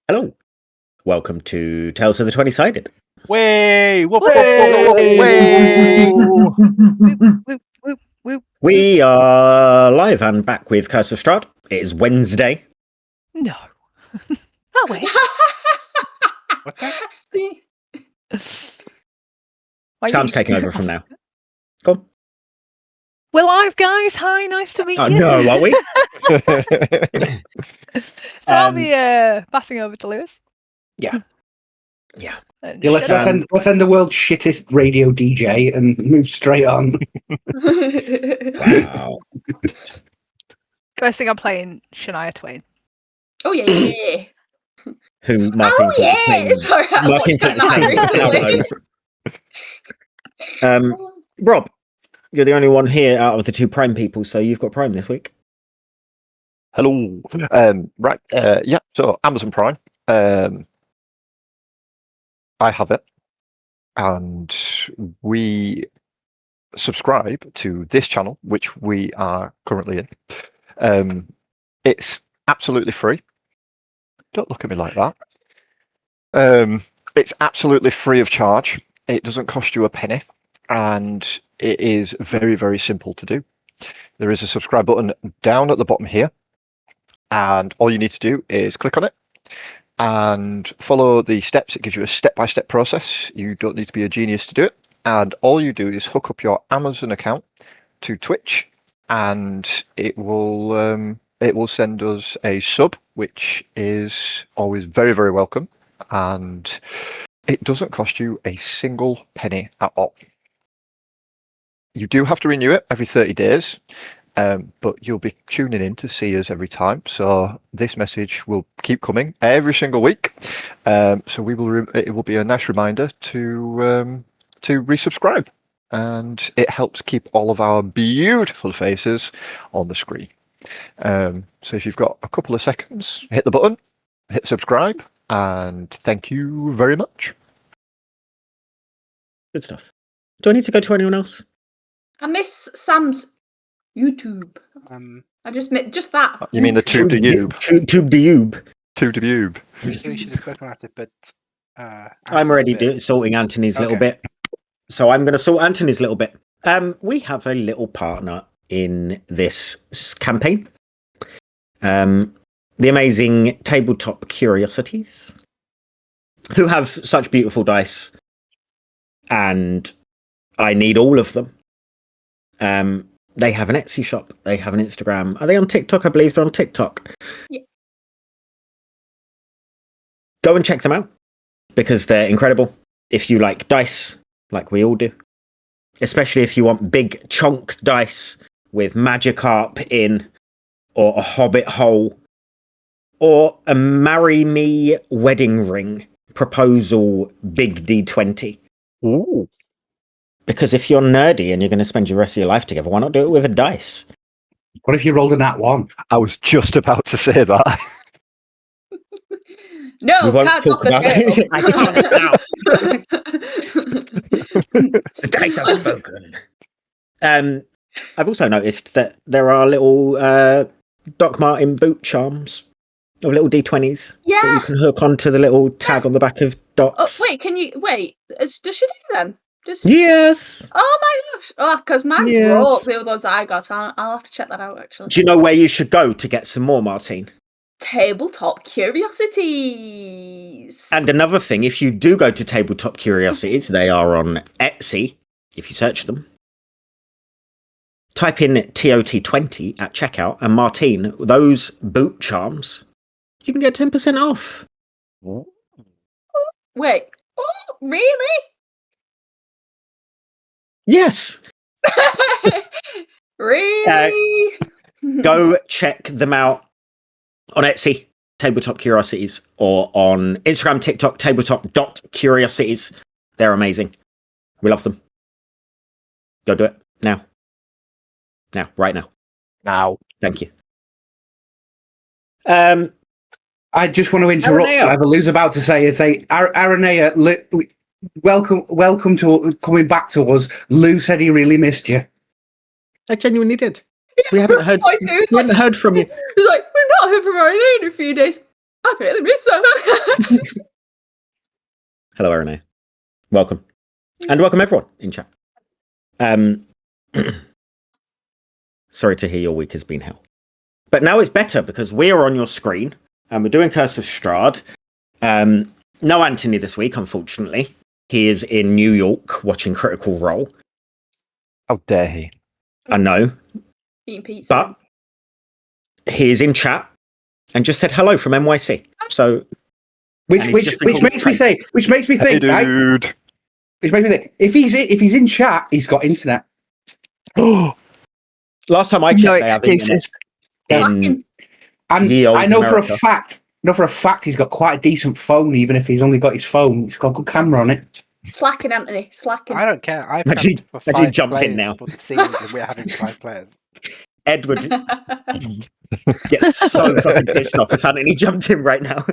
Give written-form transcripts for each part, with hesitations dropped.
Hello. Welcome to Tales of the 20-Sided. Way! Whoop, Way! whoop, whoop. We are live and back with Curse of Strahd. It is Wednesday. No. Are we? What that? Sam's taking over from now. Go on. We're live, guys. Hi, nice to meet Oh, you. no, are we? So I'll be passing over to Lewis. Yeah. Yeah, let's end the world's shittest radio DJ and move straight on. Wow. First thing I'm playing Shania Twain. Oh yeah. Who Martin Oh yeah. Sorry, I watched that recently. Rob, you're the only one here out of the two Prime people, so you've got Prime this week. Hello. Right. Yeah. So Amazon Prime. I have it, and we subscribe to this channel, which we are currently in. It's absolutely free. Don't look at me like that. It's absolutely free of charge. It doesn't cost you a penny, and it is very, very simple to do. There is a subscribe button down at the bottom here, and all you need to do is click on it and follow the steps. It gives you a step-by-step process. You don't need to be a genius to do it. And all you do is hook up your Amazon account to Twitch, and it will send us a sub, which is always very, very welcome. And it doesn't cost you a single penny at all. You do have to renew it every 30 days. But you'll be tuning in to see us every time. So this message will keep coming every single week. So we will. It will be a nice reminder to resubscribe, and it helps keep all of our beautiful faces on the screen. So if you've got a couple of seconds, hit the button, hit subscribe, and thank you very much. Good stuff. Do I need to go to anyone else? I miss Sam's YouTube. I just that. You mean the tube to Yube? Tube to Yube. Tube to Yube. We should have spoken about it, but I'm already sorting Anthony's little bit. So I'm going to sort Anthony's little bit. We have a little partner in this campaign. The amazing Tabletop Curiosities, who have such beautiful dice, and I need all of them. They have an Etsy shop. They have an Instagram. Are they on TikTok? I believe they're on TikTok. Yeah. Go and check them out, because they're incredible. If you like dice, like we all do, especially if you want big chunk dice with Magikarp in, or a Hobbit hole, or a marry me wedding ring proposal big D20. Ooh. Because if you're nerdy and you're going to spend your rest of your life together, why not do it with a dice? What if you rolled a nat one? I was just about to say that. No, We won't can't talk talk about the it. I can't now. The dice have spoken. I've also noticed that there are little Doc Martin boot charms of little D20s that you Yeah. can hook onto the little tag on the back of Oh Docs. wait, can you wait? Does she do them? Yes. Oh my gosh! Oh, because mine Yes. broke the other ones I got. I'll have to check that out actually. Do you know where you should go to get some more, Martine? Tabletop Curiosities. And another thing, if you do go to Tabletop Curiosities, they are on Etsy, if you search them. Type in TOT20 at checkout, and Martine, those boot charms, you can get 10% off. Wait. Oh, really? Yes. Really? Go check them out on Etsy, Tabletop Curiosities, or on Instagram, TikTok, tabletop.curiosities. They're amazing. We love them. Go do it now. Now, right now. Now. Thank you. I just want to interrupt Aranea. whatever Lou's about to say and say, Aranea, welcome to coming back to us. Lou said he really missed you. I genuinely did. We haven't heard. Voice goes We haven't heard from you. He's like, we've not heard from Irene in a few days. I really miss her. Hello, Arena. Welcome. And welcome everyone in chat. Sorry to hear your week has been hell. But now it's better because we are on your screen and we're doing Curse of Strahd. No Anthony this week, unfortunately. He is in New York watching Critical Role. How dare he? I know. Eating pizza. But he is in chat and just said hello from NYC. So Which makes me Hey, think, right? dude. Which makes me think, if he's in chat, he's got internet. last time I checked, No they have internet excuses. in And the old I know for a America. fact, he's got quite a decent phone, even if he's only got his phone. He's got a good camera on it. Slacking, Anthony. Slacking. I don't care. I've Imagine- camped for imagine 5 jumps in players now. for the scenes and we're having 5 players. Edward gets so fucking pissed off if Anthony jumped in right now.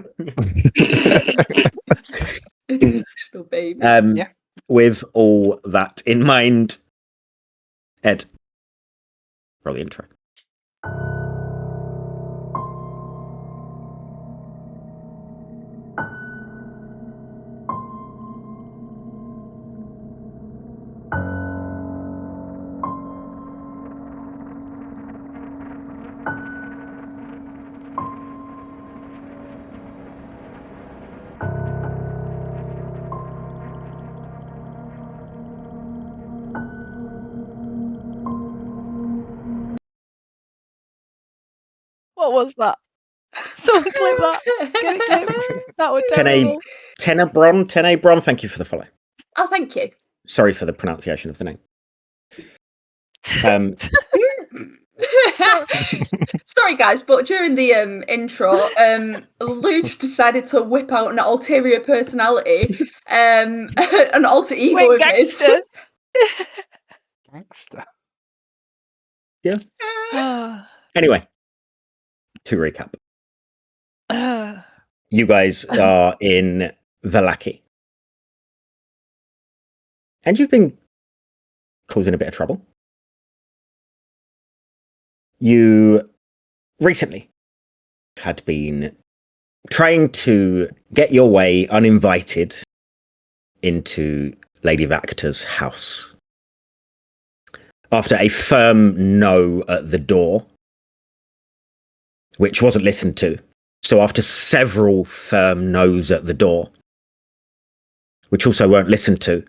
Little baby. Yeah. With all that in mind, Ed, roll the intro. What was that? Someone clip that. Get it clipped. That would 10A terrible. 10A Bron, thank you for the follow. Oh, thank you. Sorry for the pronunciation of the name. Um, Sorry, guys, but during the intro, Lou just decided to whip out an ulterior personality, an alter ego Wait, of his. gangster. Gangster. anyway, to recap, you guys are in Vallaki. And you've been causing a bit of trouble. You recently had been trying to get your way uninvited into Lady Vacta's house. After a firm no at the door, which wasn't listened to. So after several firm no's at the door, which also weren't listened to,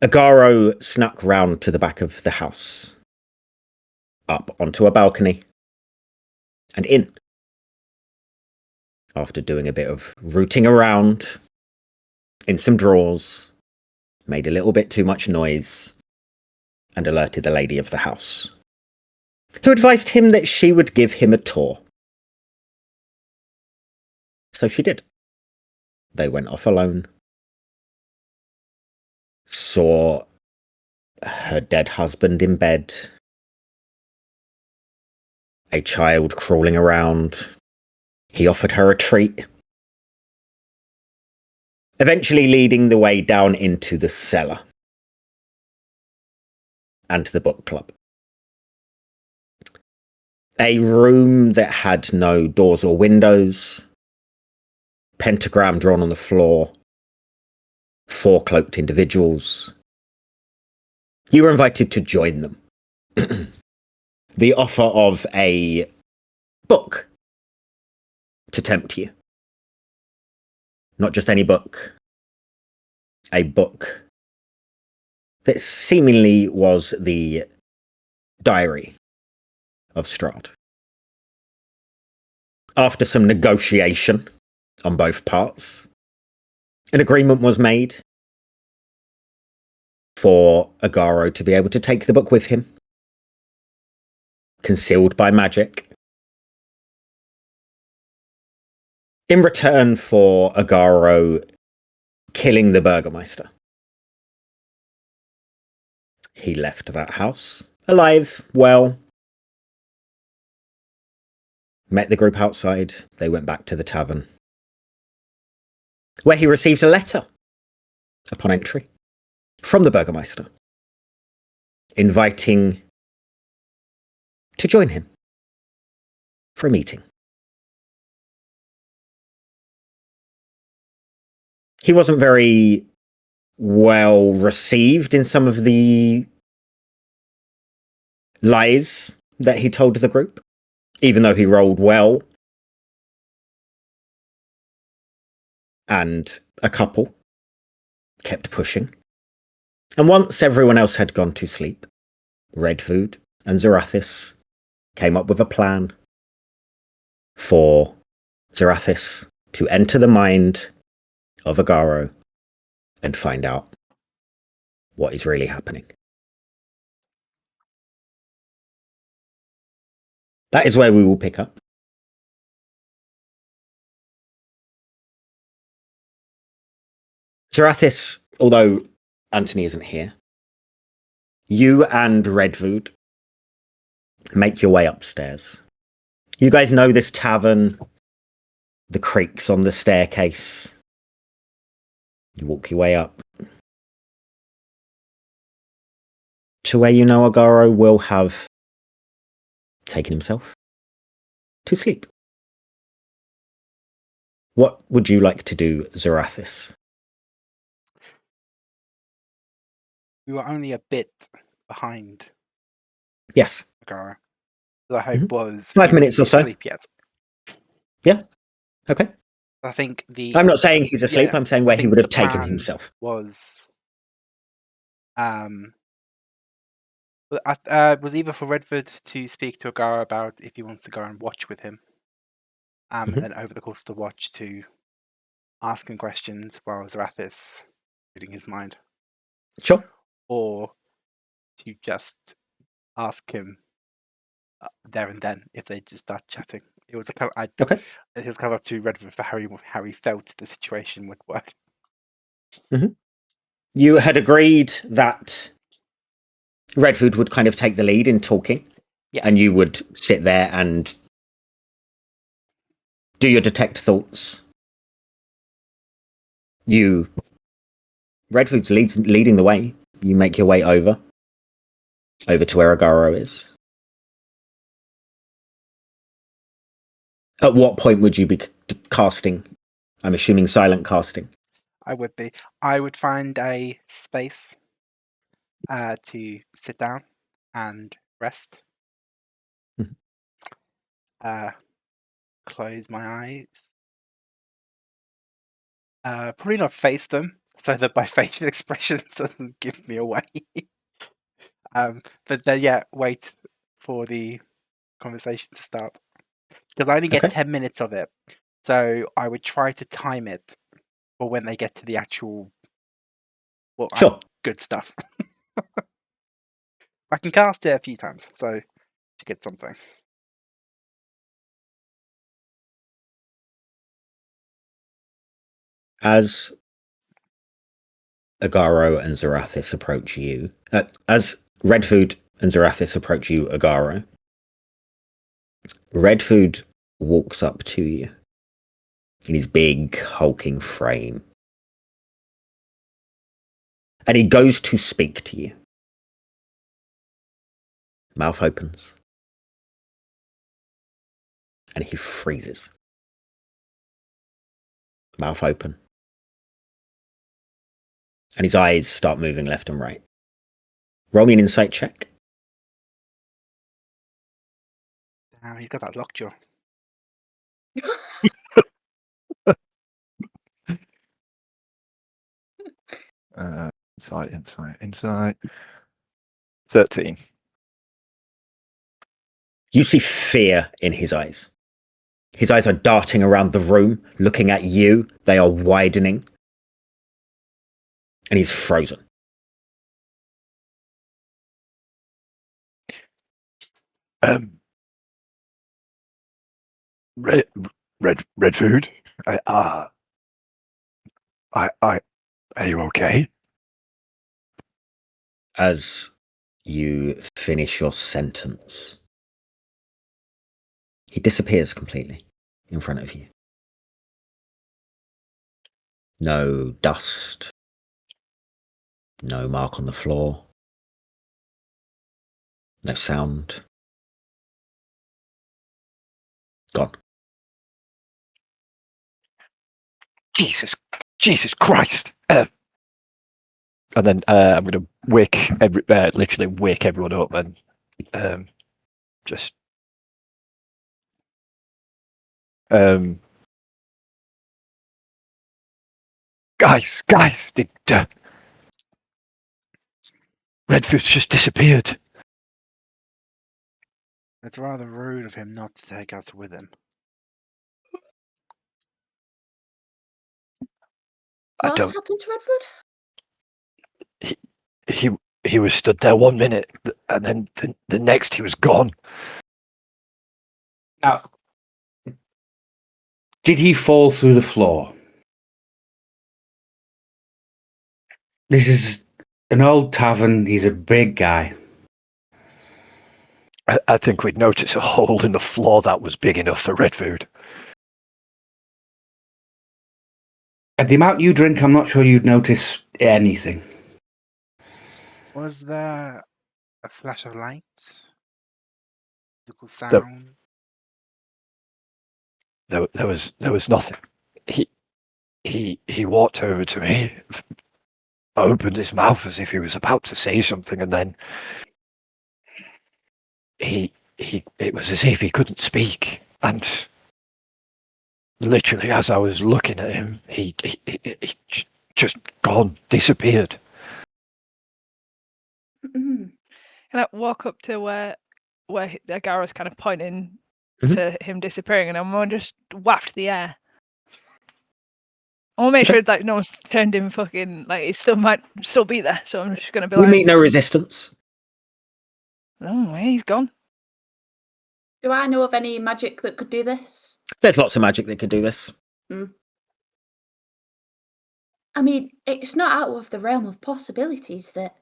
Agaro snuck round to the back of the house, up onto a balcony, and in. After doing a bit of rooting around in some drawers, made a little bit too much noise, and alerted the lady of the house, who advised him that she would give him a tour. So she did. They went off alone, saw her dead husband in bed, a child crawling around. He offered her a treat, eventually leading the way down into the cellar and the book club. A room that had no doors or windows, pentagram drawn on the floor, 4 cloaked individuals. You were invited to join them. The offer of a book to tempt you. Not just any book. A book that seemingly was the diary of Strahd. After some negotiation on both parts, an agreement was made for Agaro to be able to take the book with him, concealed by magic, in return for Agaro killing the Burgomeister. He left that house, alive, well, met the group outside. They went back to the tavern, where he received a letter upon entry from the Burgomeister, inviting to join him for a meeting. he wasn't very well received in some of the lies that he told the group, even though he rolled well. And a couple kept pushing. And once everyone else had gone to sleep, Redfood and Zorathis came up with a plan for Zorathis to enter the mind of Agaro and find out what is really happening. That is where we will pick up. Zorathis, although Anthony isn't here, you and Redfood make your way upstairs. You guys know this tavern, the creaks on the staircase. You walk your way up to where you know Agaro will have taken himself to sleep. What would you like to do, Zorathis? We were only a bit behind Yes. Agaro. The hope was 5 he minutes or wouldn't so. sleep yet. Yeah. Okay. I think the I'm not saying he's asleep. yeah, I'm saying I where he think would have the taken plan himself. was was either for Redford to speak to Agaro about if he wants to go and watch with him, and then over the course of the watch to ask him questions while Zorathis reading his mind, Sure. or to just ask him there and then if they just start chatting. It was a kind of, Okay. it was kind of up to Redford for how he felt the situation would work. You had agreed that Redfood would kind of take the lead in talking. Yeah. And you would sit there and do your detect thoughts. Redfood's leading the way. You make your way over to where Agaro is. At what point would you be casting? I'm assuming silent casting. I would be. I would find a space to sit down and rest. Close my eyes. Probably not face them, so that my facial expressions doesn't give me away. But then, yeah, wait for the conversation to start. Because I only get 10 minutes of it, so I would try to time it for when they get to the actual, good stuff. I can cast it a few times, so to get something. As Agaro and Zorathis approach you, as Redfood and Zorathis approach you, Agaro, Redfood walks up to you in his big, hulking frame. And he goes to speak to you. Mouth opens. And he freezes. Mouth open. And his eyes start moving left and right. Roll me an insight check. Now you got that lockjaw. Insight. 13. You see fear in his eyes. His eyes are darting around the room, looking at you. They are widening. And he's frozen. Red food. Are you okay? As you finish your sentence, he disappears completely in front of you. No dust. No mark on the floor. No sound. Gone. Jesus Jesus Christ! And then I'm going to literally wake everyone up and just guys, did Redfoot's just disappeared? It's rather rude of him not to take us with him. What's happened to Redfoot? He was stood there 1 minute, and then the next he was gone. Now, did he fall through the floor? This is an old tavern. He's a big guy. I think we'd notice a hole in the floor that was big enough for Redfoot. At the amount you drink, I'm not sure you'd notice anything. Was there a flash of light? Musical sound? There was nothing. He walked over to me, opened his mouth as if he was about to say something, and then it was as if he couldn't speak. And literally, as I was looking at him, he just gone, disappeared. Mm. Can I walk up to where Agaro's kind of pointing to him disappearing, and I'm going to just waft the air. I want to make sure like no one's turned him fucking like he still might still be there. So I'm just going to be We like, meet no resistance. oh, he's gone. Do I know of any magic that could do this? There's lots of magic that could do this. I mean, it's not out of the realm of possibilities that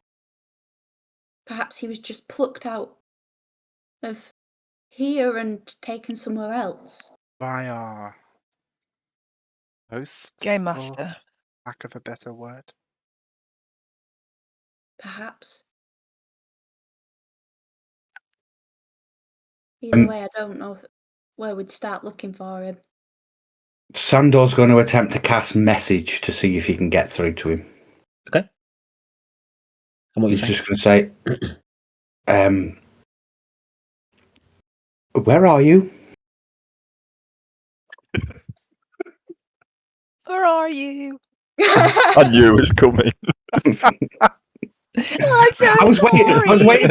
perhaps he was just plucked out of here and taken somewhere else. By our host? Game for master. lack of a better word. Perhaps. Either way, I don't know where we'd start looking for him. Sandor's going to attempt to cast message to see if he can get through to him. Okay. And what you He's just going to say, where are you? Where are you? I knew it was coming. I'm so I was waiting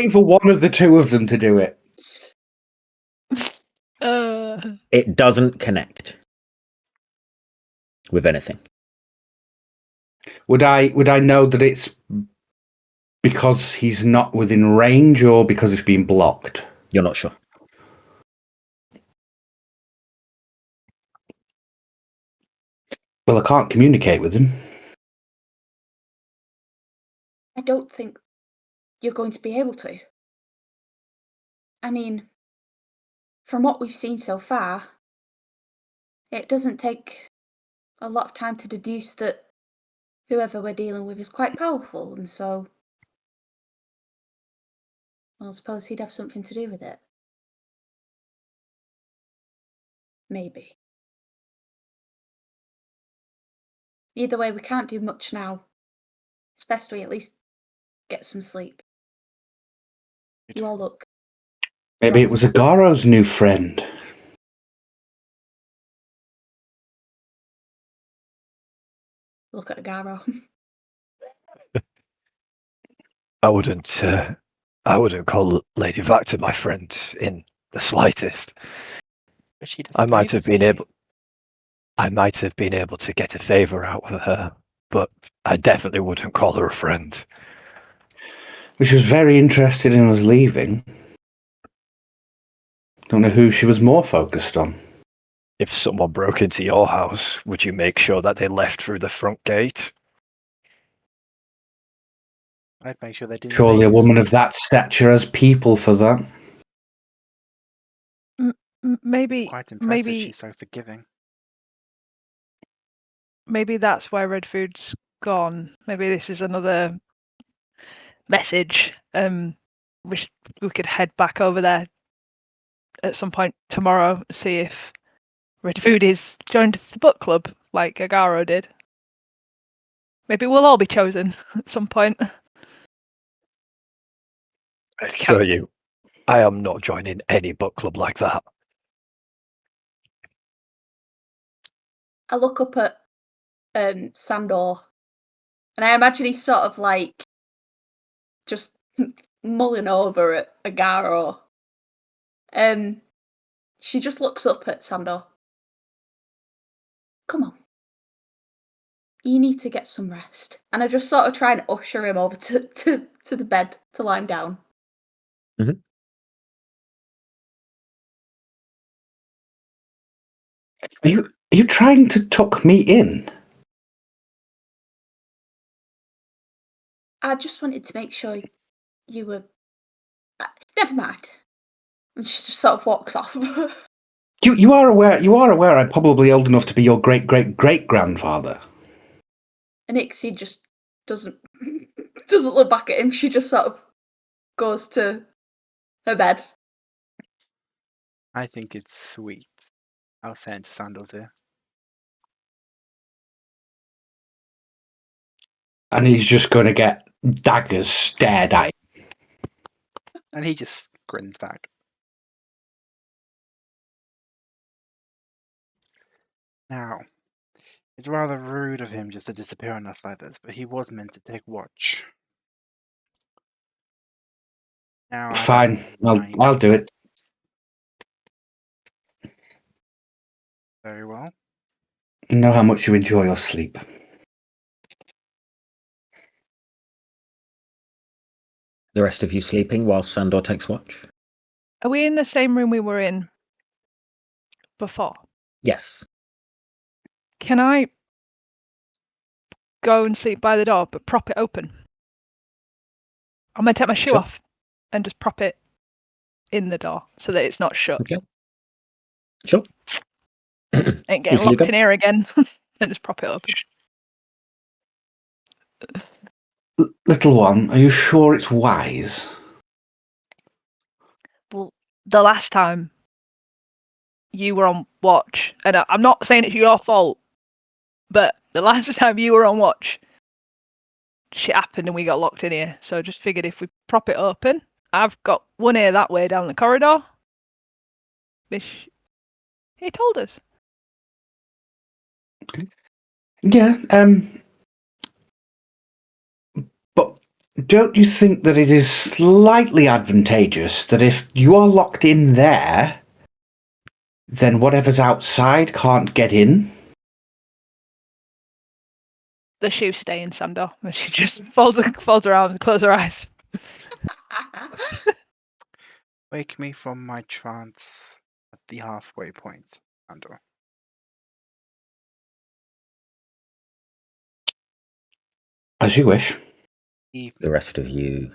for one of the two of them to do it. It doesn't connect with anything. Would I know that it's because he's not within range or because it's been blocked? You're not sure. Well, I can't communicate with him. I don't think you're going to be able to. I mean, from what we've seen so far, it doesn't take a lot of time to deduce that whoever we're dealing with is quite powerful, and so well, I suppose he'd have something to do with it. Maybe. Either way, we can't do much now. It's best we at least get some sleep. You all look. Maybe it was Agaro's new friend. Look at Agaro. I wouldn't call Lady Vactor my friend in the slightest. But she does I might have been favours able to get a favour out of her, but I definitely wouldn't call her a friend. She was very interested in us leaving. Don't know who she was more focused on. If someone broke into your house, would you make sure that they left through the front gate? I'd make sure they didn't. Surely a woman of that stature has people for that. Maybe It's quite impressive. maybe She's so forgiving. maybe that's why Red Food's gone. Maybe this is another message. We could head back over there at some point tomorrow, see if Redvoodi's joined the book club like Agaro did. Maybe we'll all be chosen at some point. I assure you, I am not joining any book club like that. I look up at Sandor, and I imagine he's sort of like just mulling over at Agaro. She just looks up at Sandor. Come on. You need to get some rest. And I just sort of try and usher him over to the bed to lie him down. Mhm. Are you trying to tuck me in? I just wanted to make sure you were... Never mind. And she just sort of walks off. You are aware I'm probably old enough to be your great-great-great-grandfather. And Ixie just doesn't look back at him. She just sort of goes to her bed. I think it's sweet. I'll say into Sandal's ear. And he's just going to get daggers stared at him. And he just grins back. Now, it's rather rude of him just to disappear on us like this, but he was meant to take watch. Now, I Fine, don't mind. I'll do it. Very well. I know how much you enjoy your sleep. The rest of you sleeping while Sandor takes watch? Are we in the same room we were in before? Yes. Can I go and sleep by the door, but prop it open? I'm going to take my shoe Sure. off and just prop it in the door so that it's not shut. Okay. Sure. Ain't getting Easily locked done. in here again. And just prop it open. Little one, are you sure it's wise? Well, the last time you were on watch, and I'm not saying it's your fault, but the last time you were on watch, shit happened and we got locked in here. So I just figured if we prop it open, I've got one ear that way down the corridor. Which he told us. Yeah, but don't you think that it is slightly advantageous that if you are locked in there, then whatever's outside can't get in? The shoes stay in Sandor, and she just folds around and closes her eyes. Wake me from my trance at the halfway point, Sandor. As you wish. Evening. The rest of you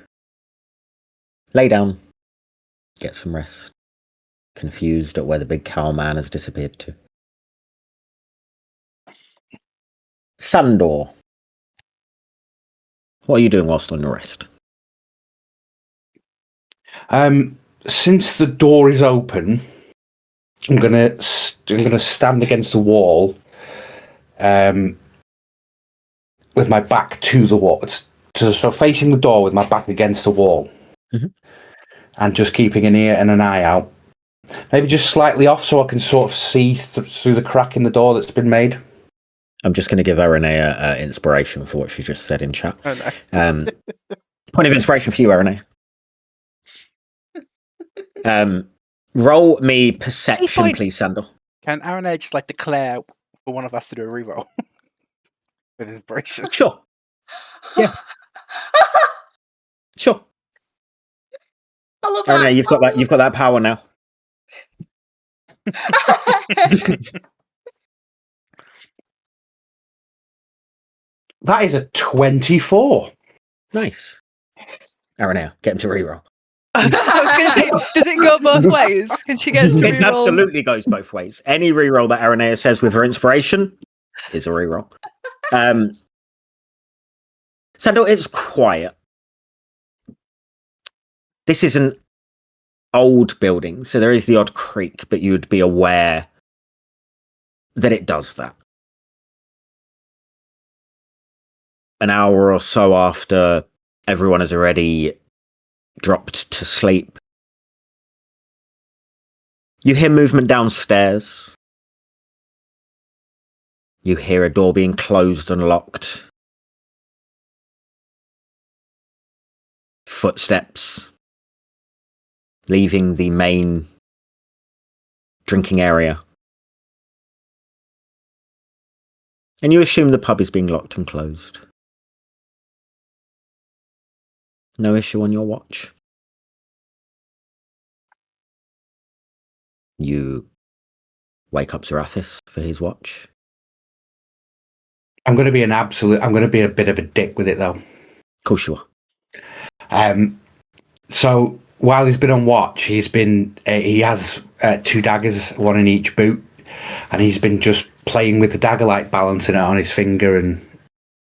lay down, get some rest, confused at where the big cow man has disappeared to. Sandor, what are you doing whilst on your rest? Since the door is open, I'm gonna stand against the wall, with my back to the wall. So facing the door with my back against the wall, and just keeping an ear and an eye out. Maybe just slightly off so I can sort of see through the crack in the door that's been made. I'm just going to give Aranea inspiration for what she just said in chat. Oh, no. Point of inspiration for you, Aranea. Roll me perception, please, Sandor. Can Aaron just like declare for one of us to do a reroll with inspiration? Sure. Yeah. Sure. I love Aranea, that. you've got that power now. That is a 24. Nice. Aranea, get him to reroll. I was going to say, does it go both ways? Can she get to It reroll? absolutely goes both ways. Any reroll that Aranea says with her inspiration is a reroll. Sandor, it's quiet. This is an old building, so there is the odd creak, but you would be aware that it does that. An hour or so after everyone has already dropped to sleep, you hear movement downstairs. You hear a door being closed and locked. Footsteps leaving the main drinking area. And you assume the pub is being locked and closed. No issue on your watch. You wake up Zorathis for his watch. I'm going to be a bit of a dick with it, though. Of course you are. So while he's been on watch, he has 2 daggers, one in each boot, and he's been just playing with the dagger, like balancing it on his finger and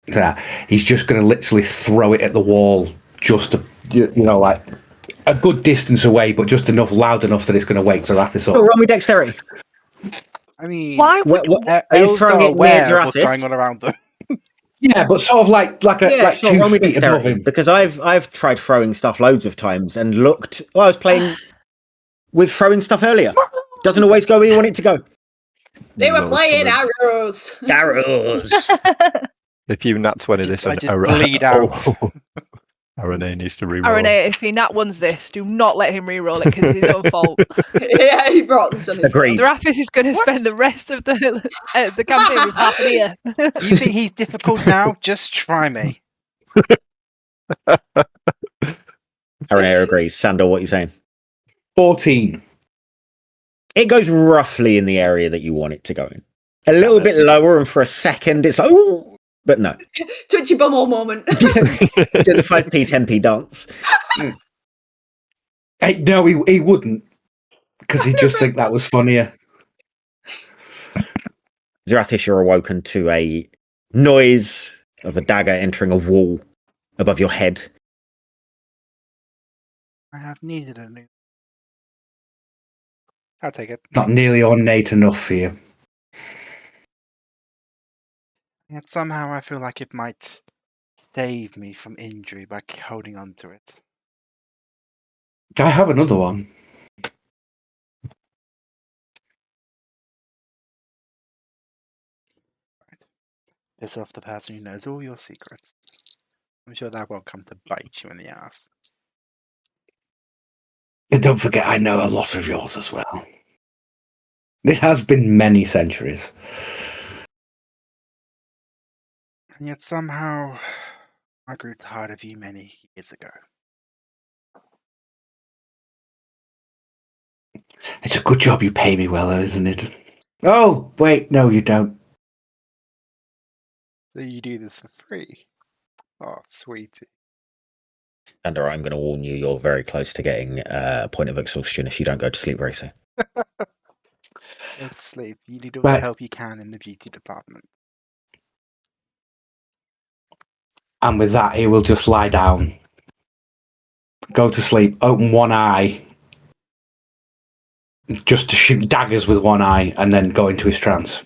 that. He's just going to literally throw it at the wall, just to, like a good distance away, but just loud enough that it's going to wake Zorathis up. Oh, roll me dexterity. I mean, Why would are you throwing it near Zorathis? What's going on around them? Yeah, but sort of like 2 feet above him. Because I've tried throwing stuff loads of times and looked. Well, I was playing with throwing stuff earlier. Doesn't always go where you want it to go. They were playing arrows. Arrows. If you nat 20 this, I just bleed out. Arane needs to reroll. Arane, if he nat ones this, do not let him reroll it because it's his own fault. Yeah, he brought this on his Agreed. Zorathis is going to spend the rest of the campaign with half an ear. You think he's difficult now? Just try me. Arane agrees. Sandor, what are you saying? 14. It goes roughly in the area that you want it to go in. A little bit lower, and for a second, it's like, ooh, but no. Twitchy bumhole moment. Do the 5p, 10p dance. No, he wouldn't, because he'd just think that was funnier. Zorathis, you're awoken to a noise of a dagger entering a wall above your head. I have needed a new. I'll take it. Not nearly ornate enough for you. Yet somehow I feel like it might save me from injury by holding on to it. I have another one. Right. Piss off the person who knows all your secrets. I'm sure that won't come to bite you in the ass. And don't forget, I know a lot of yours as well. It has been many centuries. And yet somehow I grew tired of you many years ago. It's a good job you pay me well, isn't it? Oh, wait, no, you don't. So you do this for free? Oh, sweetie. Sandor, I'm going to warn you, you're very close to getting a point of exhaustion if you don't go to sleep very soon. Go to sleep. You need all the help you can in the beauty department. And with that, he will just lie down, go to sleep, open one eye, just to shoot daggers with one eye, and then go into his trance.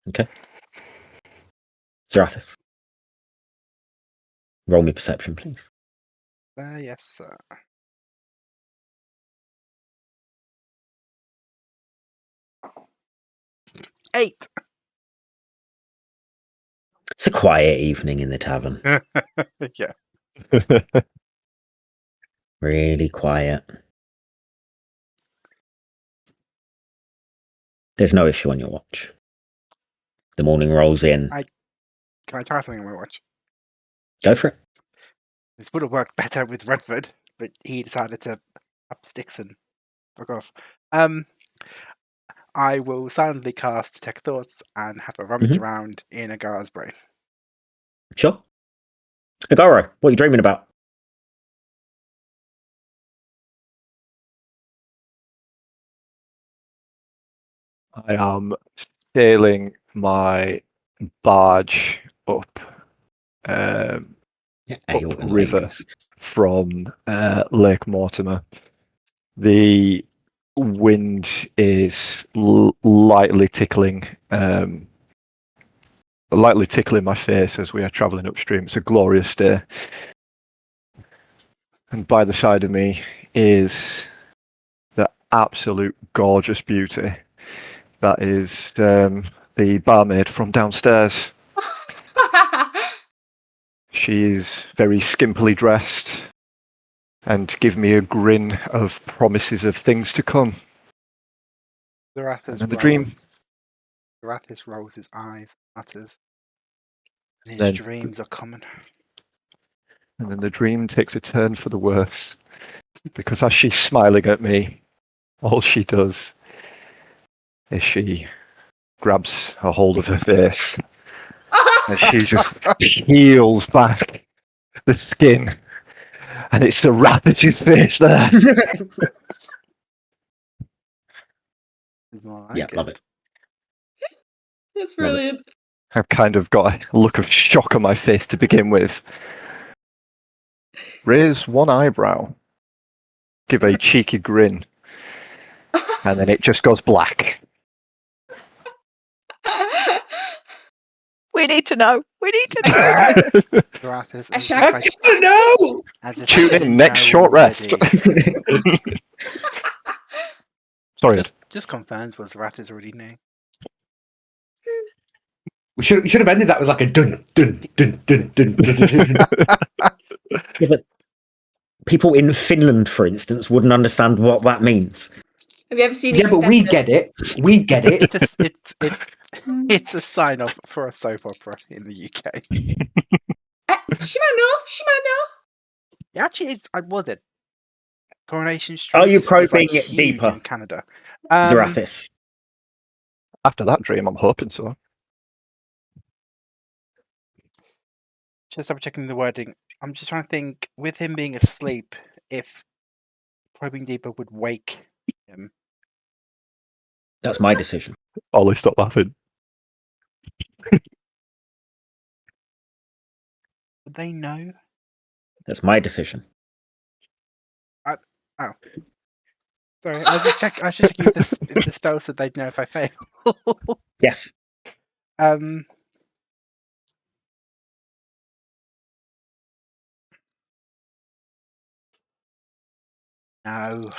Okay. Zorathis. Roll me perception, please. Yes, sir. Eight. It's a quiet evening in the tavern. Yeah. Really quiet. There's no issue on your watch. The morning rolls in. Can I try something on my watch? Go for it. This would have worked better with Redford, but he decided to up sticks and fuck off. I will silently cast Detect Thoughts and have a rummage around in Agaro's brain. Sure. Agaro, what are you dreaming about? I am sailing my barge up river from Lake Mortimer. The wind is lightly tickling my face as we are travelling upstream. It's a glorious day. And by the side of me is the absolute gorgeous beauty that is the barmaid from downstairs. She is very skimpily dressed and give me a grin of promises of things to come. Zorathis And the dream. Zorathis rolls his eyes, mutters, and his Then- dreams are coming. And then the dream takes a turn for the worse. Because as she's smiling at me, all she does is she grabs a hold of her face and she just peels back the skin. And it's Zorathis' face there. Is more like Yeah, love it. That's brilliant. I've kind of got a look of shock on my face to begin with. Raise one eyebrow. Give a cheeky grin. And then it just goes black. We need to know. We need to know. Zorathis, I as should if I know. as if I Tune in didn't next know short rest. already. Sorry. Just confirms what Zorathis already knew. We should have ended that with like a dun dun dun dun dun dun. dun. Yeah, but people in Finland, for instance, wouldn't understand what that means. Have you ever seen Yeah, but we EastEnders? get it. We get it. It's a sign off for a soap opera in the UK. She might know. She might know. It actually is. Was it Coronation Street? Are you is, like, probing huge deeper? in Canada? Zorathis. After that dream, I'm hoping so. Just double checking the wording. I'm just trying to think. With him being asleep, if probing deeper would wake him. That's my decision. Ollie, stop laughing. Would they know? That's my decision. Sorry, I was just checking if the spell said they'd know if I fail. Yes. No.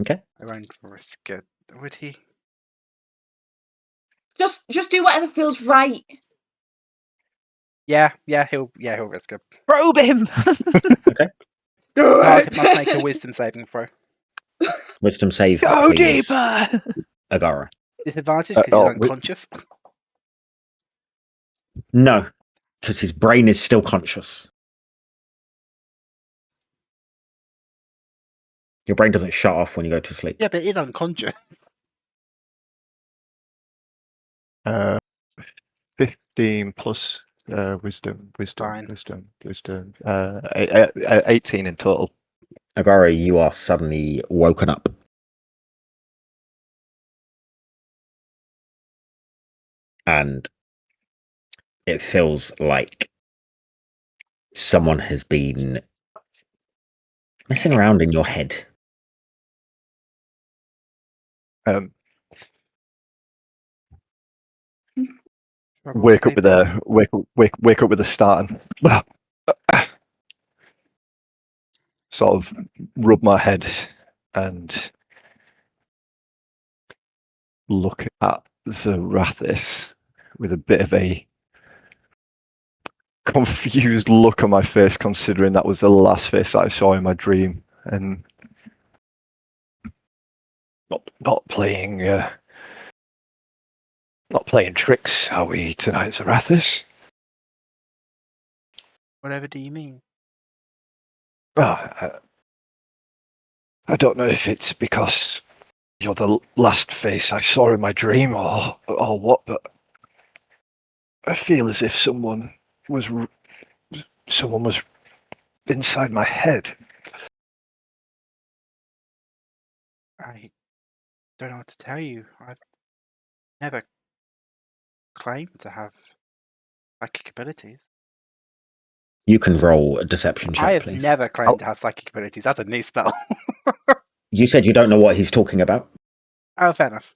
Okay. I won't risk it. Would he? Just do whatever feels right. Yeah, he'll risk it. Probe him. Target must make a wisdom saving throw. Wisdom save. Go please, deeper. Agaro. Disadvantage because he's unconscious. No, because his brain is still conscious. Your brain doesn't shut off when you go to sleep. Yeah, but he's unconscious. 15 plus wisdom. Fine. 18 in total. Agaro, you are suddenly woken up. And it feels like someone has been messing around in your head. Wake up with a start and sort of rub my head and look at Zorathis with a bit of a confused look on my face, considering that was the last face that I saw in my dream, and not playing tricks, are we tonight, Zorathis? Whatever do you mean? I don't know if it's because you're the last face I saw in my dream or what, but I feel as if someone was inside my head. I don't know what to tell you. I've never claimed to have psychic abilities. You can roll a deception check, I have please. never claimed to have psychic abilities. That's a new spell. You said you don't know what he's talking about. Oh, fair enough.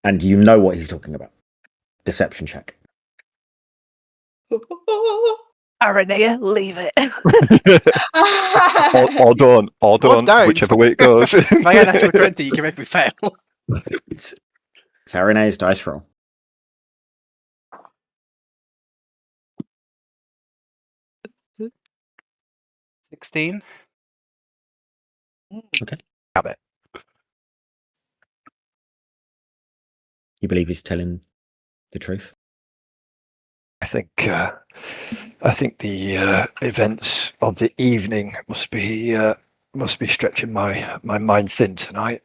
And you know what he's talking about. Deception check. Aranea, leave it. or don't, don't. whichever way it goes. If I get an actual 20, you can make me fail. It's Arenea's dice roll. $16. Okay. Have it. You believe he's telling the truth? I think the events of the evening must be stretching my mind thin tonight.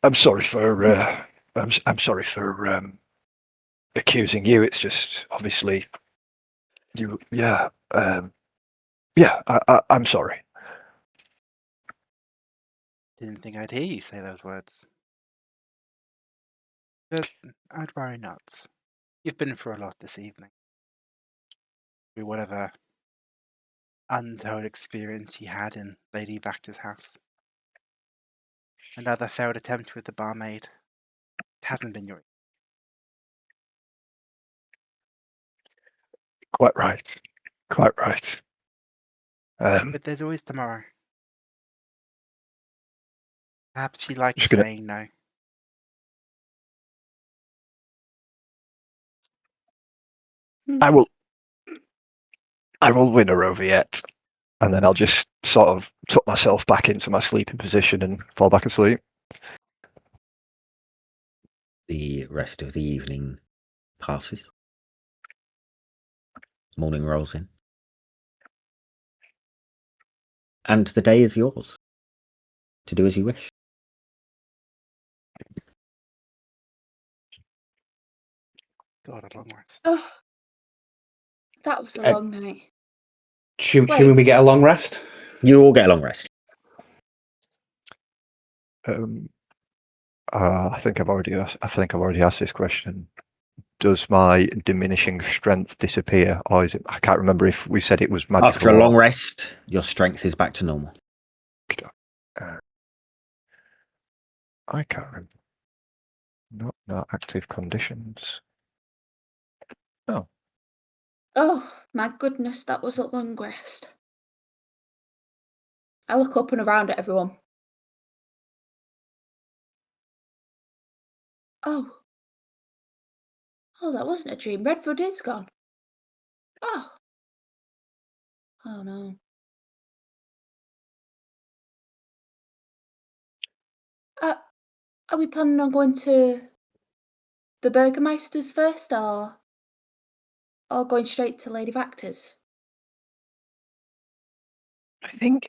I'm sorry for I'm sorry for accusing you. It's just obviously you. Yeah. I'm sorry. Didn't think I'd hear you say those words. But I'd worry not. You've been through a lot this evening. Through whatever untold experience you had in Lady Vactor's house. Another failed attempt with the barmaid. It hasn't been your... Quite right. But there's always tomorrow. Perhaps she likes saying no. I will win her over yet, and then I'll just sort of tuck myself back into my sleeping position and fall back asleep. The rest of the evening passes. Morning rolls in. And the day is yours to do as you wish. God, a long rest. Oh, that was a long night. Should we get a long rest? You all get a long rest. I think I've already asked this question. Does my diminishing strength disappear, or is it? I can't remember if we said it was magical. After a long rest, your strength is back to normal. I can't remember. Not active conditions. Oh. Oh, my goodness, that was a long rest. I look up and around at everyone. Oh, that wasn't a dream. Redwood is gone. Oh no. Are we planning on going to the Burgomeisters first, or going straight to Lady Vactor's? I think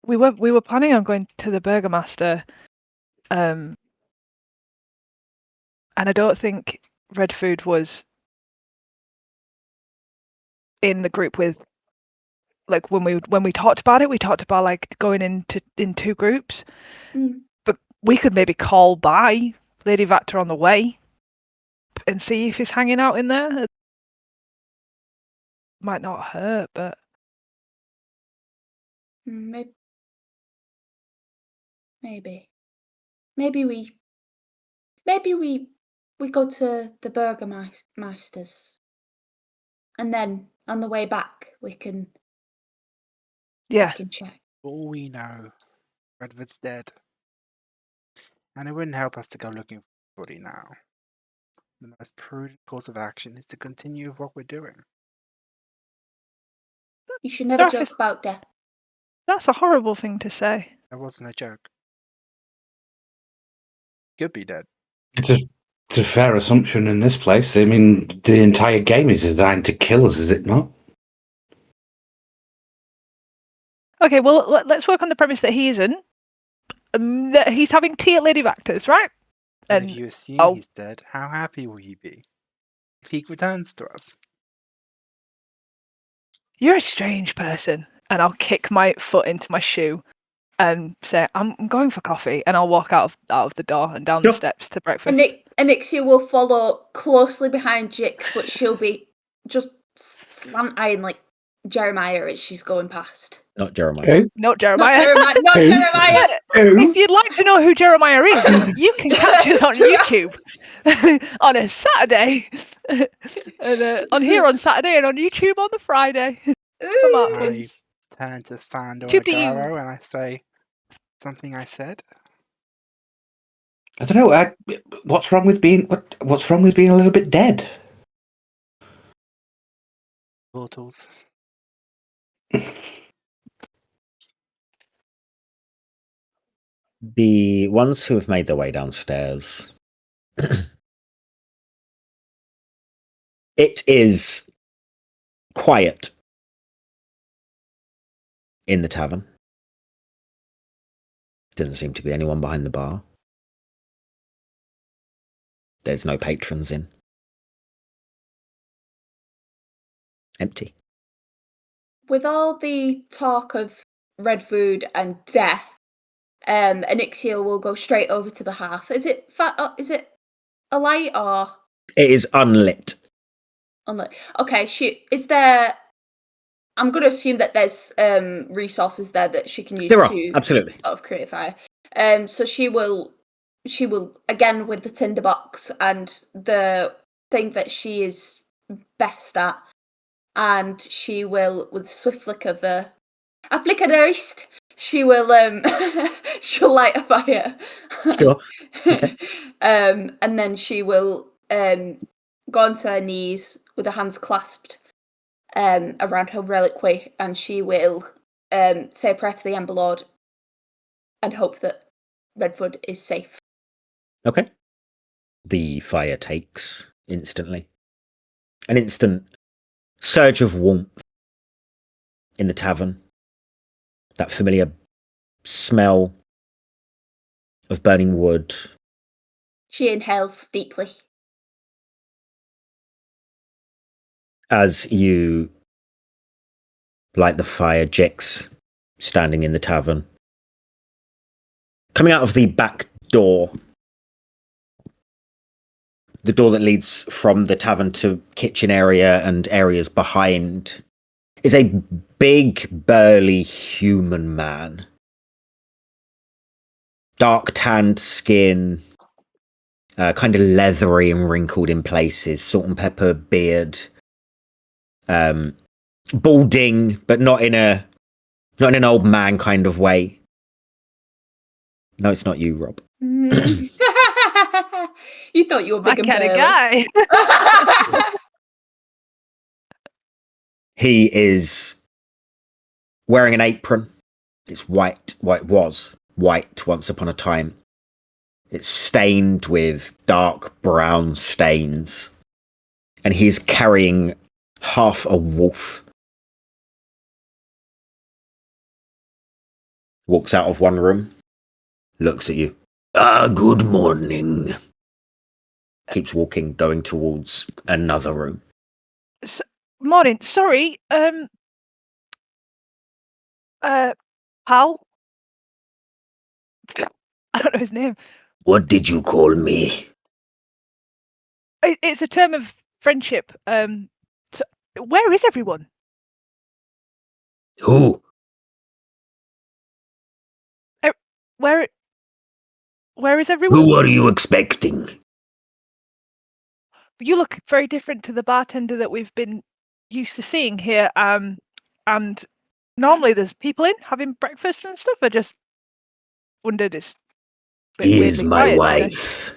we were planning on going to the Burgomeister, and I don't think Red Food was in the group with, like, when we talked about it. We talked about like going in two groups, but we could maybe call by Lady Vactor on the way and see if he's hanging out in there. It might not hurt, but Maybe we go to the Burgomeisters, and then on the way back we can check. For all we know, Redwood's dead, and it wouldn't help us to go looking for body now. The most prudent course of action is to continue with what we're doing. You should never joke about death. That's a horrible thing to say. That wasn't a joke. Could be dead. It's a fair assumption in this place. I mean, the entire game is designed to kill us, is it not? Okay, well, let's work on the premise that he isn't. That he's having tea at Lady Vactor's, right? And if you assume he's dead, how happy will you be if he returns to us? You're a strange person. And I'll kick my foot into my shoe and say, I'm going for coffee, and I'll walk out of the door and down the steps to breakfast. And Ixia will follow closely behind Jix, but she'll be just slant-eyeing, like Jeremiah as she's going past. Not Jeremiah. Who? Not Jeremiah. Not Who? Jeremiah. Who? If you'd like to know who Jeremiah is, you can catch us on YouTube on a Saturday. And, on here on Saturday and on YouTube on the Friday. Come on, I kids. turn to Sandor Tube and to you. Agaro and I say, something I said? I don't know. What's wrong with being what's wrong with being a little bit dead? Portals. The ones who have made their way downstairs. It is quiet in the tavern. Doesn't seem to be anyone behind the bar. There's no patrons in. Empty. With all the talk of red food and death, Onyxia will go straight over to the hearth. Is it a light or It is unlit. unlit? Okay, is there? I'm going to assume that there's resources there that she can use There are, to absolutely. sort of create a fire. So she will again with the tinderbox and the thing that she is best at, and she will with a swift flick of a flicker the wrist, she will she'll light a fire. Sure. Okay. And then she will go onto her knees with her hands clasped around her reliquary, and she will say a prayer to the Ember Lord and hope that Redwood is safe. Okay. The fire takes instantly. An instant surge of warmth in the tavern. That familiar smell of burning wood. She inhales deeply. As you light the fire, Jix standing in the tavern. Coming out of the back door, the door that leads from the tavern to kitchen area and areas behind, is a big, burly human man. Dark tanned skin, kind of leathery and wrinkled in places, salt and pepper beard, balding, but not in an old man kind of way. No, it's not you, Rob. You thought you were big My and kind of burly. guy. He is wearing an apron. It's white. Well, it was white once upon a time. It's stained with dark brown stains. And he's carrying half a wolf. Walks out of one room. Looks at you. Good morning. Keeps walking, going towards another room. Morning. Sorry. Pal? I don't know his name. What did you call me? It's a term of friendship. So where is everyone? Who? Where is everyone? Who are you expecting? You look very different to the bartender that we've been used to seeing here. And normally there's people in having breakfast and stuff. I just wondered. It's a bit She is weirdly my quiet today. wife.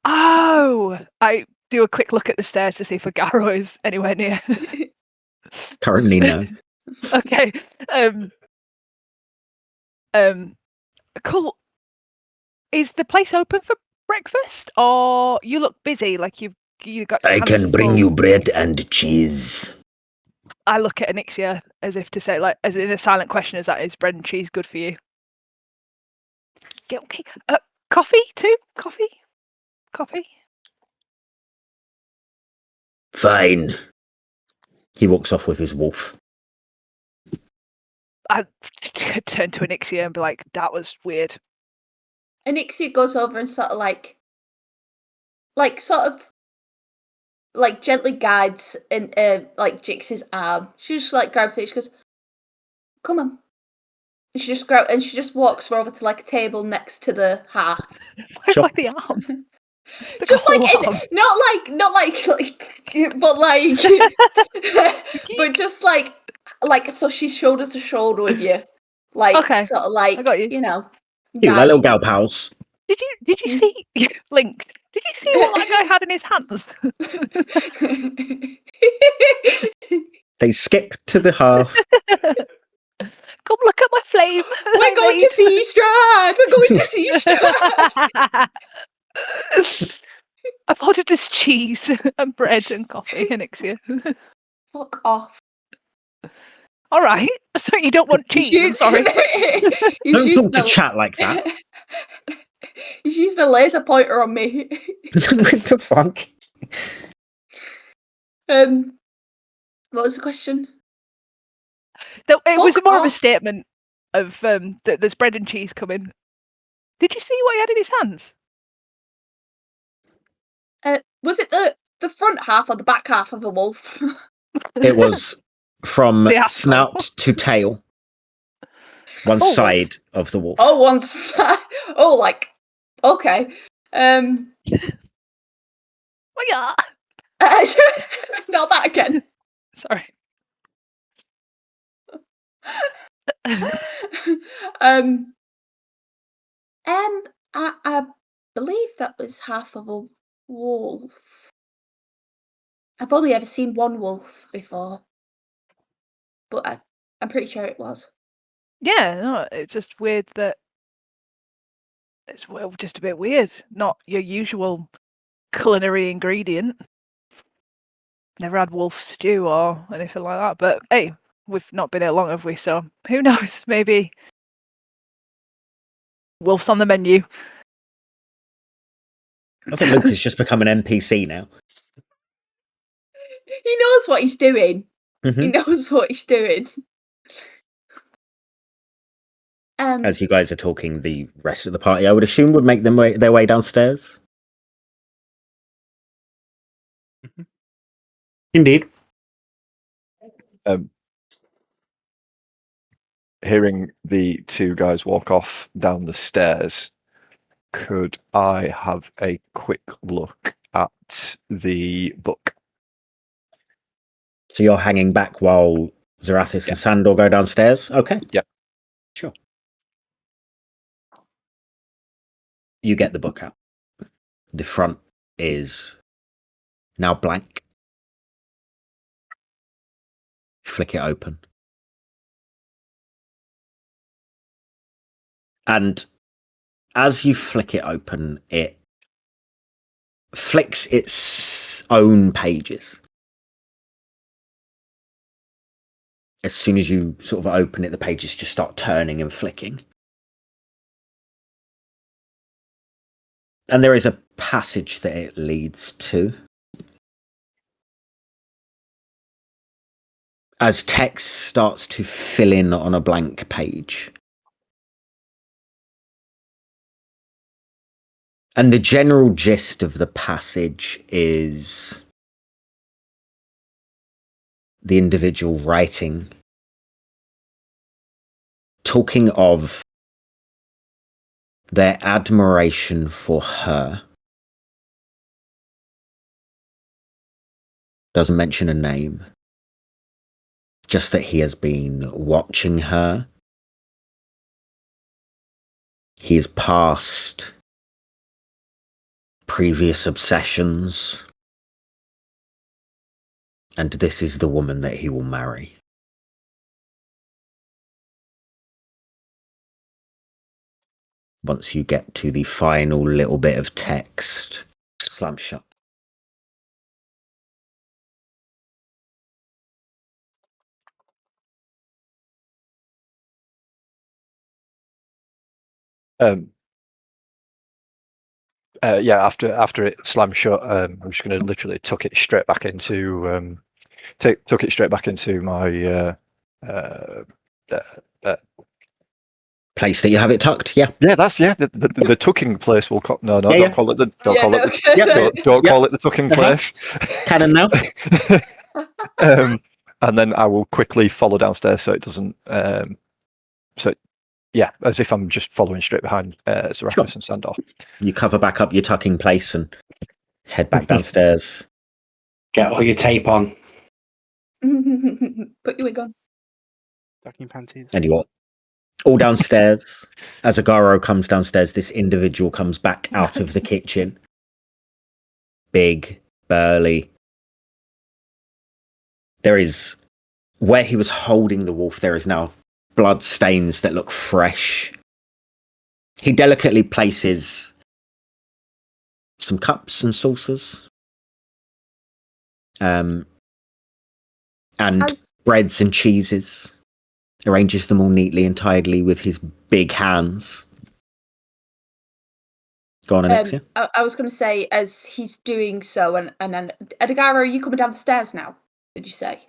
Oh, I do a quick look at the stairs to see if Agaro is anywhere near. Currently, no. Okay. Cool. Is the place open for breakfast, or you look busy? Like you got. Your I hands can bring full? you bread and cheese. I look at Onyxia as if to say, like, as in a silent question, is that is bread and cheese good for you? Okay. Coffee too. Coffee. Fine. He walks off with his wolf. I turn to Onyxia and be like, "That was weird." Onyxia goes over and sort of like gently guides and like Jix's arm. She just like grabs it. She goes, "Come on." And she just walks over to like a table next to the hearth. Why the arm? Just like not like but like but just like so she's shoulder to shoulder with you. Like Okay, sort of like I got you. you know. You, my little gal pals. Did you see Linked? Did you see what that guy had in his hands? They skip to the hearth. Come look at my flame. We're going to see Strahd. We're going to see Strahd. I've ordered us cheese and bread and coffee, Anixia. Fuck off. All right. So you don't want cheese? I'm sorry. Don't talk to chat like that. He's used a laser pointer on me. What the fuck? What was the question? It was Fuck more of a off. statement of that there's bread and cheese coming. Did you see what he had in his hands? Was it the front half or the back half of a wolf? It was from The asshole. snout to tail. One full side of the wolf. Oh, one side. Oh, like okay. Oh yeah. Not that again. Sorry. I believe that was half of a wolf. I've only ever seen one wolf before, but I'm pretty sure it was. Yeah, no, it's just weird that it's just a bit weird. Not your usual culinary ingredient. Never had wolf stew or anything like that. But hey, we've not been here long, have we? So who knows? Maybe wolf's on the menu. I think Luke has just become an NPC now. He knows what he's doing. Mhm. He knows what he's doing. As you guys are talking, the rest of the party, I would assume, would make their way downstairs. Indeed. Hearing the two guys walk off down the stairs, could I have a quick look at the book? So you're hanging back while Zorathis and Sandor go downstairs? Okay. Yep. Sure. You get the book out. The front is now blank. Flick it open. And as you flick it open, it flicks its own pages. As soon as you sort of open it, the pages just start turning and flicking. And there is a passage that it leads to. As text starts to fill in on a blank page. And the general gist of the passage is the individual writing, talking of their admiration for her. Doesn't mention a name. Just that he has been watching her. He has passed previous obsessions. And this is the woman that he will marry. Once you get to the final little bit of text, slam shut. After it slammed shut, I'm just going to literally tuck it straight back into my place that you have it tucked. Yeah. Yeah, that's the tucking place. We'll call don't call it the don't call it the tucking place. Canon now. And then I will quickly follow downstairs so it doesn't. As if I'm just following straight behind Zorathis and Sandor. You cover back up your tucking place and head back downstairs. Get all your tape on. Put your wig on. Tucking panties. And you're all downstairs. As Agaro comes downstairs, this individual comes back out of the kitchen. Big, burly. There is, where he was holding the wolf, there is now blood stains that look fresh. He delicately places some cups and saucers. And breads and cheeses. Arranges them all neatly and tidily with his big hands. Go on, Alexia. I was going to say, as he's doing so, and then, Agaro, are you coming down the stairs now? Did you say?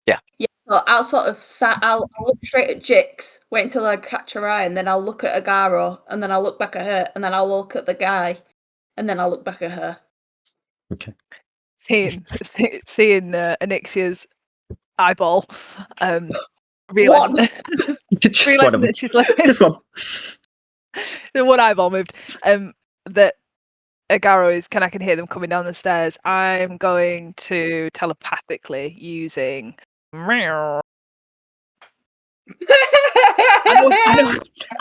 Yeah. Yeah. So I'll sort of I'll look straight at Jix, wait until I catch her eye, and then I'll look at Agaro, and then I'll look back at her, and then I'll look at the guy, and then I'll look back at her. Okay. Seeing Anixia's eyeball, realizing that she's like Just one. the one eyeball moved. That Agaro is. I can hear them coming down the stairs. I'm going to telepathically using. I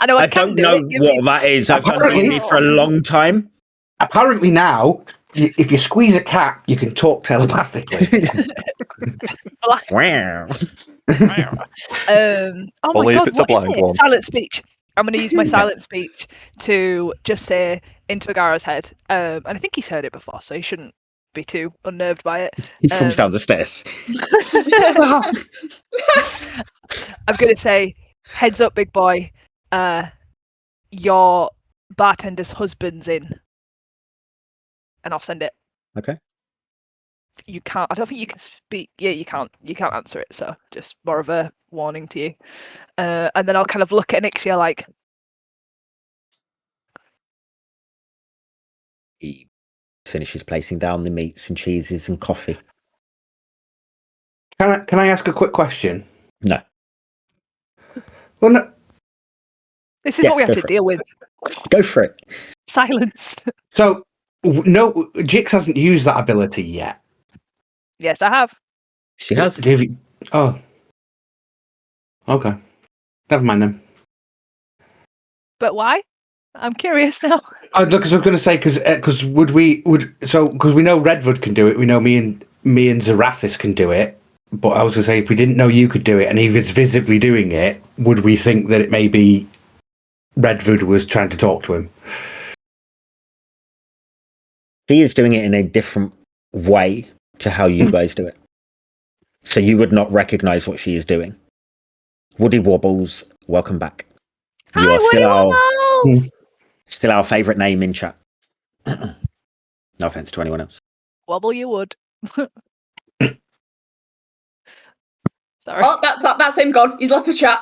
know. I don't know what that is. I've done it for a long time. Apparently now, if you squeeze a cat, you can talk telepathically. Wow. Oh my god, what is it? Silent speech. I'm going to use my silent speech to just say into Agaro's head, and I think he's heard it before, so he shouldn't be too unnerved by it. He falls down the stairs. I'm going to say, heads up, big boy. Your bartender's husband's in. And I'll send it. Okay. You can't. I don't think you can speak. Yeah, you can't. You can't answer it. So just more of a warning to you. And then I'll kind of look at Anixia like. He finishes placing down the meats and cheeses and coffee. Can I ask a quick question? No. Well, no. This is what we have to deal with. Go for it. Silenced. So, no, Jix hasn't used that ability yet. Yes, I have. She has. Oh. Okay. Never mind then. But why? I'm curious now. Because I was going to say, because we know Redwood can do it. We know me and Zorathis can do it. But I was going to say, if we didn't know you could do it, and he was visibly doing it, would we think that it maybe Redwood was trying to talk to him? She is doing it in a different way to how you guys do it. So you would not recognise what she is doing. Woody Wobbles, welcome back. You are still our favourite name in chat. No offence to anyone else. Wobble you would. Sorry. Oh, that's him gone. He's left the chat.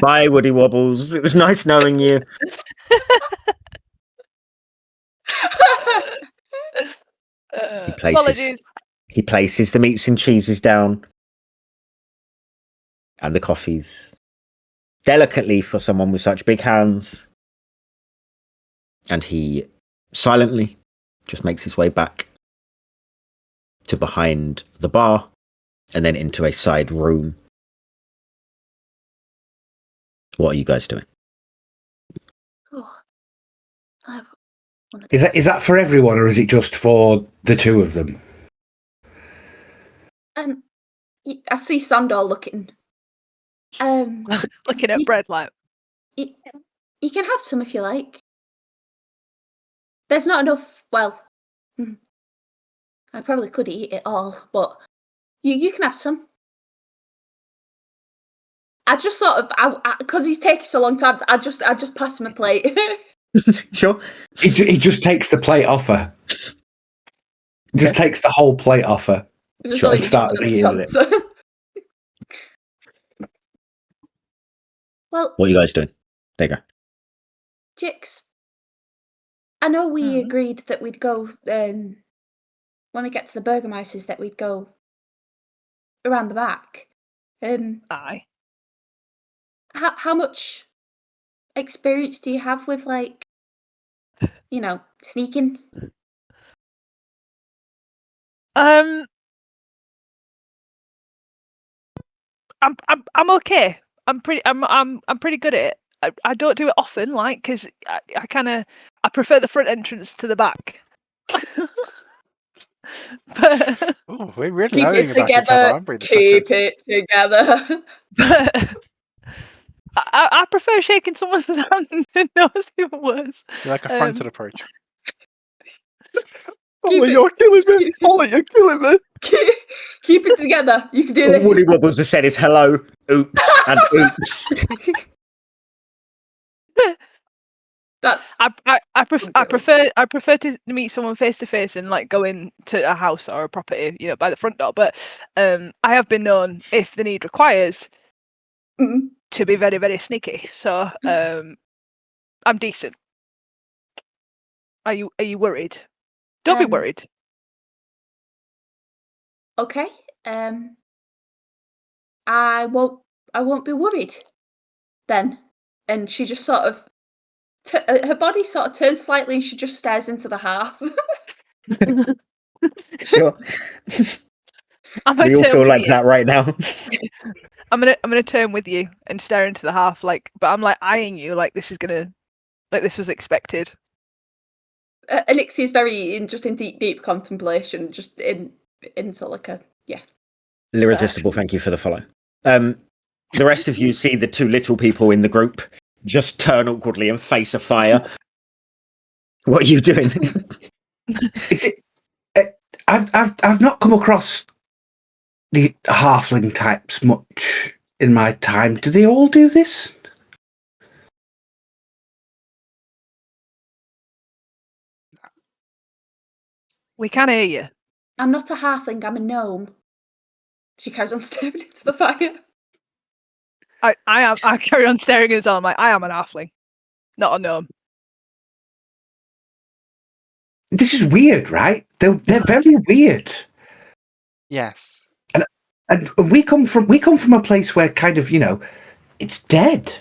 Bye, Woody Wobbles. It was nice knowing you. Apologies. He places the meats and cheeses down. And the coffees. Delicately for someone with such big hands. And he silently just makes his way back to behind the bar and then into a side room. What are you guys doing? Oh, Is that for everyone, or is it just for the two of them? I see Sandor looking. Looking at bread like. You can have some if you like. There's not enough. Well, I probably could eat it all, but you can have some. I just sort of, because he's taking so long time, I just pass him a plate. Sure. He just takes the plate off her. Just takes the whole plate off her. Sure. And starts eating it. Well, What are you guys doing? There you go. Jix, I know we agreed that we'd go, when we get to the Burgomeisters, that we'd go around the back. Aye. How much experience do you have with, like, sneaking? I'm okay. I'm pretty good at it. I don't do it often, like, because I prefer the front entrance to the back. But Oh, we're really Keep learning it about each other, together. aren't we? This Keep section? it together. but I prefer shaking someone's hand and knows who it was. You're like a frontal approach. Ollie, you're killing me. Ollie, you're killing me. Keep it together. You can do All this. Woody Wobbles has said is hello, oops, and oops. That's I prefer to meet someone face to face and like go into a house or a property, by the front door. But I have been known, if the need requires, to be very, very sneaky. So I'm decent. Are you worried? Don't be worried. okay. I won't be worried then. And she just sort of her body sort of turns slightly and she just stares into the hearth. Sure. We all feel like that right now. I'm gonna turn with you and stare into the hearth, but I'm like eyeing you like this was expected. Anixia's very in deep contemplation, just into like a Irresistible, thank you for the follow. The rest of you see the two little people in the group just turn awkwardly and face a fire. What are you doing? Is it? I've not come across the halfling types much in my time. Do they all do this? We can hear you. I'm not a halfling, I'm a gnome. She carries on staring into the fire. I carry on staring as well. I'm like, I am an halfling, not a gnome. This is weird, right? They're very weird. Yes. And we come from a place where kind of, it's dead.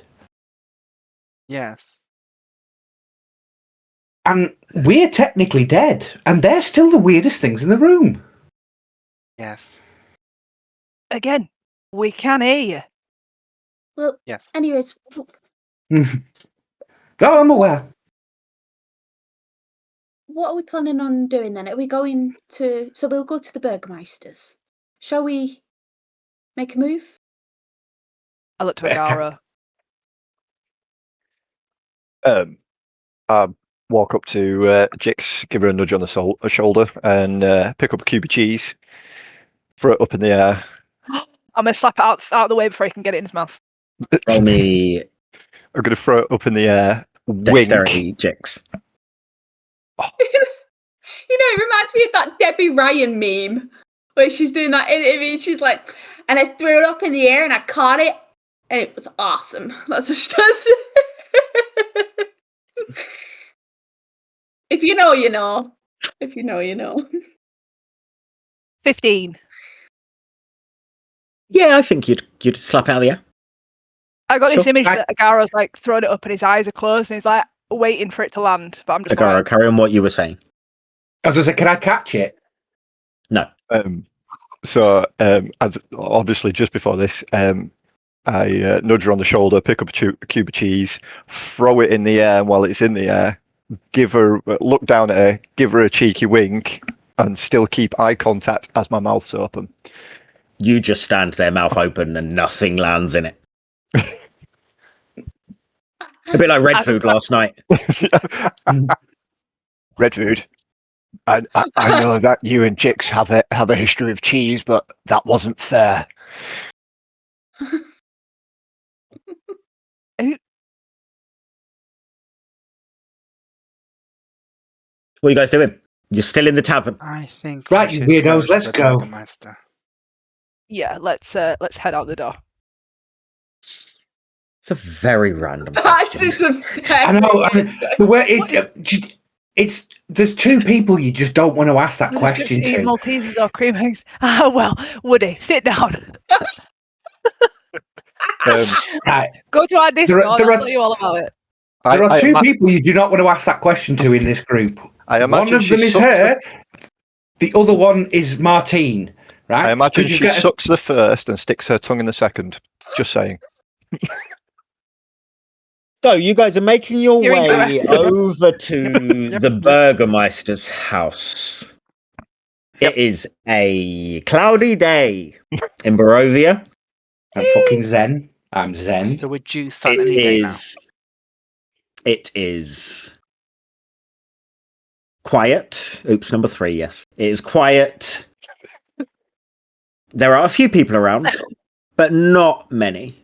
Yes. And we're technically dead. And they're still the weirdest things in the room. Yes. Again, we can hear you. Well, yes. Anyways. Oh, I'm aware. What are we planning on doing then? Are we going to... So we'll go to the Burgomeisters. Shall we make a move? I look to Agaro. I walk up to Jix, give her a nudge on the shoulder, and pick up a cube of cheese, throw it up in the air. I'm going to slap it out of the way before he can get it in his mouth. Roll me I'm going to throw it up in the air. dexterity checks. Oh. It reminds me of that Debbie Ryan meme where she's doing that interview. She's like, and I threw it up in the air and I caught it and it was awesome. That's what she does. If you know, you know. If you know, you know. 15. Yeah, I think you'd slap out of the air. I got this image that Agaro's like throwing it up and his eyes are closed and he's like waiting for it to land. But I'm just Agaro, like, carry on what you were saying. As I said, can I catch it? No. As obviously just before this, I nudge her on the shoulder, pick up a cube of cheese, throw it in the air, and while it's in the air, look down at her, give her a cheeky wink, and still keep eye contact as my mouth's open. You just stand there, mouth open, and nothing lands in it. A bit like red food last night. Red food. I know that you and Jix have a history of cheese, but that wasn't fair. What are you guys doing? You're still in the tavern. I think. Right, you weirdos, let's go. Burgomeister. yeah, let's head out the door. It's a very random That question. is a I know. The way it's there's two people you just don't want to ask that question Eat to. Maltesers or cream eggs? Ah, well, Woody, sit down. Right. Go to our Discord. I'll there are- tell you all about it. There are two people you do not want to ask that question to in this group. I One imagine of she them is sucks her. The other one is Martine. Right? I imagine 'Cause she sucks the first and sticks her tongue in the second. Just saying. So you guys are making your You're way incorrect. over to Yep. the Burgomeister's house. Yep. It is a cloudy day in Barovia. I'm fucking zen. I'm zen. So we're due sun any day now. It is quiet. Oops, number 3, yes. It is quiet. There are a few people around, but not many.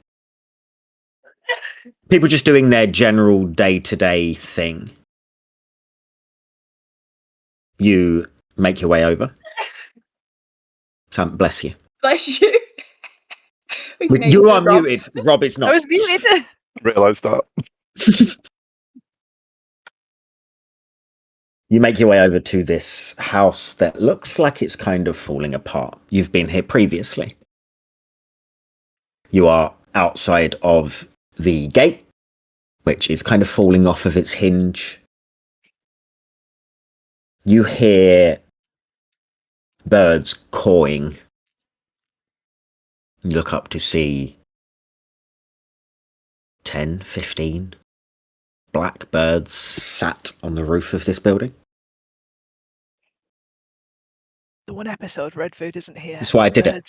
People just doing their general day-to-day thing. You make your way over. Sam, bless you. Bless you. You are muted. Rob is I not. was muted. Realised that. You make your way over to this house that looks like it's kind of falling apart. You've been here previously. You are outside of the gate, which is kind of falling off of its hinge. You hear birds cawing. You look up to see 10, 15 black birds sat on the roof of this building. The one episode Red Food isn't here. That's why I did it.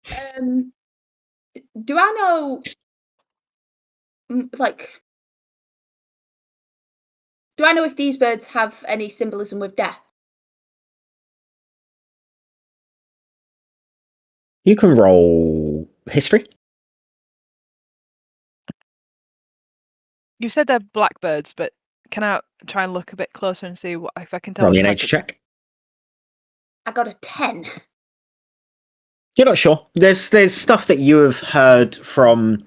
Birds. Do I know, like, do I know if these birds have any symbolism with death? You can roll history. You said they're blackbirds, but can I try and look a bit closer and see if I can tell? Roll what me an type nature of- check. I got a 10. You're not sure. There's stuff that you have heard from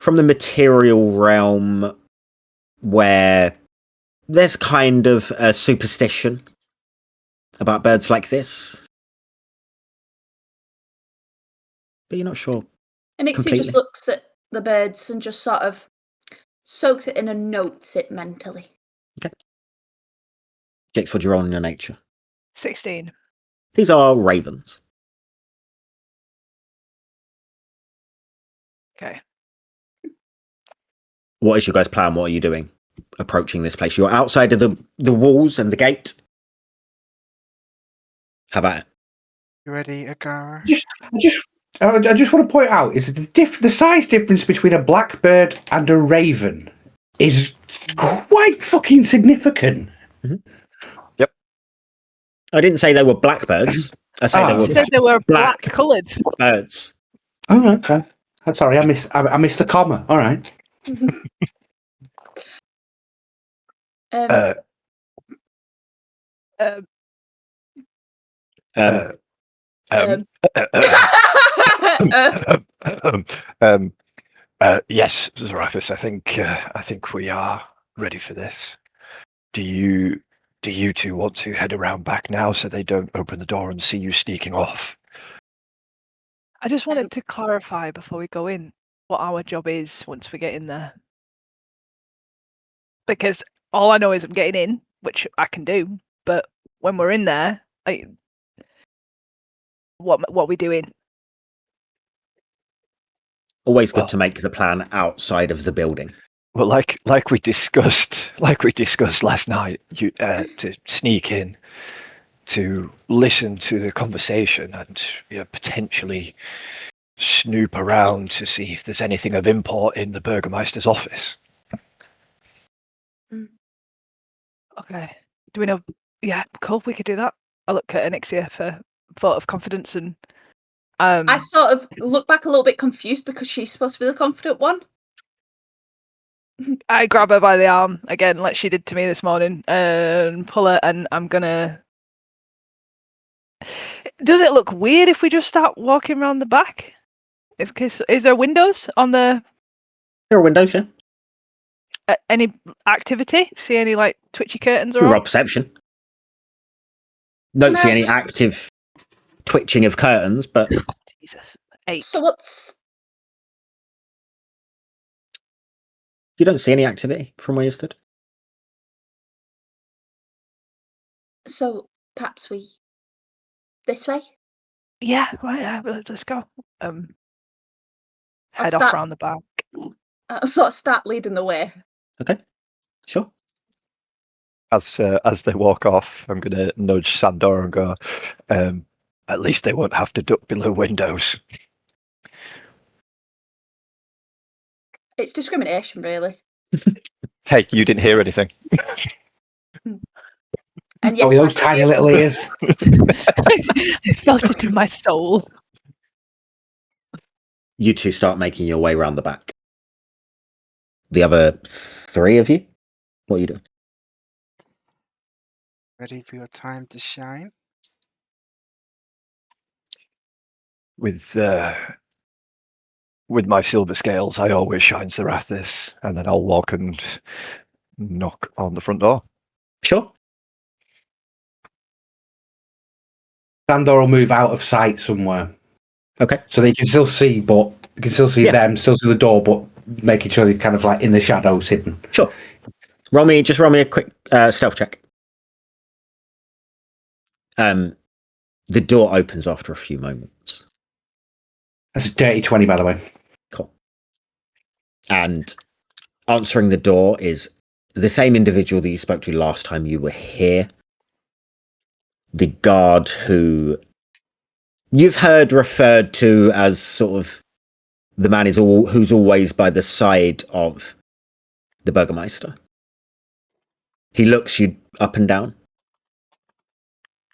the material realm where there's kind of a superstition about birds like this. But you're not sure. And Nixie Completely. just looks at the birds and just sort of soaks it in and notes it mentally. Jix, what do you roll in your nature? 16. These are ravens. Okay. What is your guys' plan? What are you doing approaching this place? You're outside of the walls and the gate. How about it? You ready, Agaro? I just want to point out is the size difference between a blackbird and a raven is quite fucking significant. Mm-hmm. Yep. I didn't say they were blackbirds. I said They were black coloured birds. Oh, okay. Sorry, I missed the comma. All right. Yes, Zorathis, I think we are ready for this. Do you two want to head around back now so they don't open the door and see you sneaking off? I just wanted to clarify before we go in what our job is once we get in there. Because all I know is I'm getting in, which I can do, but when we're in there, what we doing? Always good to make the plan outside of the building. Well, like we discussed last night, to sneak in, to listen to the conversation, and potentially snoop around to see if there's anything of import in the Burgomeister's office. Okay. Do we know? Yeah, cool. We could do that. I look at Anixia for vote of confidence, and I sort of look back a little bit confused because she's supposed to be the confident one. I grab her by the arm again, like she did to me this morning, and pull her. And I'm gonna. Does it look weird if we just start walking around the back? Is there windows on the? There are windows, yeah. Any activity? See any like twitchy curtains or? You roll perception. Don't Can see I any just- active twitching of curtains, but Jesus, 8. So what's you don't see any activity from where you stood. so perhaps we this way? Yeah, right. Yeah, let's go. I'll Head off start- round the back. I'll sort of start leading the way. Okay, sure. As they walk off, I'm going to nudge Sandor and go, at least they won't have to duck below windows. It's discrimination, really. Hey, you didn't hear anything. And Oh, yes, those tiny little ears. I felt it in my soul. You two start making your way around the back. The other 3 of you, what are you doing? Ready for your time to shine? With my silver scales, I always shine Zorathis, and then I'll walk and knock on the front door. Sure. Sandor will move out of sight somewhere. Okay. So they can still see, but you can still see Yeah. them, still see the door, but making sure they're kind of like in the shadows hidden. Sure. Roll me a quick stealth check. The door opens after a few moments. That's a dirty 20, by the way. Cool. And answering the door is the same individual that you spoke to last time you were here. The guard who you've heard referred to as sort of the man who's always by the side of the Burgomeister. He looks you up and down.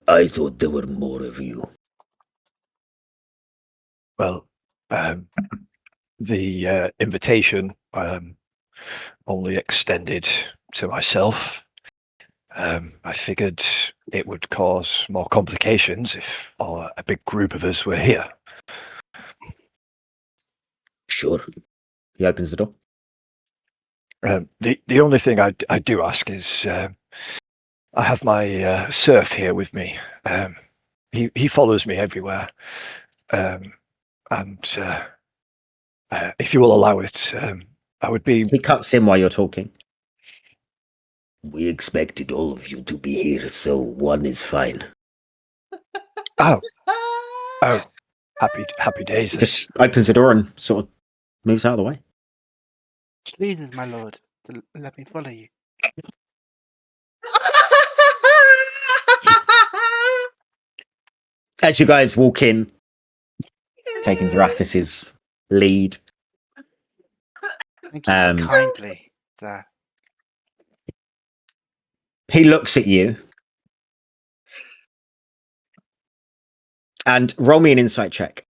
I thought there were more of you. Well, the invitation only extended to myself. I figured it would cause more complications if a big group of us were here. Sure. He opens the door. The only thing I do ask is I have my serf here with me. He follows me everywhere. And if you will allow it, I would be... He cuts in while you're talking. We expected all of you to be here, so one is fine. Oh, happy days. Just opens the door and sort of moves out of the way. Pleases, my lord, to let me follow you. As you guys walk in, taking Zorathis's lead, Thank you kindly, sir. he looks at you and roll me an insight check.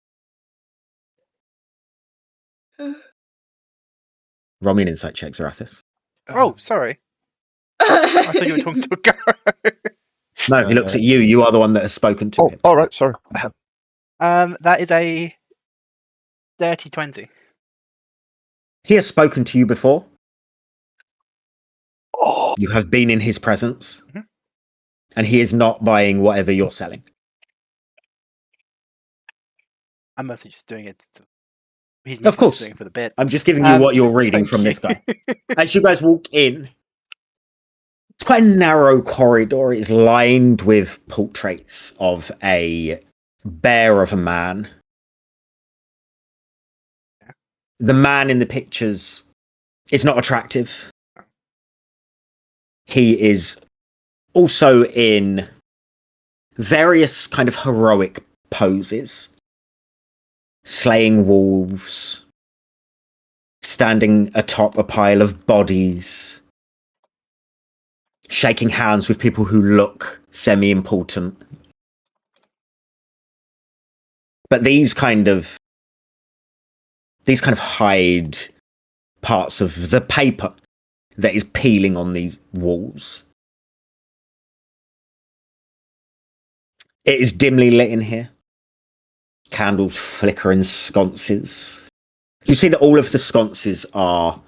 Roll me an insight check, Zorathis. Oh, sorry. I thought you were talking to a guy. No, he looks at you. You are the one that has spoken to him. All right, sorry. That is a dirty 20. He has spoken to you before. Oh, You have been in his presence. Mhm. And he is not buying whatever you're selling. I'm mostly just doing it. He's Of mostly course. just doing it for the bit. I'm just giving you what you're reading Thank from you. this guy. As you guys walk in, it's quite a narrow corridor. It's lined with portraits of a bear of a man. The man in the pictures is not attractive. He is also in various kind of heroic poses. Slaying wolves, standing atop a pile of bodies, shaking hands with people who look semi-important. But these kind of hide parts of the paper that is peeling on these walls. It is dimly lit in here. candles flicker in sconces. You see that all of the sconces are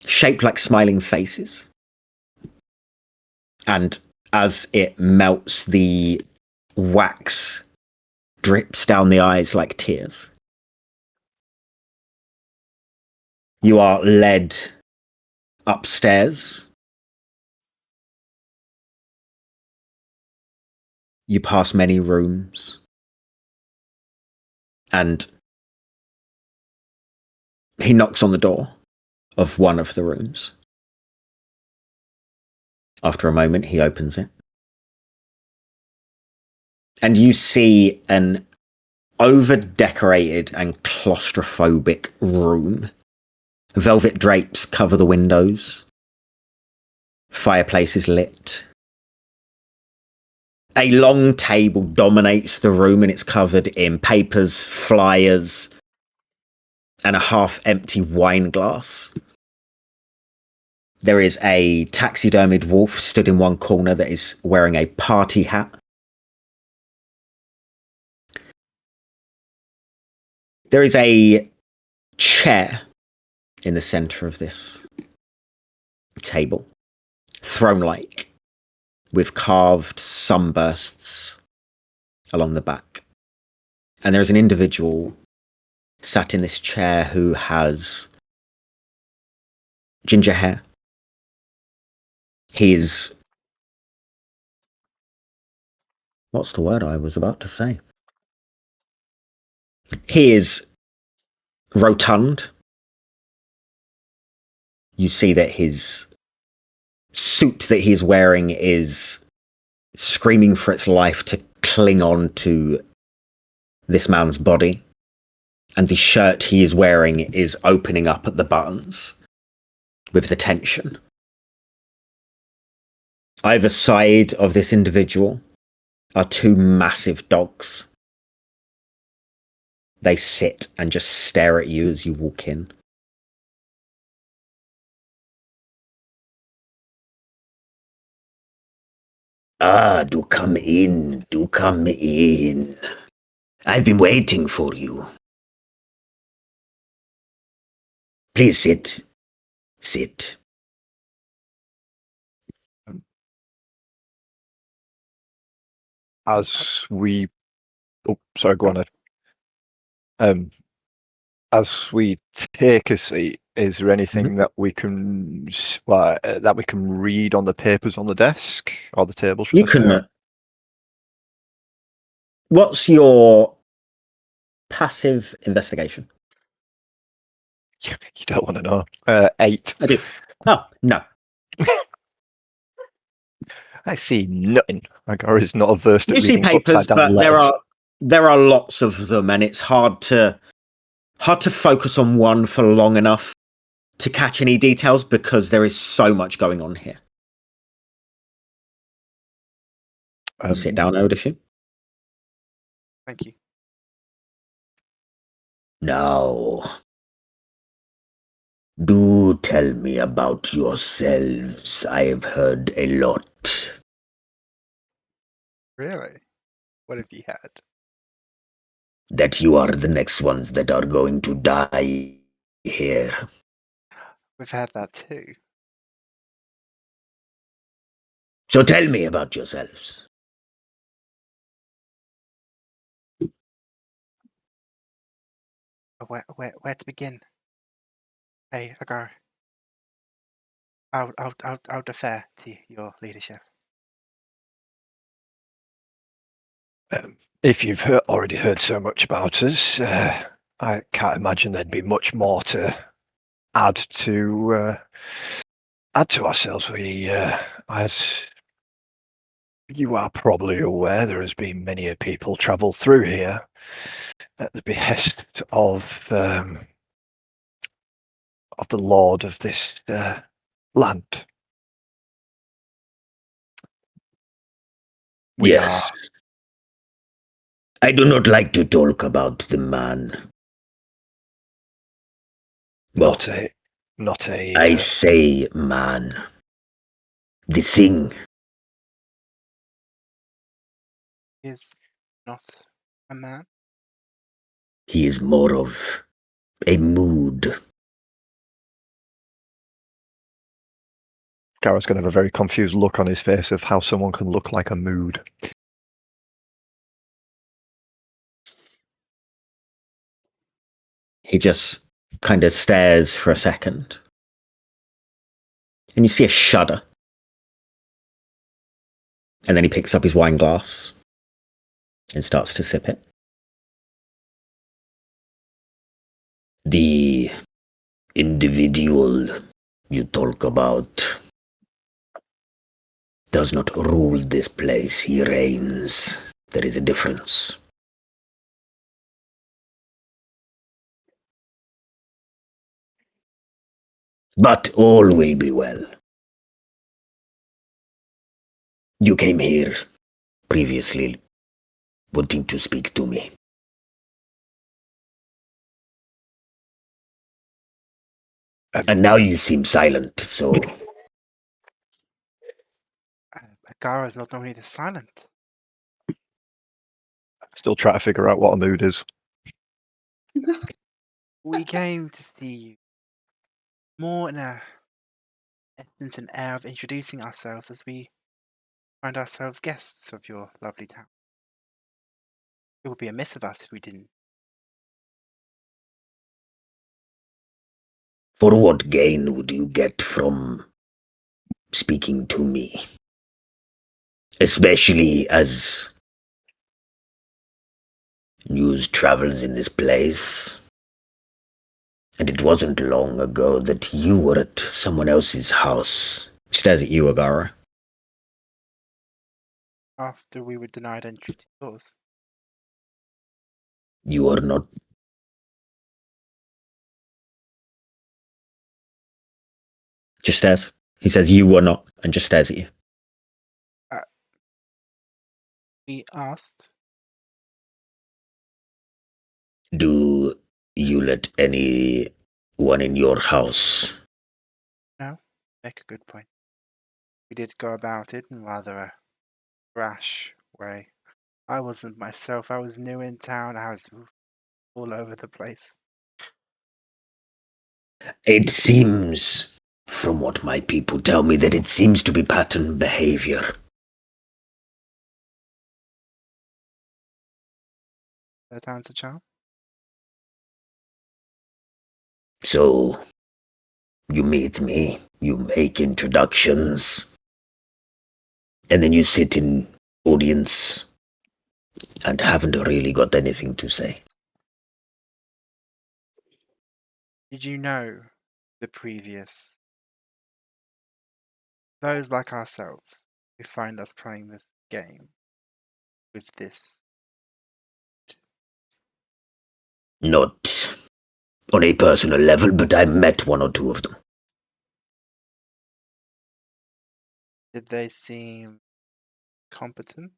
shaped like smiling faces. And as it melts, the wax drips down the eyes like tears. You are led upstairs. You pass many rooms. And he knocks on the door of one of the rooms. After a moment, he opens it. And you see an over-decorated and claustrophobic room. Velvet drapes cover the windows. Fireplace is lit. A long table dominates the room, and it's covered in papers, flyers, and a half-empty wine glass. There is a taxidermied wolf stood in one corner that is wearing a party hat. There is a chair in the center of this table, throne-like, with carved sunbursts along the back. And there's an individual sat in this chair who has ginger hair. He's... What's the word I was about to say? He is rotund. You see that his suit that he's wearing is screaming for its life to cling on to this man's body. And the shirt he is wearing is opening up at the buttons with the tension. Either side of this individual are two massive dogs. They sit and just stare at you as you walk in. Ah, do come in, do come in. I've been waiting for you. Please sit. Sit. As we... Oh, sorry, go on, Ed. As we take a seat, is there anything that we can read on the papers on the desk or the table? You can. What's your passive investigation? You don't want to know. 8. I do. Oh, no. I see nothing. Agaro is not averse to You see reading papers, upside down but letters. there are lots of them, and it's hard to focus on one for long enough to catch any details because there is so much going on here. Sit down, I would assume. Thank you. Now, do tell me about yourselves. I have heard a lot. Really? What have you had? That you are the next ones that are going to die here. We've had that too. So tell me about yourselves. Where to begin? Hey, Agaro. I'll defer to your leadership. If you've already heard so much about us, I can't imagine there'd be much more to add to ourselves. We, as you are probably aware, there has been many a people travel through here at the behest of the lord of this land. Yes. I do not like to talk about the man. Well, not a. I say man. The thing. Is not a man. He is more of a mood. Garrett's going to have a very confused look on his face of how someone can look like a mood. He just kind of stares for a second. And you see a shudder. And then he picks up his wine glass and starts to sip it. The individual you talk about does not rule this place. He reigns. There is a difference. But all will be well. You came here previously wanting to speak to me. And now you seem silent, so... Agaro is not normally this silent. Still trying to figure out what a mood is. We came to see you more in a essence and air of introducing ourselves as we find ourselves guests of your lovely town. It would be amiss of us if we didn't. For what gain would you get from speaking to me? Especially as news travels in this place. And it wasn't long ago that you were at someone else's house. Stares at you, Agaro. After we were denied entry to yours. You are not... Just stares. He says you were not, and just stares at you. We asked. Do you let anyone in your house? No, make a good point. We did go about it in rather a rash way. I wasn't myself. I was new in town. I was all over the place. It seems, from what my people tell me, that it seems to be pattern behavior. Third time's a charm. So, you meet me, you make introductions, and then you sit in audience and haven't really got anything to say. Did you know the previous? Those like ourselves who find us playing this game with this. Not on a personal level, but I met one or two of them. Did they seem competent?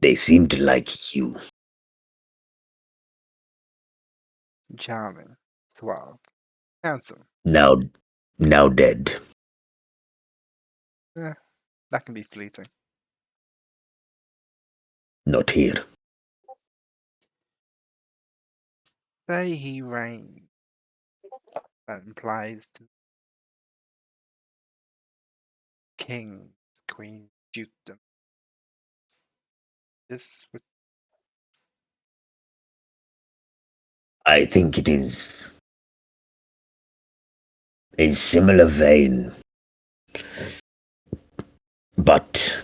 They seemed like you. Charming, suave, handsome. Now dead. That can be fleeting. Not here. Say he reigned. That implies to kings, queens, dukedom. This would I think it is a similar vein, but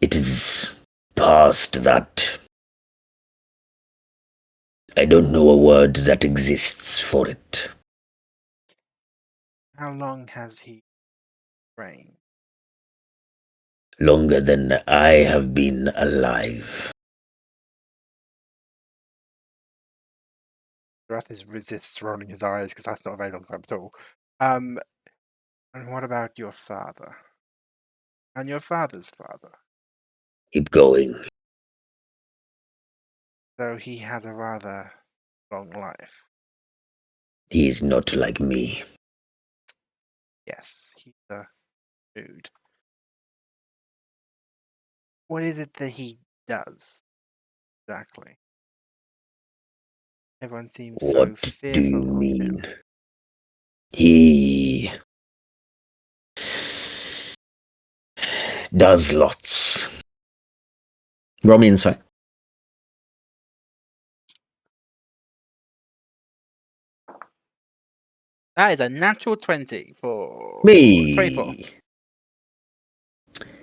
it is past that. I don't know a word that exists for it. How long has he reigned? Longer than I have been alive. Zorathis resists rolling his eyes because that's not a very long time at all. And what about your father? And your father's father? Keep going. So he has a rather long life. He is not like me. Yes, he's a mood. What is it that he does? Exactly. Everyone seems so What do fearful you of him. mean? He does lots. Roll me insight. That is a natural 20 for 24. Me.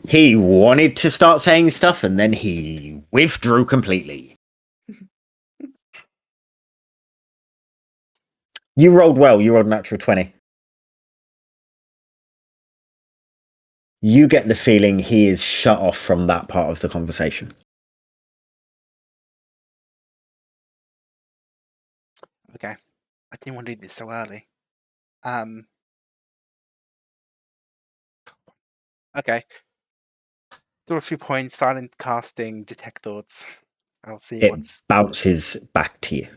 He wanted to start saying stuff and then he withdrew completely. You rolled well. You rolled natural 20. You get the feeling he is shut off from that part of the conversation. Okay. I didn't want to do this so early. Okay. Those 2 points, silent casting, detect thoughts. I'll see It what's... bounces back to you.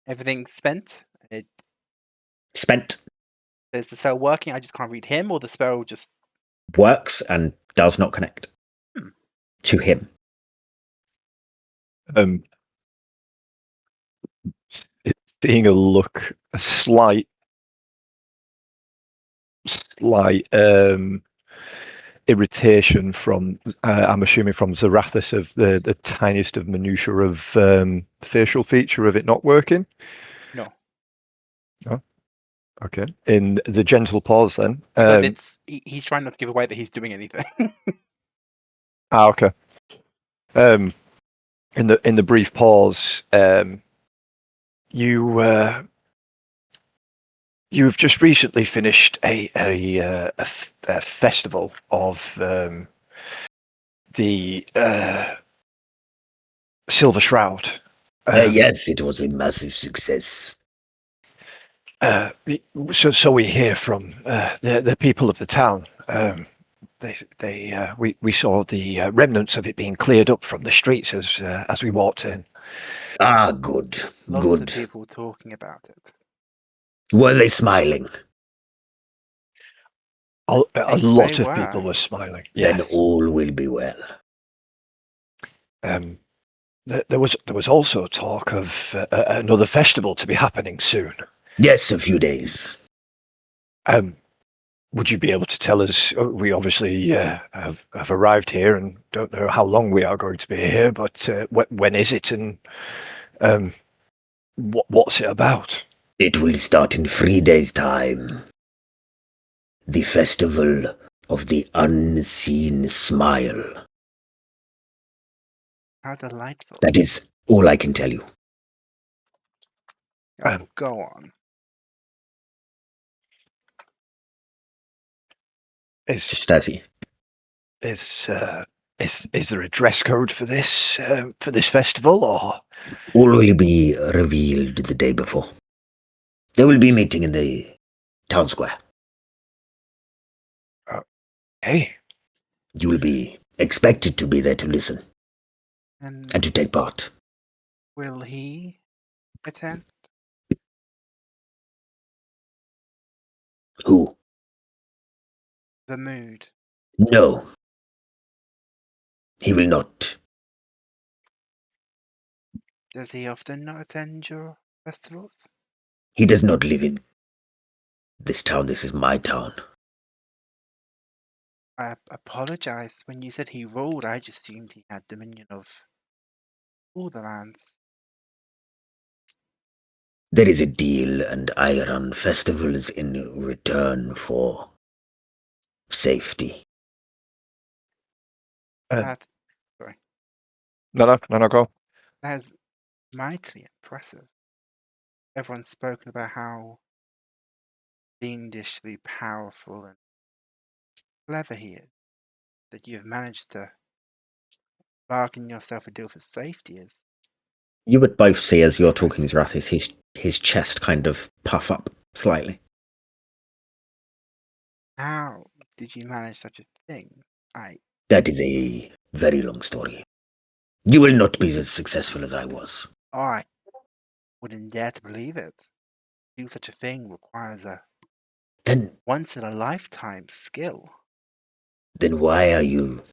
Everything's spent. It Spent. Is the spell working? I just can't read him, or the spell just... Works and does not connect to him. Seeing a slight irritation from, I'm assuming from Zorathis, of the tiniest of minutiae of facial feature of it not working. No. Oh, okay. In the gentle pause, then, because he's trying not to give away that he's doing anything. okay. In the brief pause, you've just recently finished a festival of the Silver Shroud. Yes, it was a massive success. So we hear from the people of the town. We saw the remnants of it being cleared up from the streets as we walked in. Ah, good. Lots of people talking about it. Were they smiling? A lot of people were smiling. Then Yes. all will be well. There was also talk of another festival to be happening soon. Yes, a few days. Would you be able to tell us? We obviously have arrived here and don't know how long we are going to be here, but when is it, and what's it about? It will start in 3 days' time. The Festival of the Unseen Smile. How delightful. That is all I can tell you. Go on. Stasi. Is there a dress code for this festival, or? All will be revealed the day before. There will be a meeting in the town square. Hey. You will be expected to be there to listen And to take part. will he attend? Who? The Mood. No. He will not. Does he often not attend your festivals? He does not live in this town. This is my town. I apologize. When you said he ruled, I just assumed he had dominion of all the lands. There is a deal, and I run festivals in return for safety. Sorry. No, go. That's mightily impressive. Everyone's spoken about how fiendishly powerful and clever he is. That you have managed to bargain yourself a deal for safety is. You would both see, as you're talking, Zorathis, his chest kind of puff up slightly. How did you manage such a thing? That is a very long story. You will not be as successful as I was. I wouldn't dare to believe it. To do such a thing requires a once-in-a-lifetime skill. Then why are you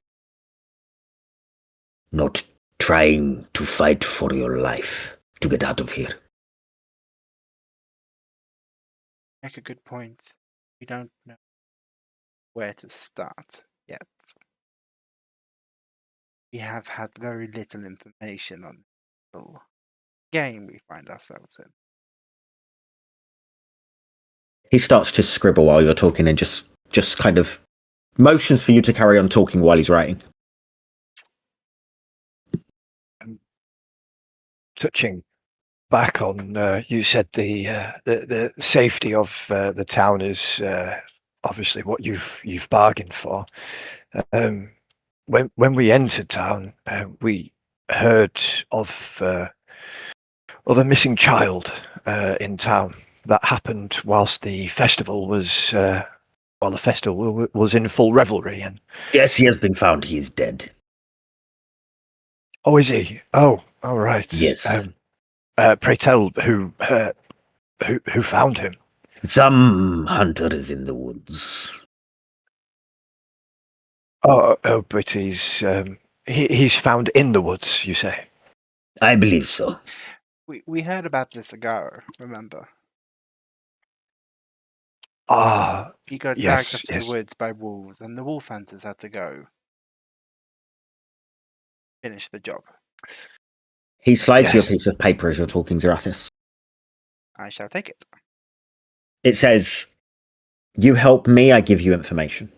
not trying to fight for your life to get out of here. Make a good point. We don't know where to start yet. We have had very little information on the game we find ourselves in. He starts to scribble while you're talking and just kind of motions for you to carry on talking while he's writing. Touching back on, you said the safety of the town is obviously what you've bargained for. When we entered town, we heard of a missing child in town that happened whilst the festival was in full revelry. And Yes, he has been found. He is dead. oh, is he? Oh, all right. Yes. Pray tell who found him. Some hunters in the woods. Oh, but he's found in the woods, you say? I believe so. We heard about this Agaro, remember? Ah, He got yes, dragged up to yes. the woods by wolves, and the wolf hunters had to go finish the job. He slides you a Yes. piece of paper as you're talking, Zorathis. I shall take it. It says, "You help me, I give you information."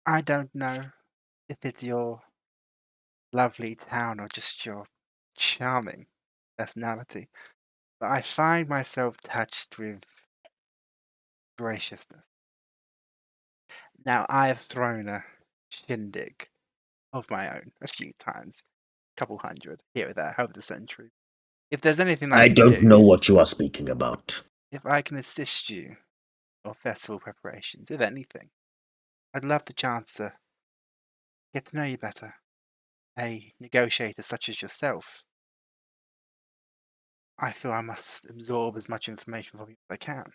I don't know if it's your lovely town or just your charming personality, but I find myself touched with graciousness. Now, I have thrown a shindig of my own a few times, a couple hundred here or there over the century. If there's anything I I can don't do, know what you are speaking about. if I can assist you or festival preparations with anything, I'd love the chance to get to know you better. A negotiator such as yourself, I feel I must absorb as much information from you as I can.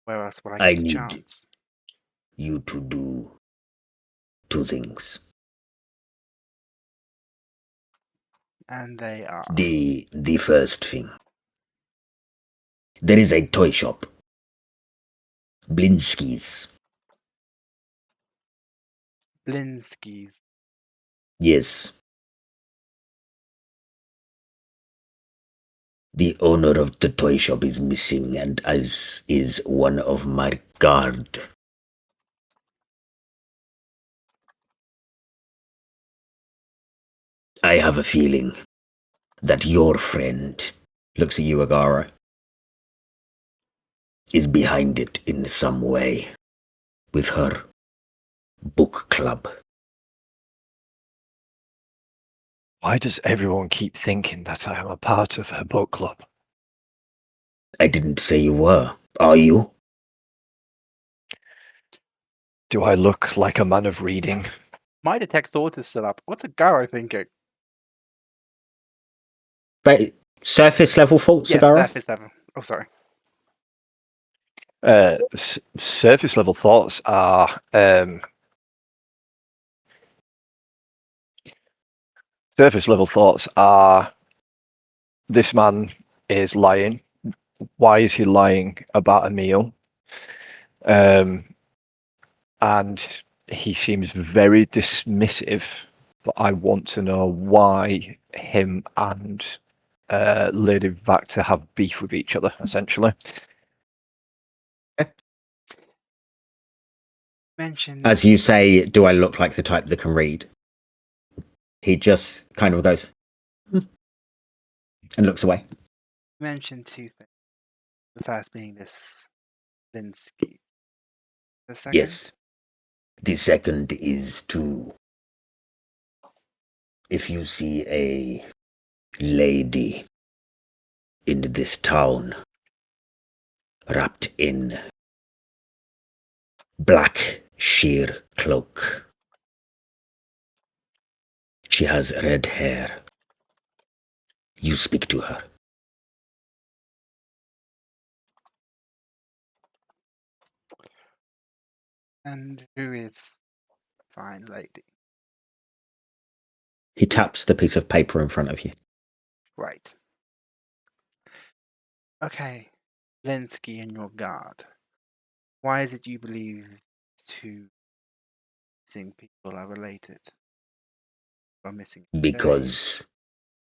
Where else would I I get the need chance? you to do two things. And they are. The first thing. There is a toy shop. Blinsky's. Blinsky's. Yes. The owner of the toy shop is missing, and as is one of my guard. I have a feeling that your friend, looks at you, Agaro, is behind it in some way with her book club. Why does everyone keep thinking that I am a part of her book club? I didn't say you were. Are you? Do I look like a man of reading? My detect thought is still up. What's Agaro thinking? But surface level faults, Yes, Agaro? surface level. Oh, sorry. Surface level thoughts are this man is lying. Why is he lying about a meal? And he seems very dismissive, but I want to know why him and Lady Vactor have beef with each other, essentially. Mentioned. As you say, do I look like the type that can read? He just kind of goes, and looks away. Mentioned two things. The first being this Blinsky. The second? Yes. The second is to, if you see a lady in this town wrapped in black sheer cloak, she has red hair, you speak to her. And who is the fine lady? He taps the piece of paper in front of you. Right. Okay. Linsky and your guard. Why is it you believe two missing people are related? Or missing? Because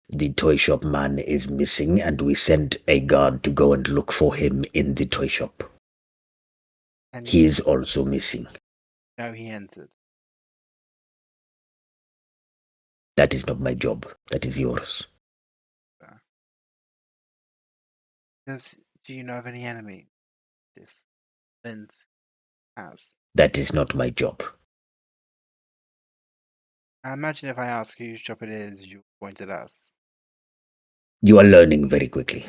the toy shop man is missing, and we sent a guard to go and look for him in the toy shop. And He is also missing. no, he entered. That is not my job. That is yours. Do you know of any enemy this Lins has? That is not my job. I imagine if I ask whose job it is, you point at us. You are learning very quickly.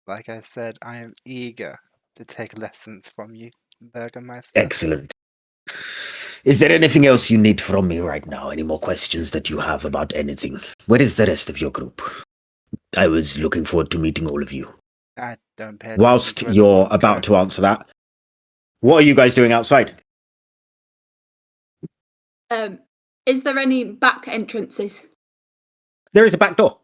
Like I said, I am eager to take lessons from you, Burgomeister. Excellent. Is there anything else you need from me right now? Any more questions that you have about anything? Where is the rest of your group? I was looking forward to meeting all of you. I don't pay Whilst attention to you're where the about ones to answer that, what are you guys doing outside? Is there any back entrances? There is a back door.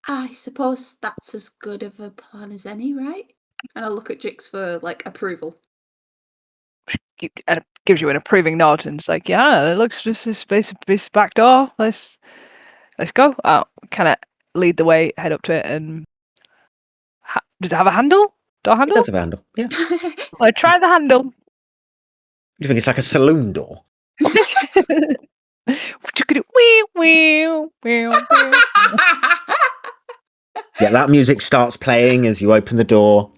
I suppose that's as good of a plan as any, right? And I'll look at Jix for approval. And it gives you an approving nod, and it's like, yeah, it looks just this back door. Let's go. I'll kind of lead the way, head up to it, and does it have a handle? Door It handle? does have a handle. Yeah. I try the handle. Do you think it's like a saloon door? Yeah, that music starts playing as you open the door.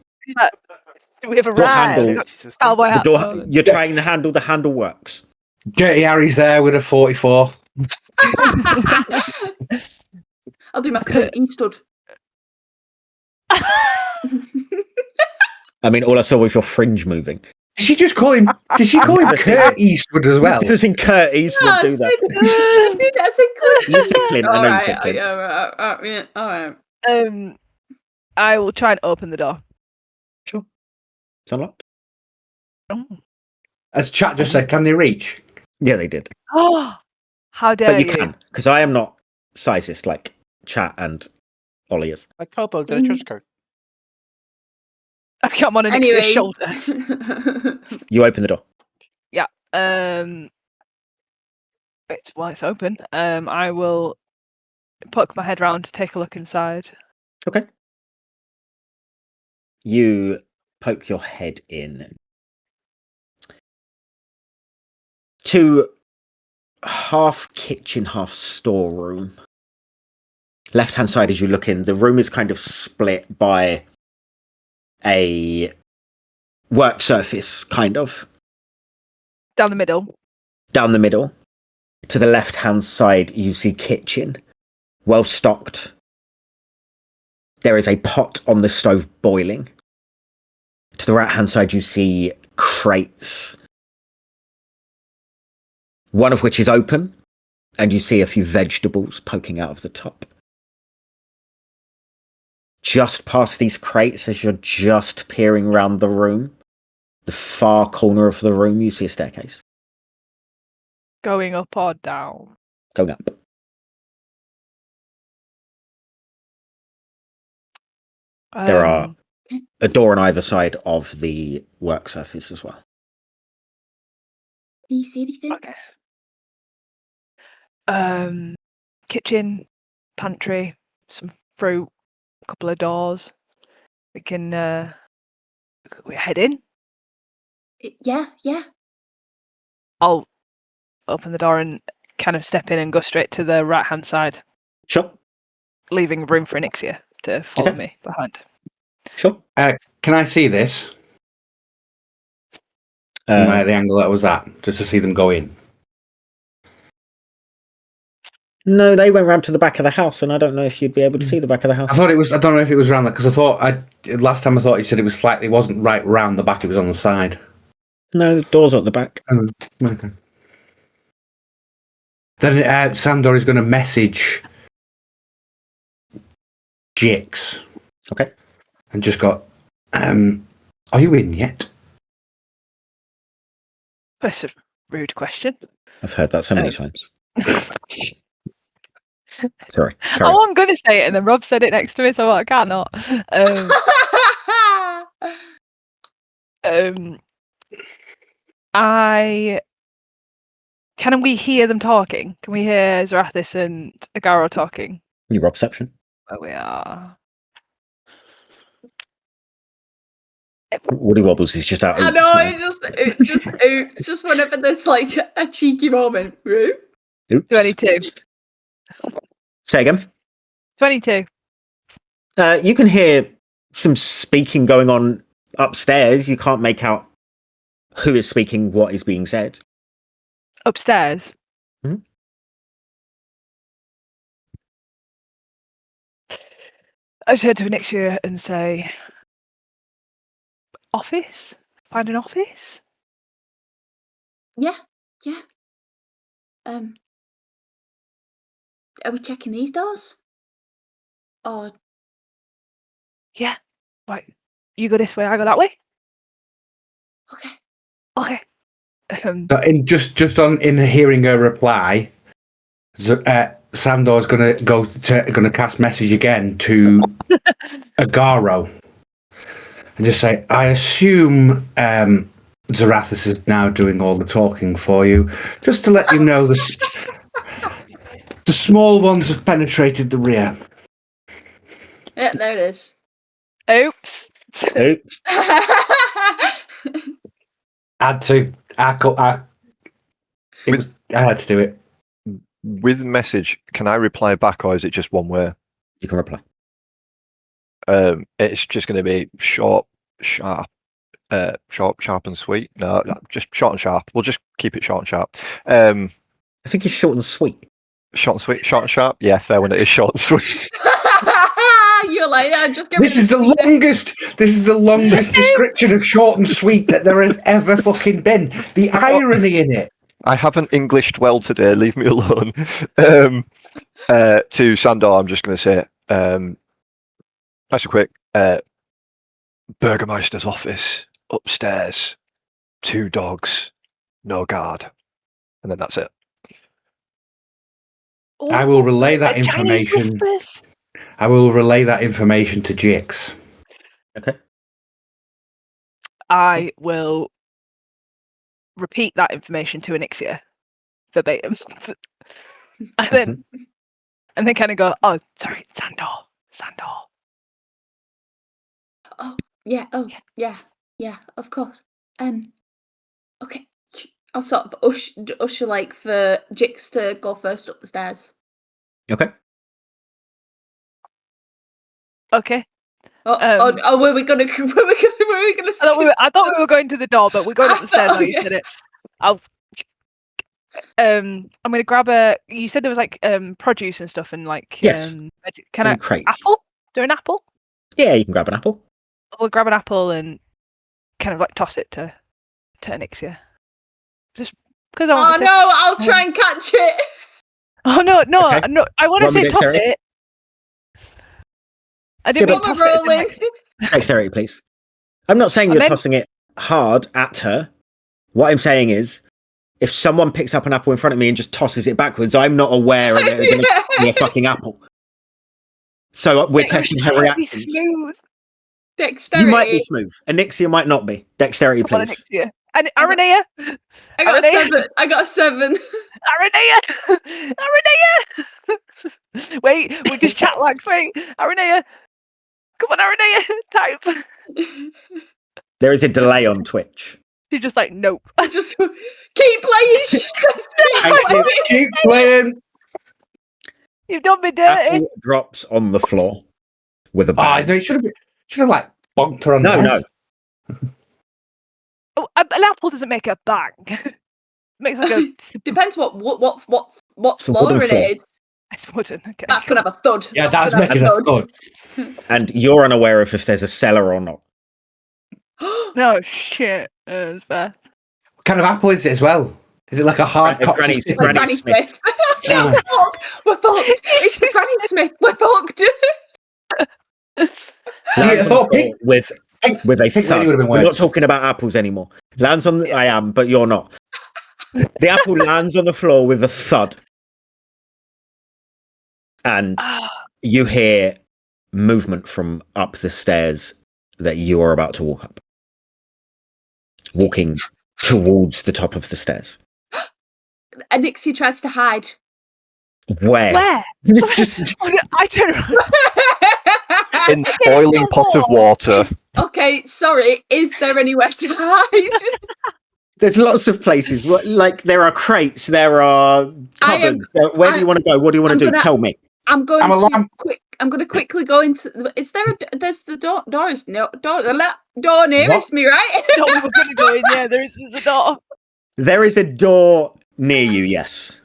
We have a Door ride. handle. Cowboy The hats door. on. You're trying the handle. The handle works. Dirty Harry's there with a 44. I'll do my Clint Eastwood. I mean, all I saw was your fringe moving. Did she just call him? Did she call him Kurt Eastwood as well? It was in Kurt Eastwood No, do that. I said Clint. You said Clint. I know you said Alright, Clint. yeah, alright. I will try and open the door. Sure. It's unlocked. Oh, As chat just said, can they reach? Yeah, they did. how dare But you you? can, because I am not sizist like Chat and Ollie is. Like Kobold in a trench coat. I've got him on Anyway. Anixia's shoulders. You open the door. It's open. I will poke my head round to take a look inside. Okay. You poke your head in to half kitchen, half storeroom. Left-hand side as you look in, the room is kind of split by a work surface, kind of. Down the middle. Down the middle. To the left-hand side, you see kitchen. Well stocked. There is a pot on the stove boiling. To the right-hand side, you see crates. One of which is open, and you see a few vegetables poking out of the top. Just past these crates, as you're just peering around the room, the far corner of the room, you see a staircase. Going up or down? Going up. There are a door on either side of the work surface as well. Can you see anything? Okay. Kitchen, pantry, some fruit, a couple of doors. We can we head in. Yeah. I'll open the door and kind of step in and go straight to the right-hand side, Sure. leaving room for Anixia to follow me behind. Sure. Can I see this? The angle that was at, just to see them go in. No, they went round to the back of the house, and I don't know if you'd be able to see the back of the house. I thought it was. I don't know if it was around that, because last time I thought he said it was slightly. It wasn't right round the back. It was on the side. No, the door's at the back. Okay. Then Sandor is going to message Jix. Okay. And just got, Are you in yet? That's a rude question. I've heard that so many times. Sorry. I wasn't going to say it, and then Rob said it next to me, so I can't not. Can we hear them talking? Can we hear Zorathis and Agaro talking? Your Robception. Where we are. Woody Wobbles is just out. I know, it's just whenever there's like a cheeky moment. Oops. 22. Say again. 22. You can hear some speaking going on upstairs. You can't make out who is speaking, what is being said. Upstairs. Mhm. I just head to Anixia and say, office? Find an office? Yeah. Are we checking these doors? Or Yeah. Right. You go this way, I go that way? okay. Okay. So in hearing her reply, Sandor's gonna cast message again to Agaro and just say, I assume Zorathis is now doing all the talking for you. Just to let you know, the small ones have penetrated the rear. Yeah, there it is. Oops. Oops. I had to do it. With message, can I reply back, or is it just one way? You can reply. It's just going to be short, sharp, and sweet. No, just short and sharp. We'll just keep it short and sharp. I think it's short and sweet. Short and sweet, short and sharp. Yeah, fair when it is short and sweet. You're like, yeah, just give This is the longest description of short and sweet that there has ever fucking been. The irony in it. I haven't Englished well today. Leave me alone. To Sandor, I'm just going to say, nice and quick. Burgomeister's office upstairs. 2 dogs, no guard, and then that's it. I will relay that Chinese information. whispers. I will relay that information to Jix. Okay. I will repeat that information to Anixia verbatim. and then kind of go, oh, sorry, Sandor. Oh, yeah, of course. Okay. I'll sort of usher like for Jix to go first up the stairs. Okay. Okay. Were we gonna I thought we were going to the door, but we're going up the stairs now. You said it. I'm gonna grab you said there was like produce and stuff and like yes. Can I crates. apple? Do an apple? Yeah, you can grab an apple. We'll grab an apple and kind of like toss it to Anixia. Just because I want to. I'll try and catch it. Oh no, Okay. no! I want to say toss it. I didn't mean toss it. Dexterity, please. I'm not saying you're tossing it hard at her. What I'm saying is, if someone picks up an apple in front of me and just tosses it backwards, I'm not aware of it going to be a fucking apple. So we're testing her reactions. Smooth. Dexterity. You might be smooth. Anixia might not be. Dexterity, please. Anixia. And Aranea. I got a 7. Aranea. Wait, we just chat like wait. Aranea. Come on, Aranea. Type. There is a delay on Twitch. She's just like, nope. I just keep playing. She says, Keep playing. You've done me dirty. Apple drops on the floor with a bang. No, it should have like bonked her on the head. No. Oh, an apple doesn't make a bang. It makes like a. Depends what floor it is. It's wooden. Okay. That's gonna have a thud. Yeah, that's making a thud. And you're unaware of if there's a cellar or not. No shit. It's fair. What kind of apple is it as well? Is it like a hard copy? Granny Smith. We're fucked. It's the Granny Smith. We're fucked. With with a think thud. really would have been We're not worse. talking about apples anymore. Lands on the, I am, but you're not. The apple lands on the floor with a thud. And you hear movement from up the stairs that you are about to walk up. Walking towards the top of the stairs. And Nixie tries to hide. Where? It's just I turn around. In boiling pot of water. Okay, sorry. Is there anywhere to hide? there's lots of places. Like there are crates, there are cupboards. Where do you want to go? What do you want to do? Tell me. I'm going to quickly go into. Is there there's the door? The door nearest me, right? No, we were going to go in. Yeah, there's a door. There is a door near you. Yes.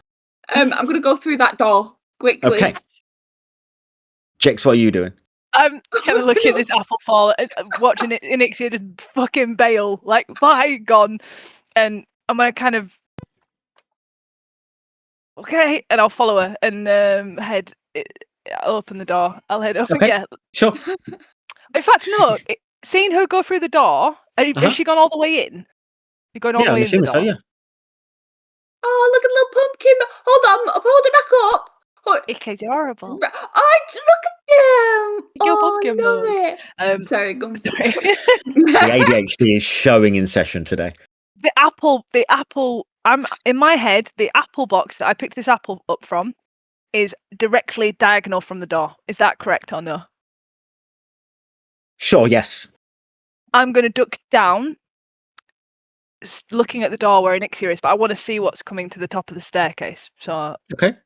I'm going to go through that door quickly. Okay. Jex, what are you doing? I'm kind of looking at this apple fall and watching it, Inixia just fucking bail, like, bye, gone. And I'm going to kind of, okay, and I'll follow her and I'll open the door. I'll head up. Okay, yeah. Sure. In fact, no, seeing her go through the door, has she gone all the way in? You're going all the way in the door? So, yeah. Oh, look at the little pumpkin. Hold on, hold it back up. It's adorable. Oh, look at them. Your Oh, pumpkin I love mug. it. Sorry, go on. Sorry. The ADHD is showing in session today. The apple, I'm in my head, the apple box that I picked this apple up from is directly diagonal from the door. Is that correct or no? Sure, yes. I'm going to duck down, looking at the door where Inixia is, but I want to see what's coming to the top of the staircase. So, okay.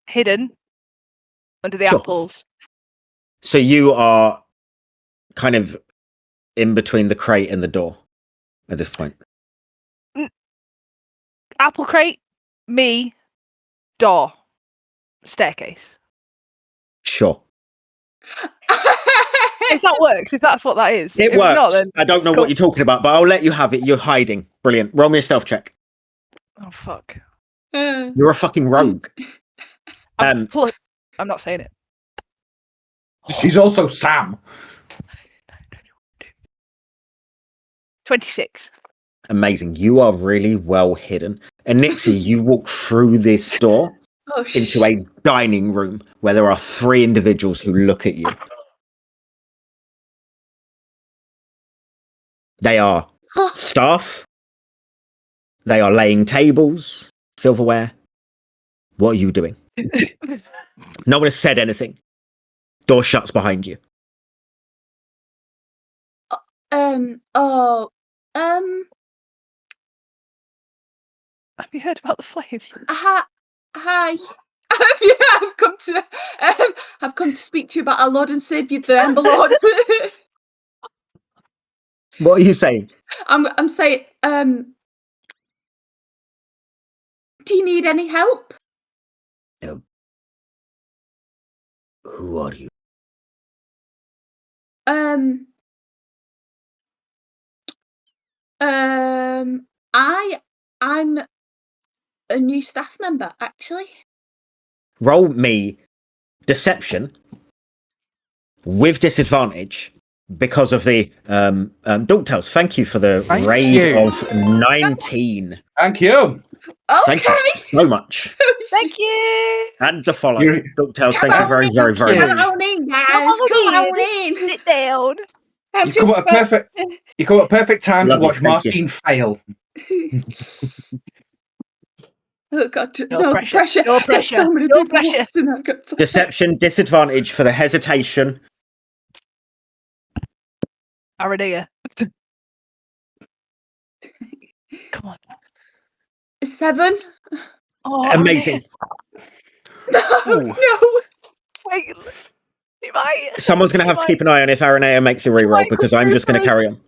Hidden under the apples. So you are kind of in between the crate and the door at this point. Apple crate, me, door, staircase. Sure. If that works, if that's what that is. It if works. It's not, then I don't know what you're talking about, but I'll let you have it. You're hiding. Brilliant. Roll me a stealth check. Oh, fuck. You're a fucking rogue. I'm not saying it. She's also Sam. 26. Amazing. You are really well hidden. And Nixie, you walk through this door into a dining room where there are 3 individuals who look at you. They are staff. They are laying tables, silverware. What are you doing? No one has said anything. Door shuts behind you. Have you heard about the flame? Hi. I've come to speak to you about our Lord and Savior, the Ember Lord. What are you saying? I'm saying, do you need any help? Who are you? I'm a new staff member, actually. Roll me deception with disadvantage because of the Dorktails. Thank you for the raid of 19. Thank you. Okay. Thank you so much. Thank you. And the follow. Dorktails, thank you very, very, very Come much. on in, guys. Come on in. Sit down. You come at a perfect time to watch Martine fail. Oh God! No pressure. No pressure. No pressure. Deception disadvantage for the hesitation. Aradea. Come on. 7. Oh, amazing. No. Wait. Someone's going to have to keep an eye on if Aranea makes a reroll because I'm just going to carry on.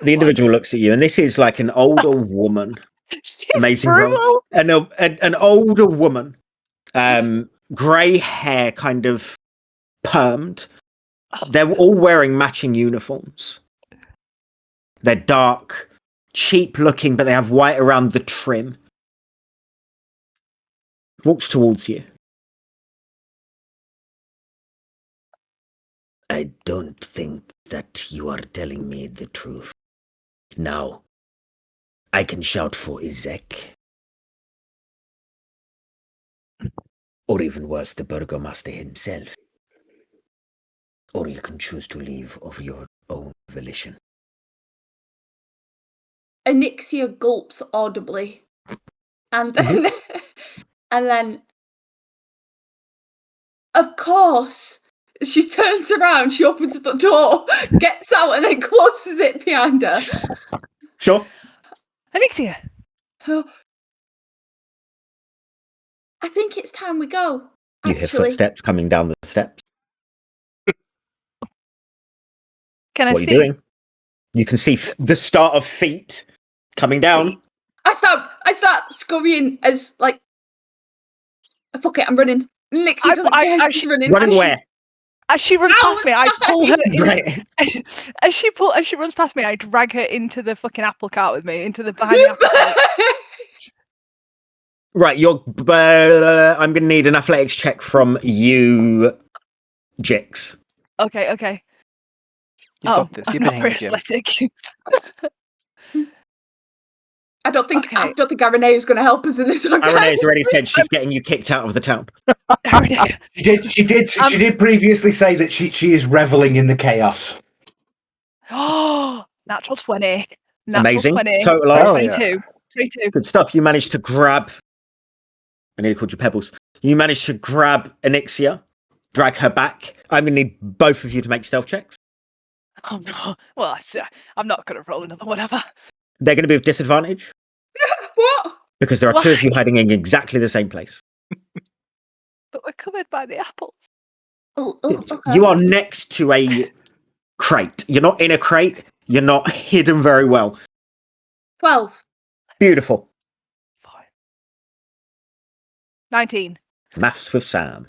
The individual looks at you, and this is like an older woman. Amazing roll. An older woman, grey hair, kind of permed. They're all wearing matching uniforms. They're dark, cheap looking, but they have white around the trim. Walks towards you. I don't think that you are telling me the truth. Now, I can shout for Izek. Or even worse, the Burgomeister himself. Or you can choose to leave of your own volition. Anixia gulps audibly. And then... and then... Of course! She turns around, she opens the door, gets out, and then closes it behind her. Sure. Anixia. Oh, I think it's time we go. You hear Actually, footsteps coming down the steps. Can I What are see? you doing? You can see the start of feet coming down. I start scurrying as like, fuck it, I'm running. Nixie doesn't care. She's running. Running where? As she runs past me, I pull her in. Right. As she runs past me, I drag her into the fucking apple cart with me, into the behind the apple cart. Right, you're. I'm going to need an athletics check from you, Jix. Okay. You got this. I'm You've not been very hanging, Jim. athletic. I don't think Okay. Aranea is going to help us in this one. Aranea's already said she's getting you kicked out of the town. She did previously say that she is reveling in the chaos. Oh, natural 20. Amazing. 20. Total Oh, 22. yeah. 22. Good stuff. You managed to grab. I nearly called you Pebbles. You managed to grab Anixia, drag her back. I'm going to need both of you to make stealth checks. Oh no. Well, I'm not going to roll another whatever. They're going to be with disadvantage What? because there are two of you hiding in exactly the same place. But we're covered by the apples. Oh, okay. You are next to a crate. You're not in a crate. You're not hidden very well. 12. Beautiful. 19. Maths with Sam.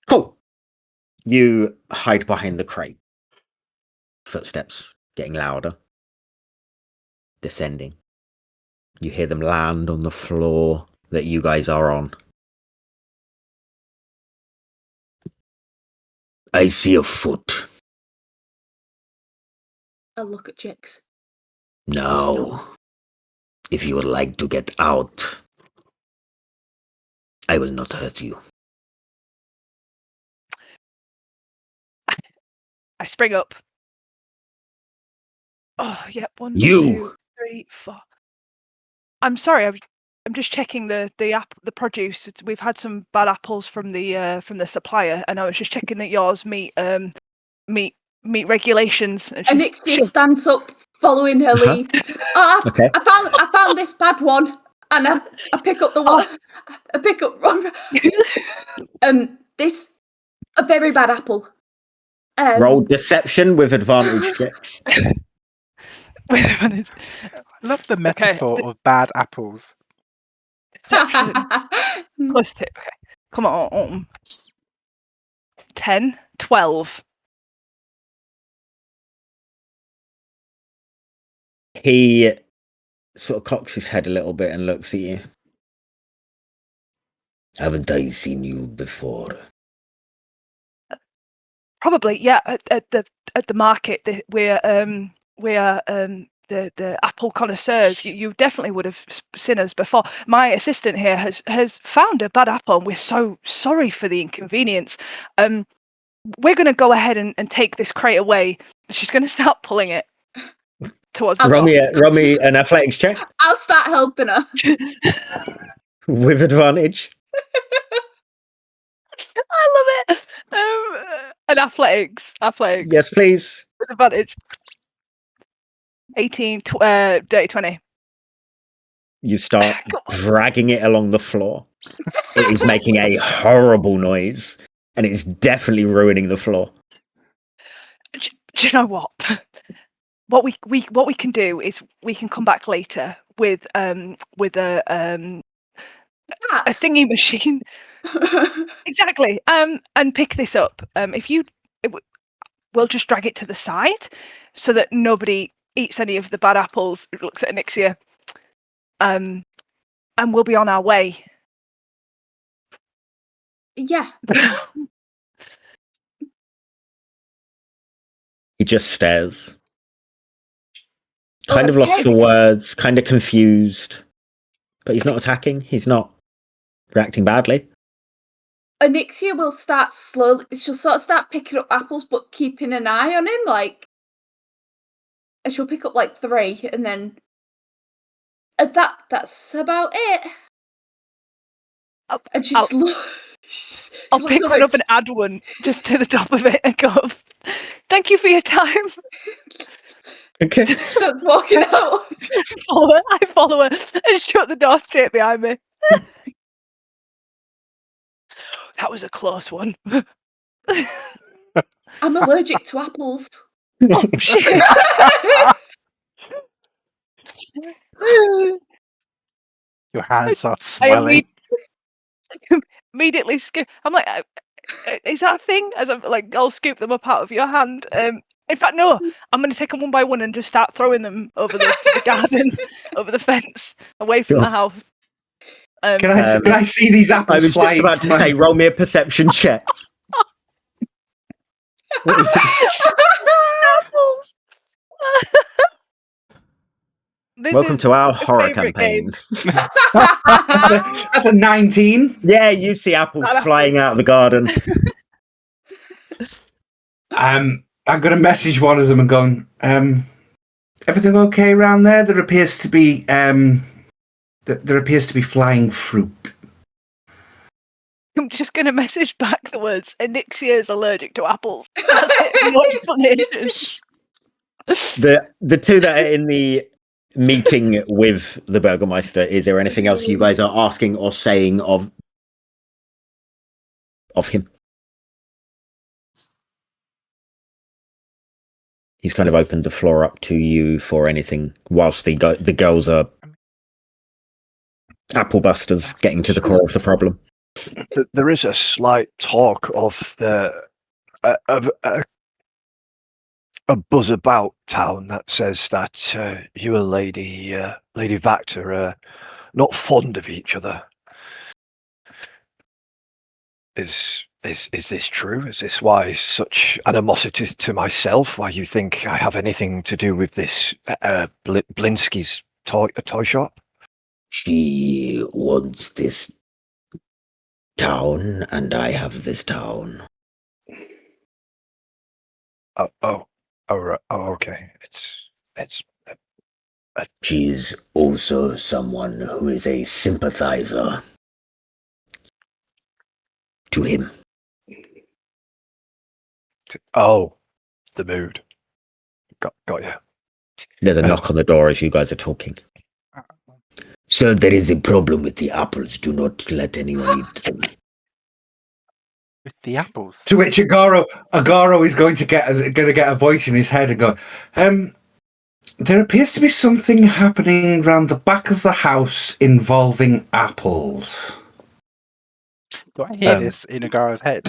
Cool. You hide behind the crate. Footsteps getting louder. Descending. You hear them land on the floor that you guys are on. I see a foot. I'll look at Jix. Now, if you would like to get out, I will not hurt you. I spring up. Oh, yeah. 1, You. 2, 3, 4. I'm sorry. I'm just checking the produce. We've had some bad apples from the supplier, and I was just checking that yours meet regulations. And Anixia stands up, following her lead. Okay. I found this bad one, and I pick up the one. I pick up one. This a very bad apple. Roll deception with advantage checks. I love the metaphor of bad apples. Deception. Positive. Okay. Come on. 10, 12. He sort of cocks his head a little bit and looks at you. Haven't I seen you before? Probably, yeah. At the market, we're the apple connoisseurs. You definitely would have seen us before. My assistant here has found a bad apple, and we're so sorry for the inconvenience. We're going to go ahead and take this crate away. She's going to start pulling it towards the Roll me an athletics check I'll start helping her. with advantage. I love it. And athletics. Yes, please. With advantage. 18, dirty 20. You start dragging it along the floor. It is making a horrible noise, and it's definitely ruining the floor. Do you know what? What we can do is we can come back later with a thingy machine. Exactly. And pick this up. We'll just drag it to the side so that nobody eats any of the bad apples. It looks at Anixia. And we'll be on our way. Yeah. He just stares. Kind of lost for words, kind of confused. But he's not attacking. He's not reacting badly. Onyxia will start slowly. She'll sort of start picking up apples, but keeping an eye on him. And she'll pick up 3, and then that's about it. And I'll pick one up and add one just to the top of it and go, thank you for your time. Okay. That's walking out. I follow her and shut the door straight behind me. That was a close one. I'm allergic to apples. Oh, shit. Your hands start swelling. Immediately I'm like, is that a thing? As I'm I'll scoop them up out of your hand. In fact, no, I'm going to take them one by one and just start throwing them over the garden, over the fence, away from the house. Can I see these apples? I was just about to say, roll me a perception check. What is it? Apples. Welcome to our horror campaign. That's a 19. Yeah, you see apples flying out of the garden. I'm going to message one of them and going, everything okay around there? There appears to be flying fruit. I'm just going to message back the words, Onyxia is allergic to apples. That's it. No explanation. The two that are in the meeting with the Burgomeister, is there anything else you guys are asking or saying of him? He's kind of opened the floor up to you for anything whilst the girls are apple busters getting to the core of the problem. There is a slight talk of a buzz about town that says that you and Lady Vactor are not fond of each other. Is this true? Is this why such animosity to myself? Why you think I have anything to do with this Blinsky's toy shop? She wants this town, and I have this town. Oh, okay. It's. She's also someone who is a sympathizer to him. Oh, the mood. Got you. There's a knock on the door as you guys are talking. Sir, there is a problem with the apples. Do not let anyone eat them. With the apples? To which Agaro is going to get a voice in his head and go, there appears to be something happening around the back of the house involving apples. Do I hear this in Agaro's head?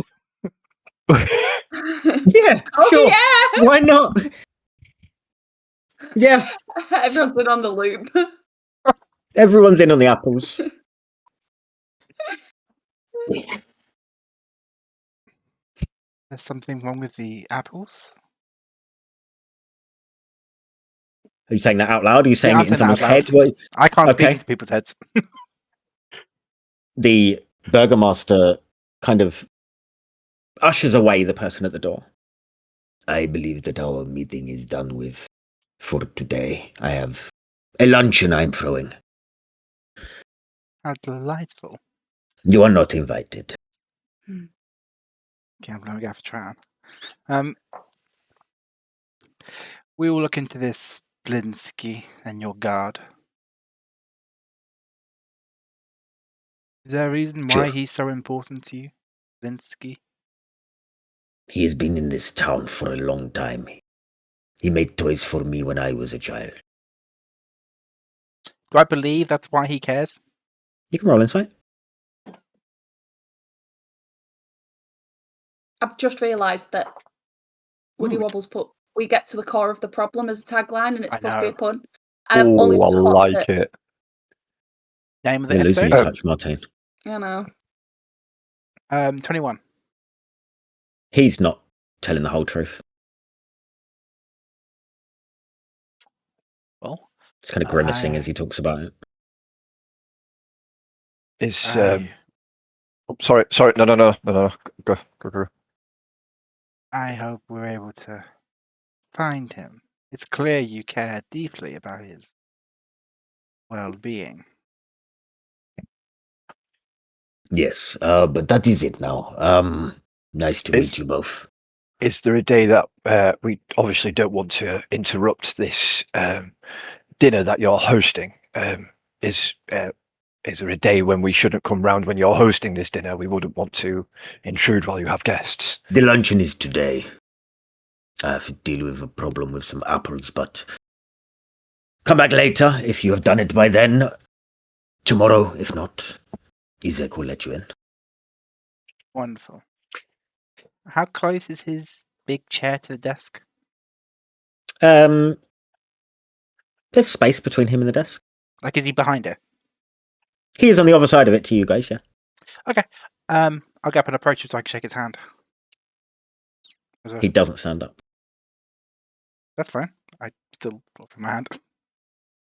Yeah, sure. Yeah. Why not? Yeah. Everyone's been on the loop. Everyone's in on the apples. There's something wrong with the apples? Are you saying that out loud? Are you saying it in someone's head? I can't speak into people's heads. The Burgomaster kind of ushers away the person at the door. I believe that our meeting is done with for today. I have a luncheon I'm throwing. How delightful. You are not invited. Okay, I'm going to go for try on. We will look into this Blinsky and your guard. Is there a reason why he's so important to you, Blinsky? He has been in this town for a long time. He made toys for me when I was a child. Do I believe that's why he cares? You can roll insight. I've just realised that Woody Wobbles put "We get to the core of the problem" as a tagline, and it's supposed to be a pun. And I've only just clocked it. Name of the losing episode? touch, Martin. I know. 21. He's not telling the whole truth. It's kind of grimacing as he talks about it. Is sorry, no. Go. I hope we're able to find him. It's clear you care deeply about his well-being. Yes, but that is it now. Nice to meet you both. Is there a day that we obviously don't want to interrupt this dinner that you're hosting? Is there a day when we shouldn't come round when you're hosting this dinner? We wouldn't want to intrude while you have guests. The luncheon is today. I have to deal with a problem with some apples, but come back later if you have done it by then. Tomorrow, if not, Isaac will let you in. Wonderful. How close is his big chair to the desk? There's space between him and the desk. Like, is he behind it? He is on the other side of it to you guys, yeah. Okay. I'll go up and approach him so I can shake his hand. He doesn't stand up. That's fine. I still offer my hand.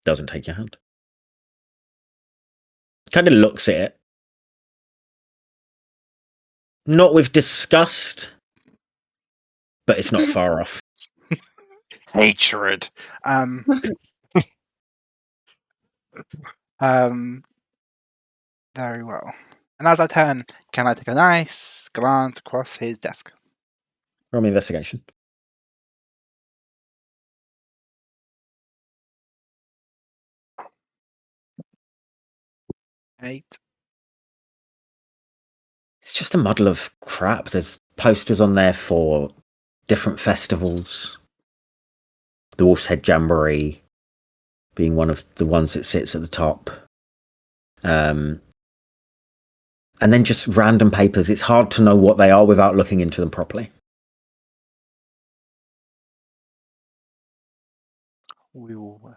Doesn't take your hand. Kind of looks at it. Not with disgust, but it's not far off. Hatred. Very well. And as I turn, can I take a nice glance across his desk? Roll me investigation. Eight. It's just a muddle of crap. There's posters on there for different festivals. The Wolf's Head Jamboree being one of the ones that sits at the top. And then just random papers. It's hard to know what they are without looking into them properly. We will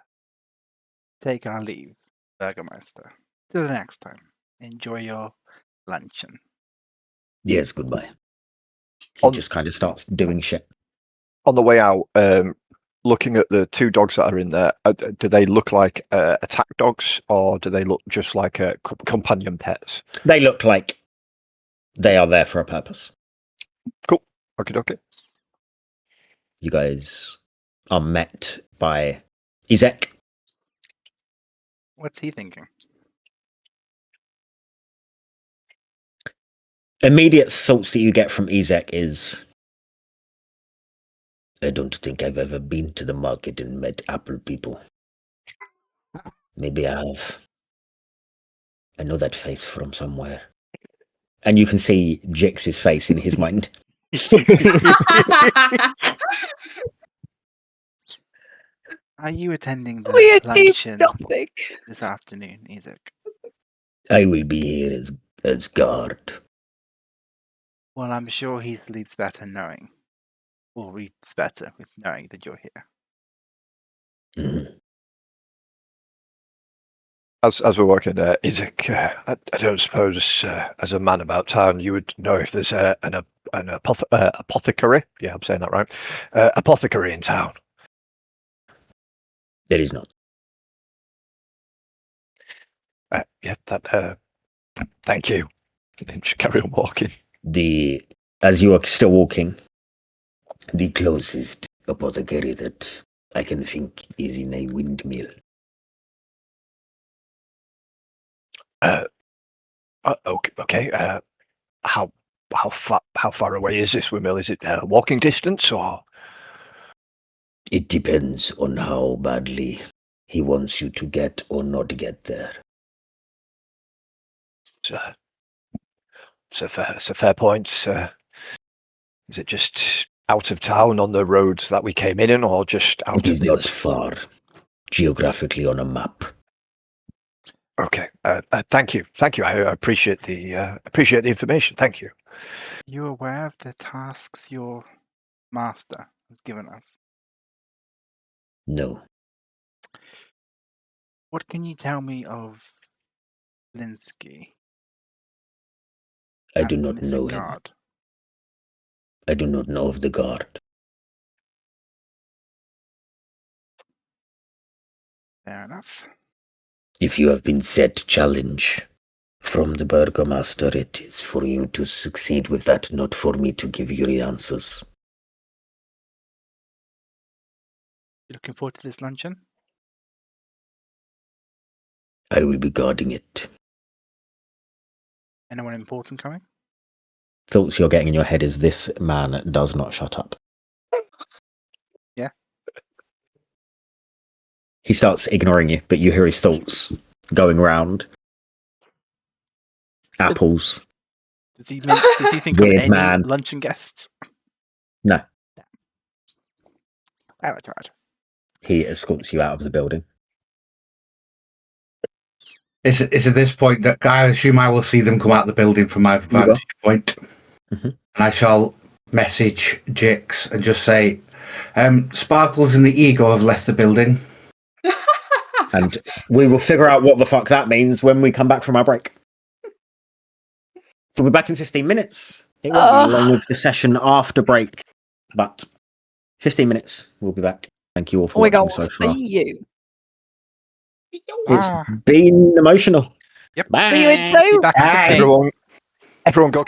take our leave, Burgomeister. Till the next time. Enjoy your luncheon. Yes, goodbye. He just kind of starts doing shit. On the way out, looking at the two dogs that are in there, do they look like attack dogs, or do they look just like companion pets? They look like they are there for a purpose. Cool. Okay. You guys are met by Isaac. What's he thinking? Immediate thoughts that you get from Isaac is, I don't think I've ever been to the market and met apple people. Maybe I have. I know that face from somewhere. And you can see Jix's face in his mind. Are you attending the luncheon this afternoon, Isaac? I will be here as guard. Well, I'm sure he sleeps better knowing, or reads better with knowing that you're here. Mm-hmm. As we're working there, Isaac, I don't suppose, as a man about town, you would know if there's an apothecary. Yeah, I'm saying that right. Apothecary in town. There is not. Thank you. Just carry on walking. As you are still walking, the closest apothecary that I can think is in a windmill. Okay. How far away is this windmill? Is it walking distance or? It depends on how badly he wants you to get or not get there. It's a fair point. Is it just out of town on the roads that we came in, or just out? It is not far, geographically on a map. Okay. Thank you. I appreciate the information. Thank you. You aware of the tasks your master has given us? No. What can you tell me of Linsky? I do not know him. I do not know of the guard. Fair enough. If you have been set challenge from the Burgomeister, it is for you to succeed with that, not for me to give you the answers. You looking forward to this luncheon? I will be guarding it. Anyone important coming? Thoughts you're getting in your head is this man does not shut up. Yeah. He starts ignoring you, but you hear his thoughts going round. Apples. Does he think of Weird any man. luncheon guests? No. Right. He escorts you out of the building. It's at this point that I assume I will see them come out of the building from my vantage point. Mm-hmm. And I shall message Jix and just say, Sparkles and the Ego have left the building. And we will figure out what the fuck that means when we come back from our break. So we'll be back in 15 minutes. It won't be long with the session after break, but 15 minutes, we'll be back. Thank you all for watching so far. See you. It's been emotional. Yep. Bye. See you in 2. Be back in 15. Everyone go.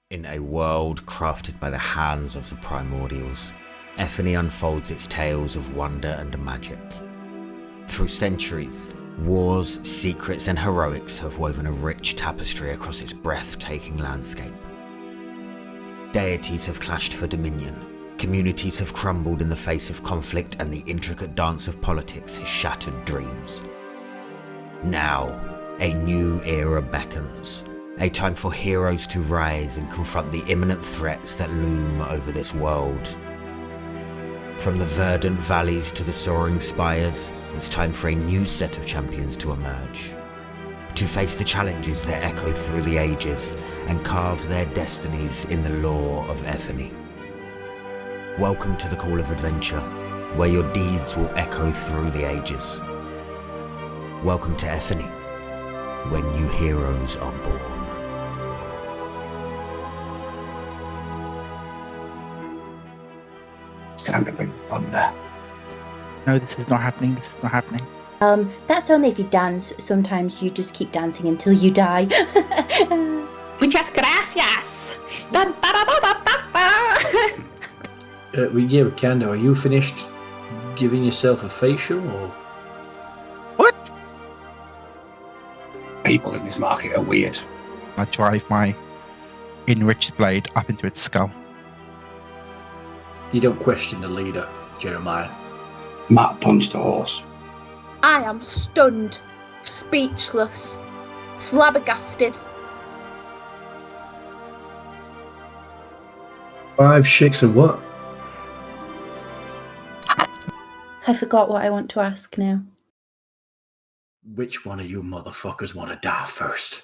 In a world crafted by the hands of the primordials, Effany unfolds its tales of wonder and magic. Through centuries, wars, secrets and heroics have woven a rich tapestry across its breathtaking landscape. Deities have clashed for dominion, communities have crumbled in the face of conflict, and the intricate dance of politics has shattered dreams. Now, a new era beckons. A time for heroes to rise and confront the imminent threats that loom over this world. From the verdant valleys to the soaring spires, it's time for a new set of champions to emerge. To face the challenges that echo through the ages and carve their destinies in the lore of Effany. Welcome to the Call of Adventure, where your deeds will echo through the ages. Welcome to Ethany, when new heroes are born. Sound of thunder. No, this is not happening. This is not happening. That's only if you dance. Sometimes you just keep dancing until you die. Muchas gracias. Dun, da, da, da, da, da, da. Yeah, we can do. Are you finished giving yourself a facial, or What? People in this market are weird. I drive my enriched blade up into its skull. you don't question the leader, Jeremiah? Matt punched a horse. I am stunned, speechless, flabbergasted. 5 shicks of what? I forgot what I want to ask now. Which one of you motherfuckers want to die first?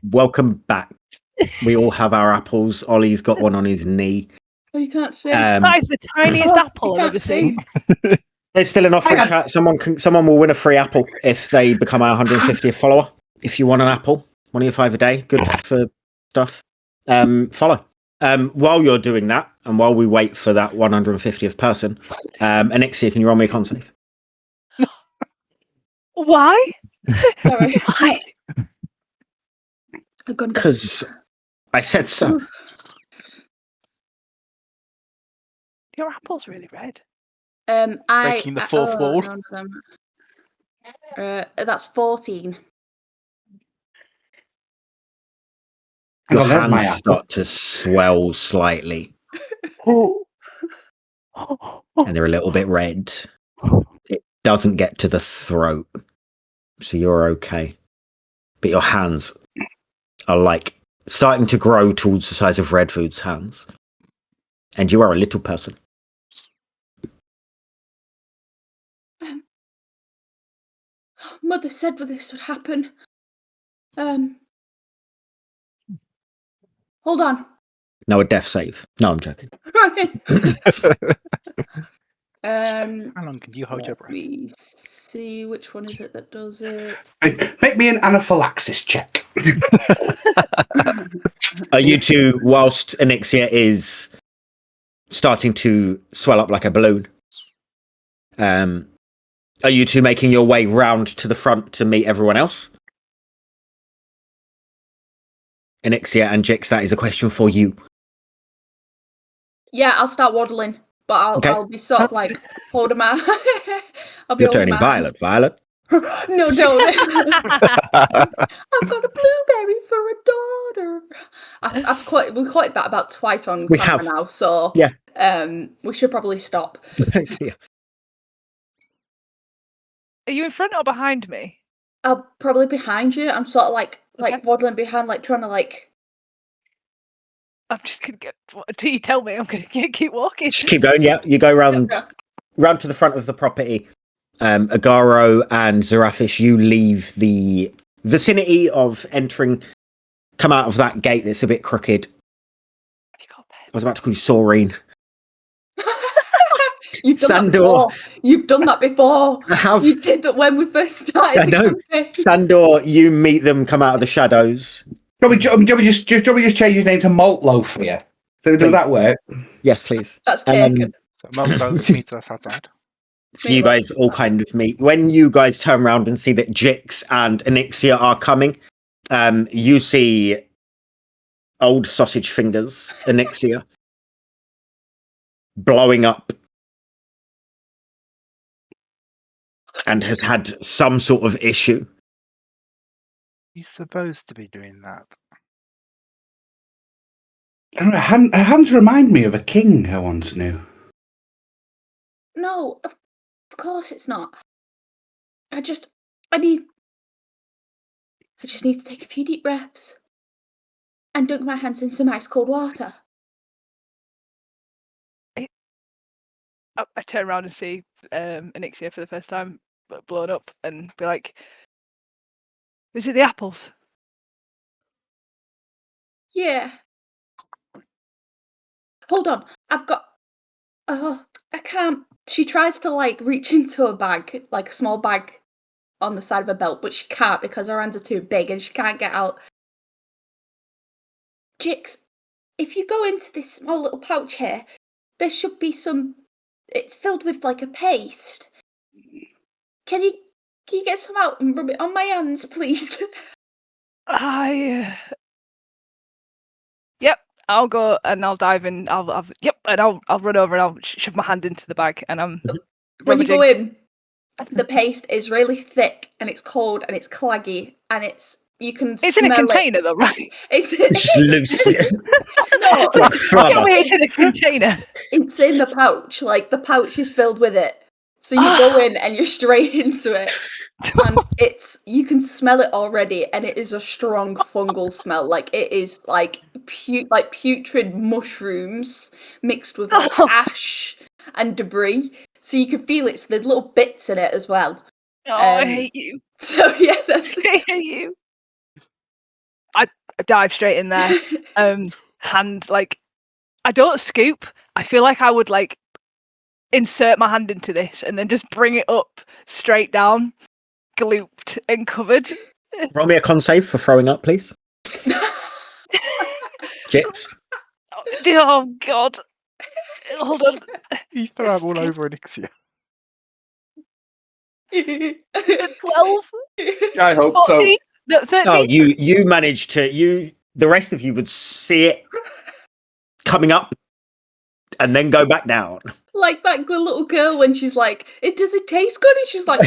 Welcome back. We all have our apples. Ollie's got one on his knee. Oh, you can't see. That is the tiniest apple I've ever seen. There's still an offer in chat. Someone will win a free apple if they become our 150th follower. If you want an apple, one of your 5 a day, good for stuff. Follow. While you're doing that, and while we wait for that 150th person, Anixia, can you roll me a con save? Why? Sorry. Why? Because I said so. Your apple's really red. Breaking the fourth wall. None of them. That's 14. Your hands start to swell slightly. And they're a little bit red. It doesn't get to the throat. So you're okay. But your hands are like starting to grow towards the size of Redfood's hands. And you are a little person. Mother said this would happen. Hold on. No, a death save. No, I'm joking. How long can you hold your breath? Let me see which one is it that does it. Make me an anaphylaxis check. Are you two, whilst Anixia is starting to swell up like a balloon, are you two making your way round to the front to meet everyone else? Anixia and Jix, that is a question for you. Yeah, I'll start waddling, but I'll be sort of like holding my. You're turning violet, Violet. No, don't. I've got a blueberry for a daughter. We quoted that about twice on camera now, so yeah. We should probably stop. Yeah. Are you in front or behind me? I'll probably behind you. I'm sort of like waddling behind, like trying to like. I'm just gonna get. Until you tell me, I'm gonna keep walking. Just keep going. Yeah, you go round to the front of the property. Agaro and Zorathis, you leave the vicinity of entering. Come out of that gate that's a bit crooked. Have you got I was about to call you Saurine. You've done Sandor. that before. You've done that before. I have. You did that when we first started. I know. Sandor, you meet them come out of the shadows. Do we just change his name to Malt Loaf for you? Does that work? Yes, please. That's taken. So Malt meets us outside. So you guys all kind of meet. When you guys turn around and see that Jix and Anixia are coming, you see old sausage fingers, Anixia, blowing up and has had some sort of issue. You're supposed to be doing that. Her hands remind me of a king I once knew. No, of course it's not. I just need to take a few deep breaths and dunk my hands in some ice cold water. I turn around and see Anixia for the first time, blown up, and be like, "Is it the apples?" Yeah. Hold on, I've got. Oh, I can't. She tries to like reach into a bag, like a small bag on the side of her belt, but she can't because her hands are too big and she can't get out. Jix, if you go into this small little pouch here, there should be some. It's filled with like a paste. Can you get some out and rub it on my hands, please? Yep. I'll go and I'll dive in. I'll run over and I'll shove my hand into the bag and I'm. When you go in, the paste is really thick and it's cold and it's claggy and you can. It's in a container though, right? It's loose. No, it's in a container. It's in the pouch. Like the pouch is filled with it. So you go in and you're straight into it. And you can smell it already, and it is a strong fungal smell. Like it is like putrid mushrooms mixed with like ash and debris. So you can feel it. So there's little bits in it as well. Oh, I hate you. So yeah, I hate you. dive straight in there. Hand, like, I don't scoop. I feel like I would, like, insert my hand into this and then just bring it up straight down, glooped and covered. Roll me a con save for throwing up, please. Jits. Oh, God. Hold on. You throw them all over Elixir. Is it 12? I hope 14? No, 13? Oh, you managed to the rest of you would see it coming up and then go back down. Like that little girl when she's like, does it taste good? And she's like,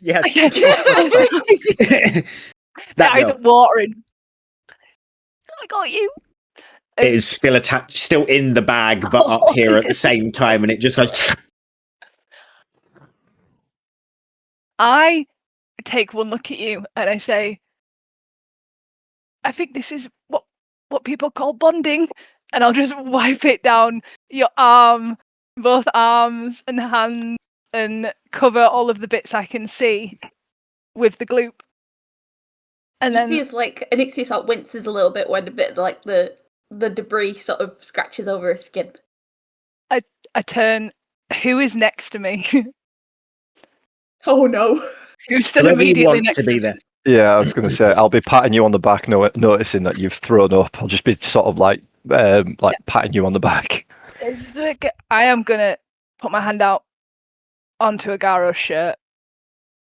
yes. That is watering. I got you. It is still attached, still in the bag, but up here at the same time, and it just goes. I take one look at you and I say, I think this is what people call bonding. And I'll just wipe it down your arm, both arms and hands, and cover all of the bits I can see with the gloop. And then it's like Anixia sort of winces a little bit when a bit like the debris sort of scratches over her skin. I turn. Who is next to me? Oh no! Who's still immediately next to me? There. Yeah, I was going to say, I'll be patting you on the back, noticing that you've thrown up. I'll just be sort of like patting you on the back. I am going to put my hand out onto Agaro's shirt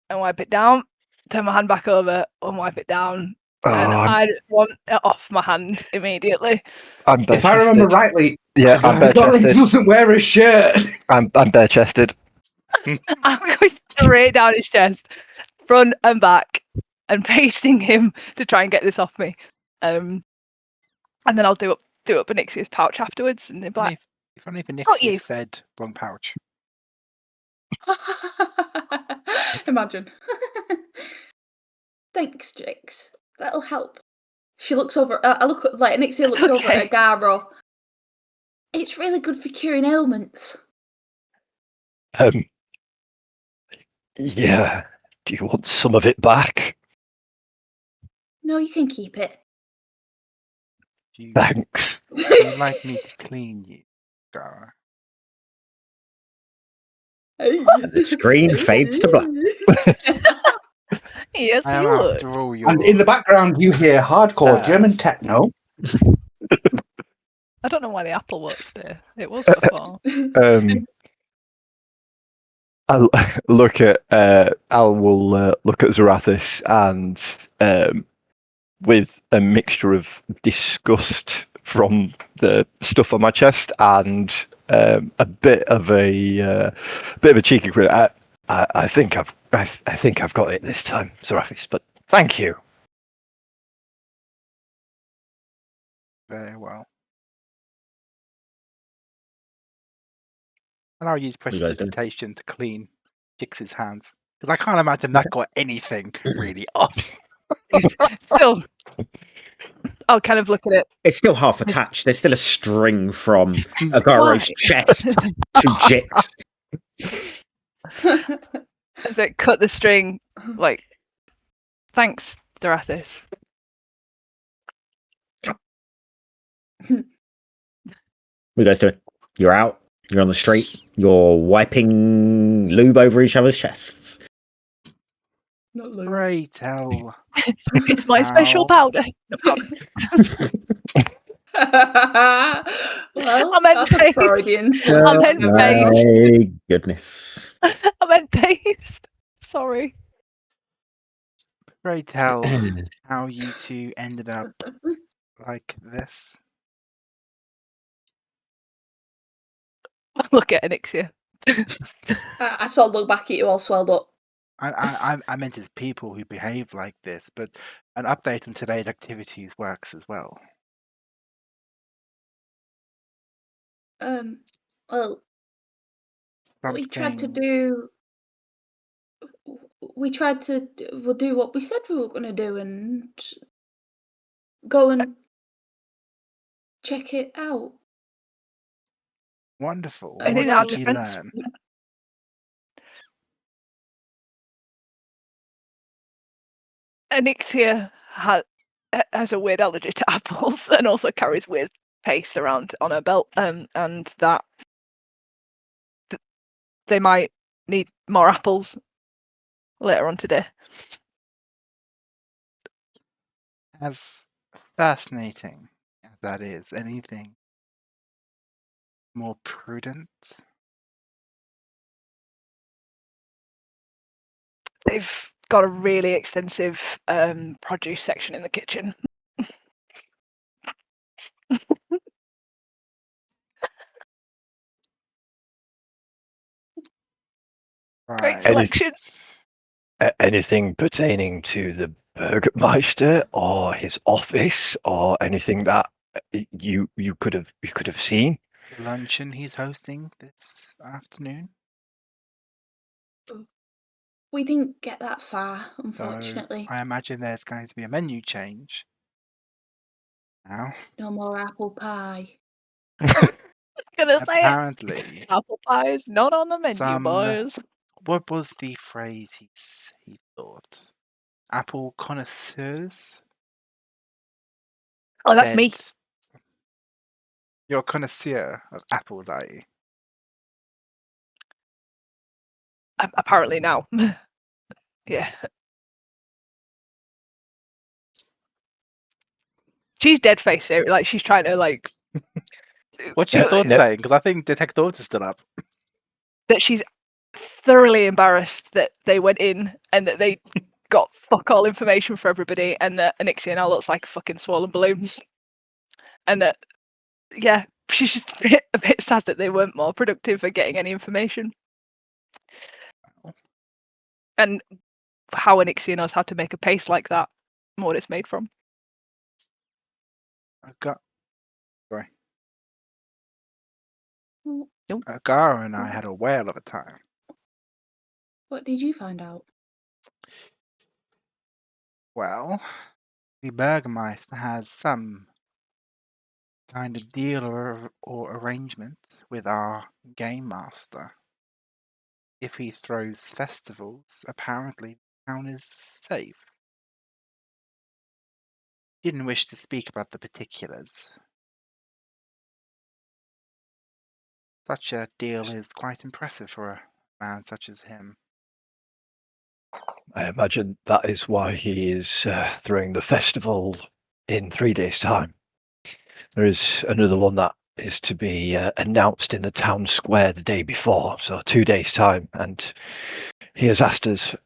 and wipe it down, turn my hand back over and wipe it down. And I want it off my hand immediately. If I remember rightly, yeah, I'm bare-chested. He doesn't wear a shirt. I'm bare-chested. I'm going straight down his chest, front and back, and pasting him to try and get this off me. And then I'll do up Anixia's pouch afterwards, and they're like, if only Anixia said wrong pouch. Imagine. Thanks, Jix. That'll help. She looks over. Anixia looks over at Agaro. It's really good for curing ailments. Yeah. Do you want some of it back? No, you can keep it. Thanks. Would you like me to clean you, Gara? The screen fades to black. Yes, I am you would. after all And in the background, you hear hardcore German techno. I don't know why the Apple Watch there. It was before. I'll look at look at Zorathis and with a mixture of disgust from the stuff on my chest and a bit of a cheeky grin. I think I've got it this time, Zorathis. But thank you. Very well. And I'll use prestidigitation to clean Jix's hands. Because I can't imagine that got anything really off. Still, I'll kind of look at it. It's still half attached. There's still a string from Agaro's chest to Jix. As I cut the string, like, thanks, Zorathis. What are you guys doing? You're out. You're on the street. You're wiping lube over each other's chests. Not lube. Pray tell. It's my special powder. Well, I meant that's a paste. Freudian slip. I meant paste. My goodness. I meant paste. Sorry. Pray tell how you two ended up like this. Look at Anixia. I sort of look back at you all swelled up. I meant as people who behave like this, but an update on today's activities works as well. Well, we tried to do we'll do what we said we were going to do and go and check it out. Wonderful. And What in our did you defense, learn? Anixia has a weird allergy to apples and also carries weird paste around on her belt, and that they might need more apples later on today. As fascinating as that is, anything more prudent? They've got a really extensive produce section in the kitchen. Great Right. selection. Anything pertaining to the Burgomeister or his office or anything that you could have seen? The luncheon he's hosting this afternoon. We didn't get that far, So unfortunately. I imagine there's going to be a menu change. Now, No more apple pie. Gonna say it. apparently, Apple pie is not on the menu, boys. What was the phrase he thought? Apple connoisseurs? Oh, that's me. Said- You're a connoisseur of apples, are you? Apparently now. Yeah. She's dead face serious. Like she's trying to like. What's your do- thoughts saying? Because I think Detect Thoughts is still up. that she's thoroughly embarrassed that they went in and that they got fuck all information for everybody, and that Anixia now looks like a fucking swollen balloon. And that, yeah, she's just a bit sad that they weren't more productive at getting any information. And how Anixia knows how to make a paste like that and what it's made from. Sorry. Well, Agaro and I had a whale of a time. what did you find out? Well, the Burgomeister has some kind of deal or arrangement with our game master. If he throws festivals, apparently the town is safe. Didn't wish to speak about the particulars. Such a deal is quite impressive for a man such as him. I imagine that is why he is throwing the festival in 3 days' time. There is another one that is to be announced in the town square the day before, so 2 days' time, and he has asked us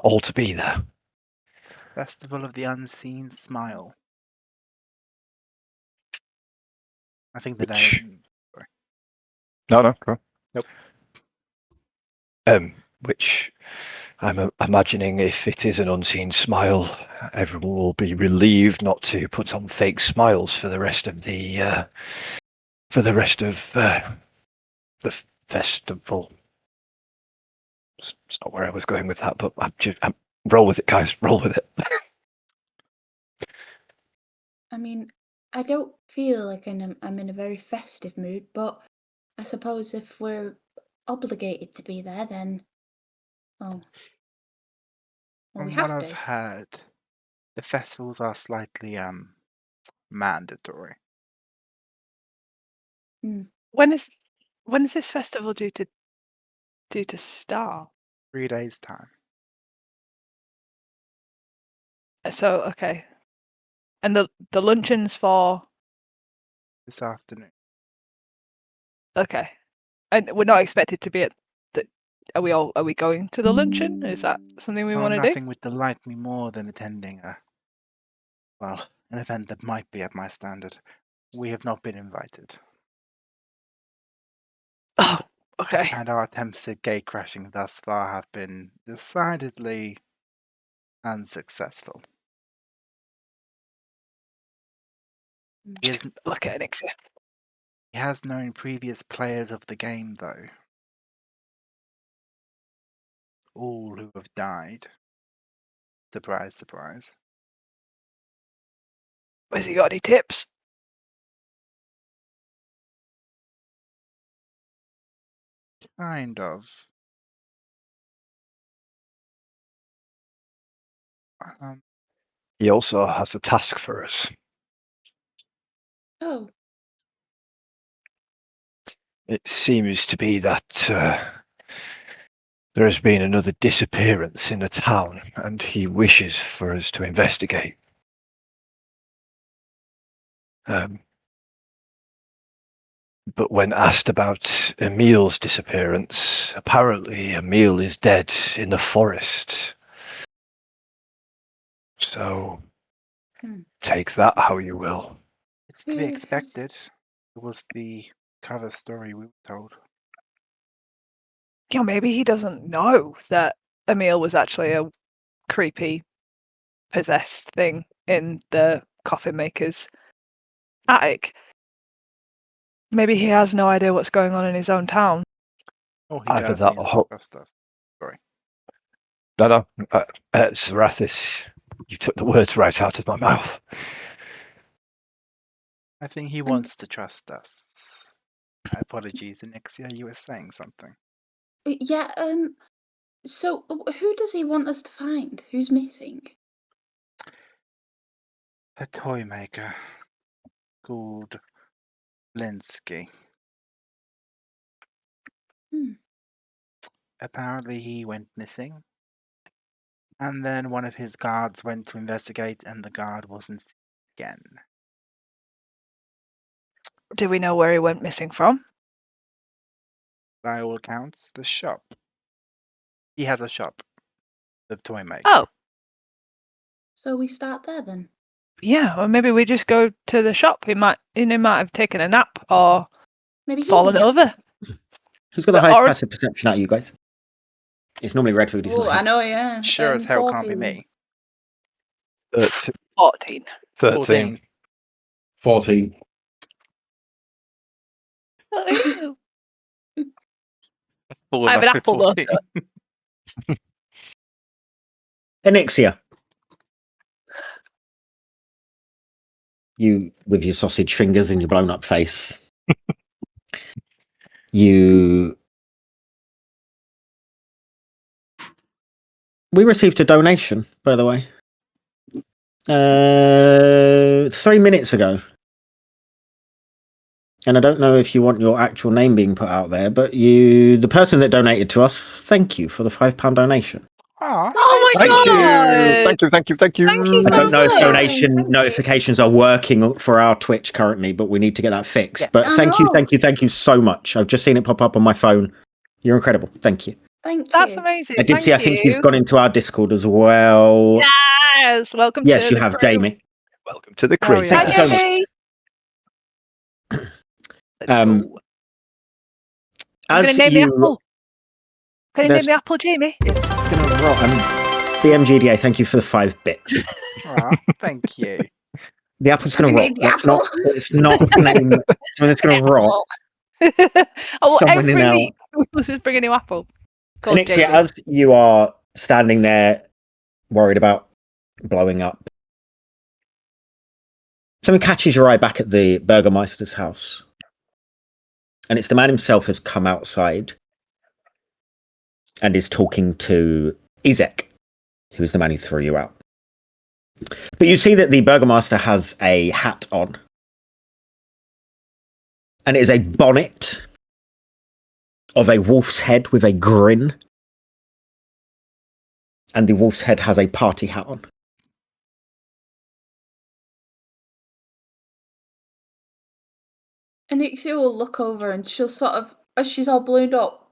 all to be there. Festival of the Unseen Smile. I think the name. Sorry. No, go on. Nope. Which I'm imagining, if it is an unseen smile, everyone will be relieved not to put on fake smiles for the rest of the festival. It's not where I was going with that, but I'm roll with it, guys. Roll with it. I mean, I don't feel like I'm in a very festive mood, but I suppose if we're obligated to be there, then, well, we From what have I've to. heard, the festivals are slightly mandatory. When is this festival due to start? 3 days' time. So okay, and the luncheon's for This afternoon. okay, and we're not expected to be at the. Are we going to the luncheon? Is that something we want to do? Nothing would delight me more than attending an event that might be at my standard. We have not been invited. Oh, okay. And our attempts at gate crashing thus far have been decidedly unsuccessful. Look at Anixia. He has known previous players of the game, though. All who have died. Surprise, surprise. Has he got any tips? Kind of. he also has a task for us. Oh, It seems to be that there has been another disappearance in the town, and he wishes for us to investigate. But when asked about Emil's disappearance, apparently Emil is dead in the forest. So, take that how you will. It's to be expected. It was the cover story we were told. Yeah, maybe he doesn't know that Emil was actually a creepy, possessed thing in the coffin maker's attic. Maybe he has no idea what's going on in his own town. Oh, he Either does. that He or doesn't hope. trust us. Sorry. No, Zorathis, you took the words right out of my mouth. I think he wants to trust us. Apologies, Anixia, you were saying something. yeah. So, who does he want us to find? Who's missing? A toy maker called Linsky. Apparently he went missing. And then one of his guards went to investigate and the guard wasn't seen again. Do we know where he went missing from? By all accounts, the shop. He has a shop. The toy maker. Oh. So we start there then. Yeah, or maybe we just go to the shop. He might have taken a nap or Maybe he's fallen over. Who's got the highest passive perception out of you guys? It's normally Red Food, isn't Oh, it? I know, yeah. Sure as hell can't be 14. me. 14. 13. 14. Oh, All of I have an us with apple though, 14. so Anixia. You, with your sausage fingers and your blown up face, we received a donation, by the way, 3 minutes ago. And I don't know if you want your actual name being put out there, but the person that donated to us, thank you for the £5 donation. Aww, oh my god! Thank you. Thank you I so don't know if much. donation Thank you. notifications are working for our Twitch currently, but we need to get that fixed. Yes. But I thank you know. so much. I've just seen it pop up on my phone. You're incredible. Thank you. Thank you. That's amazing. I did Thank see, I you. think you've gone into our Discord as well. Yes, welcome Yes, to you the have, crew. Jamie. Welcome to the Oh, crazy. yeah. Thank you so much. Jamie. Let's Um, go. I'm going As to name the you, apple. Can you there's- name the apple, Jamie? it's gonna rot. BMGDA, thank you for the 5 bits. Aw, thank you. The apple's I'm gonna gonna rot. name the Let's apple. not. It's not name. It's gonna rot. Oh, Someone in every our- week we'll just bring a new apple. Called Anixia, Jamie. as you are standing there, worried about blowing up, something catches your eye back at the Burgomeister's house, and it's the man himself has come outside and is talking to Izek, who is the man who threw you out. But you see that the Burgomeister has a hat on, and it is a bonnet of a wolf's head with a grin, and the wolf's head has a party hat on. Anixia will look over and she'll sort of, as she's all ballooned up,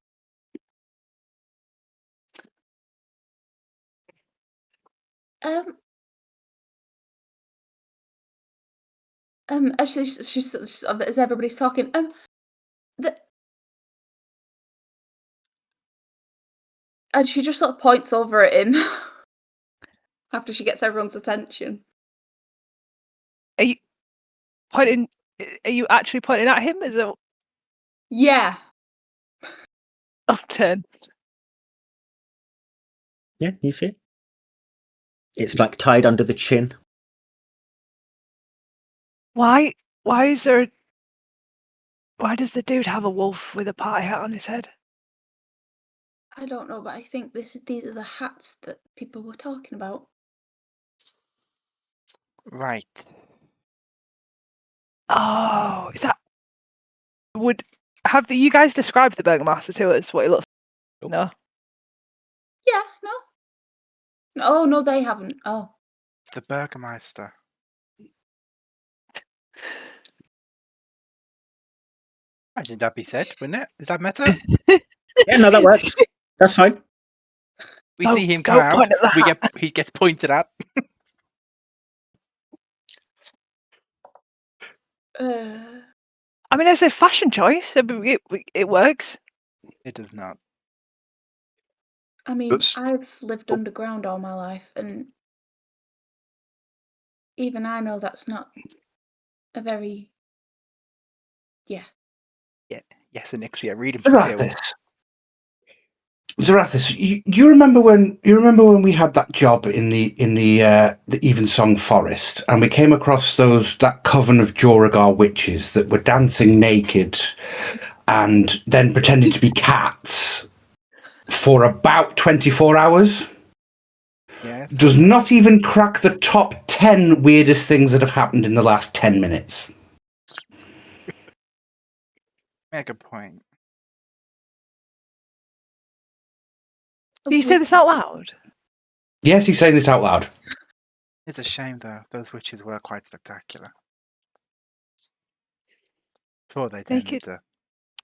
as she's as everybody's talking, and she just sort of points over at him after she gets everyone's attention. Are you pointing? Are you actually pointing at him? Is it Yeah. upturn? Yeah, you see it? It's like tied under the chin. Why is there? Why does the dude have a wolf with a party hat on his head? I don't know, but I think these are the hats that people were talking about. Right. Oh, is that you guys described the Burgomeister to us? What he looks like? No. Yeah, no. Oh, no, they haven't. Oh. It's the Burgomeister. Imagine that be said, wouldn't it? Is that meta? Yeah, no, that works. That's fine. We see him come out. Point at that. He gets pointed at. I mean, it's a fashion choice. It works. It does not. I mean, I've lived underground all my life, and even I know that's not a very... Yeah. Yes, Anixia, read him. Zorathis, you remember when we had that job in the Evensong Forest, and we came across that coven of Joragar witches that were dancing naked and then pretending to be cats for about 24 hours? Yes. Does not even crack the top 10 weirdest things that have happened in the last 10 minutes. Make a point. Do you say this out loud? Yes, he's saying this out loud. It's a shame, though. Those witches were quite spectacular. Before they turned into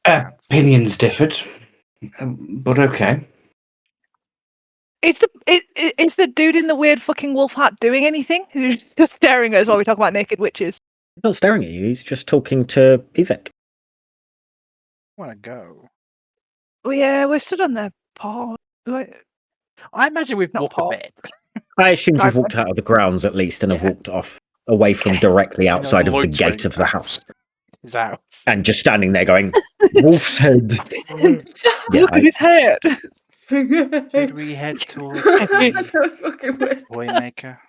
opinions differed, but okay. Is the dude in the weird fucking wolf hat doing anything? He's just staring at us while we talk about naked witches. He's not staring at you. He's just talking to Izek. I want to go. Well, yeah, we're stood on their paw. I imagine we've walked a bit. I assumed you've walked out of the grounds at least and have walked off away from directly outside of the gate of the house. His house. And just standing there going, Wolf's head. Look at his head. Should we head towards the toy maker?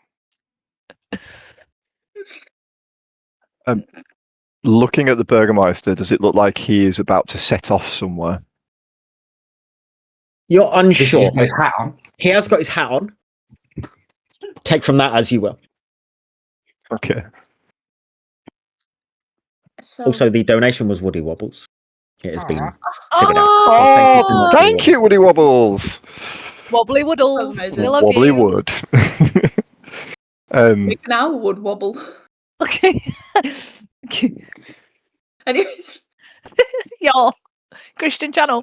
Looking at the Burgomeister, does it look like he is about to set off somewhere? You're unsure. He's got his hat on. He has got his hat on. Take from that as you will. Okay. So... Also, the donation was Woody Wobbles. It has been figured out. Oh, thank you, Woody Wobbles. Wobbly Woodles. We love Wobbly you. Wood. We now would wobble. Okay. Anyways. Y'all. Christian channel.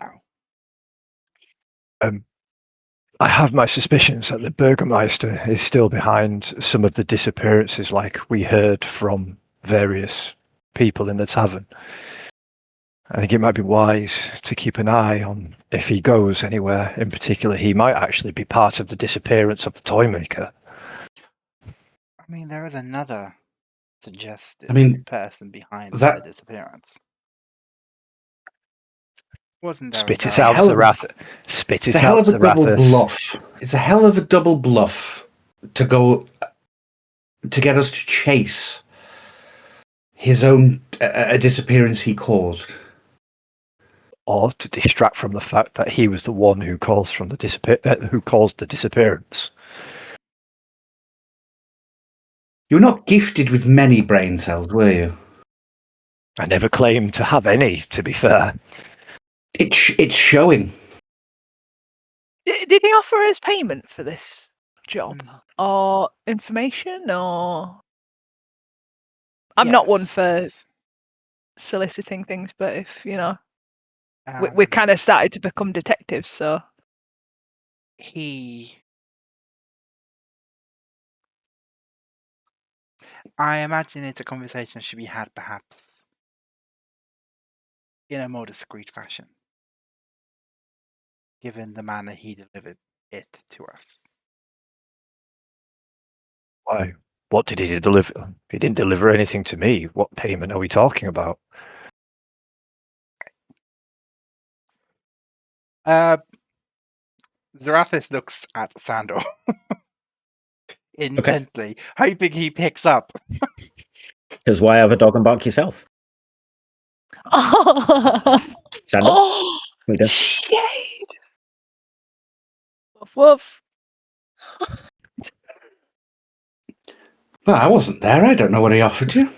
I have my suspicions that the Burgomeister is still behind some of the disappearances, like we heard from various people in the tavern. I think it might be wise to keep an eye on if he goes anywhere. In particular, he might actually be part of the disappearance of the toy maker. I mean, there is another suggested person behind that... the disappearance. Wasn't there? Spit it out, Zorathis. Spit it out, Zorathis. It's a hell of a double bluff to go to get us to chase his own a disappearance he caused, or to distract from the fact that he was the one who caused the disappearance. You were not gifted with many brain cells, were you? I never claimed to have any, to be fair. It's showing. Did he offer us payment for this job? Or information? Or... I'm not one for soliciting things, but if, you know... we've kind of started to become detectives, so... I imagine it's a conversation should be had, perhaps, in a more discreet fashion, given the manner he delivered it to us. Why? What did he deliver? He didn't deliver anything to me. What payment are we talking about? Zorathis looks at Sandor intently, hoping he picks up. Because why have a dog and bark yourself? Sandor? Oh, shade! Woof woof. Well, I wasn't there. I don't know what he offered you.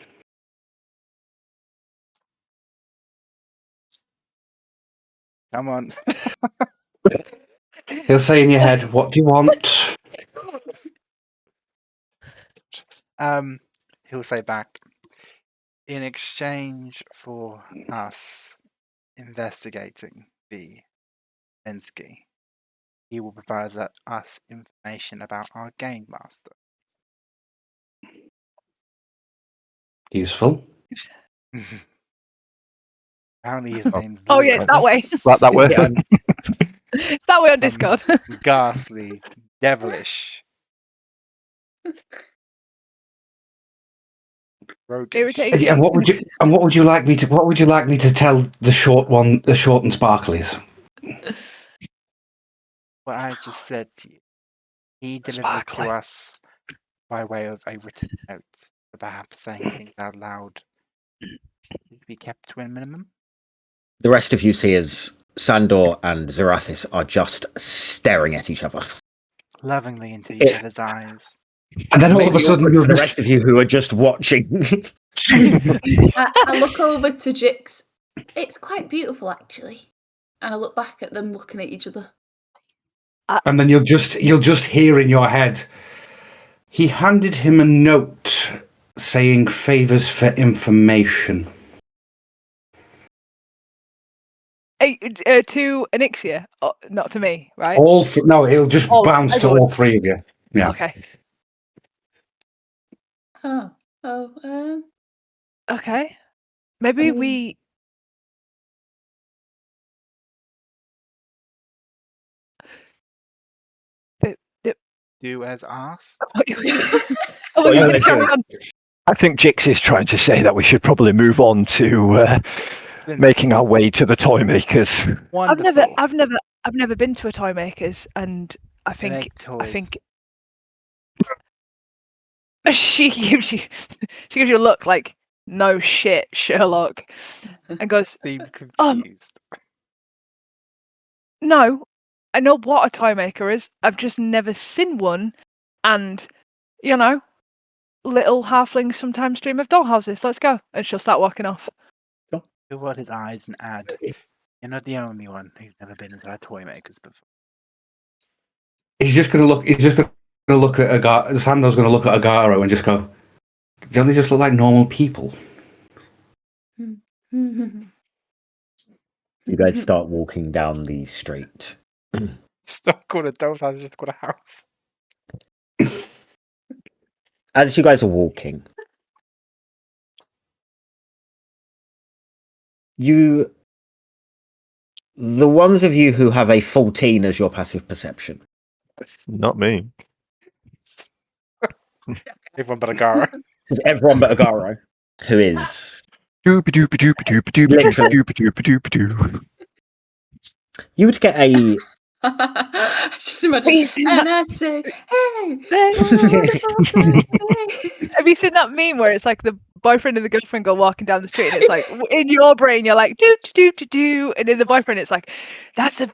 Come on. He'll say in your head, "What do you want?" He'll say back, in exchange for us investigating the Minsky, he will provide us information about our game master. Useful. Apparently his name's Oh yeah, it's that way. That way. Yeah. It's that way on Some Discord. ghastly, devilish, roguish. Irritating. And what would you like me to tell the short and sparklies? What I just said to you. He delivered it Sparkly. to us by way of a written note. So perhaps saying things out loud should be kept to a minimum. The rest of you see as Sandor and Zorathis are just staring at each other. Lovingly into each other's eyes. And then all of a Maybe sudden, awkward for the rest of you who are just watching. I look over to Jix. It's quite beautiful, actually. And I look back at them looking at each other. and then you'll just hear in your head, he handed him a note saying favors for information. To Anixia, not to me, right? No, it'll just Oh, bounce to everyone. all three of you. Yeah. Okay. Okay. Maybe we. Do as asked. Oh, you're gonna carry on. I think Jix is trying to say that we should probably move on to making our way to the toy makers. Wonderful. I've never been to a toy makers, and I think she gives you a look like, no shit, Sherlock, and goes, Seemed confused. no, I know what a toy maker is. I've just never seen one, and little halflings sometimes dream of dollhouses. Let's go, and she'll start walking off. He'll roll his eyes and add, "You're not the only one who's never been inside toy makers before." He's just going to look at Agaro. Sandor's going to look at Agaro and just go, don't they just look like normal people? You guys start walking down the street. Stop calling a doll's house, just called a house. As you guys are walking, the ones of you who have a 14 as your passive perception. Not me. Everyone but Agaro. Everyone but Agaro, who is you would get a. Just imagine, and I say, "Hey, Have you seen that meme where it's like the boyfriend and the girlfriend go walking down the street, and it's like in your brain you're like do, and in the boyfriend it's like that's a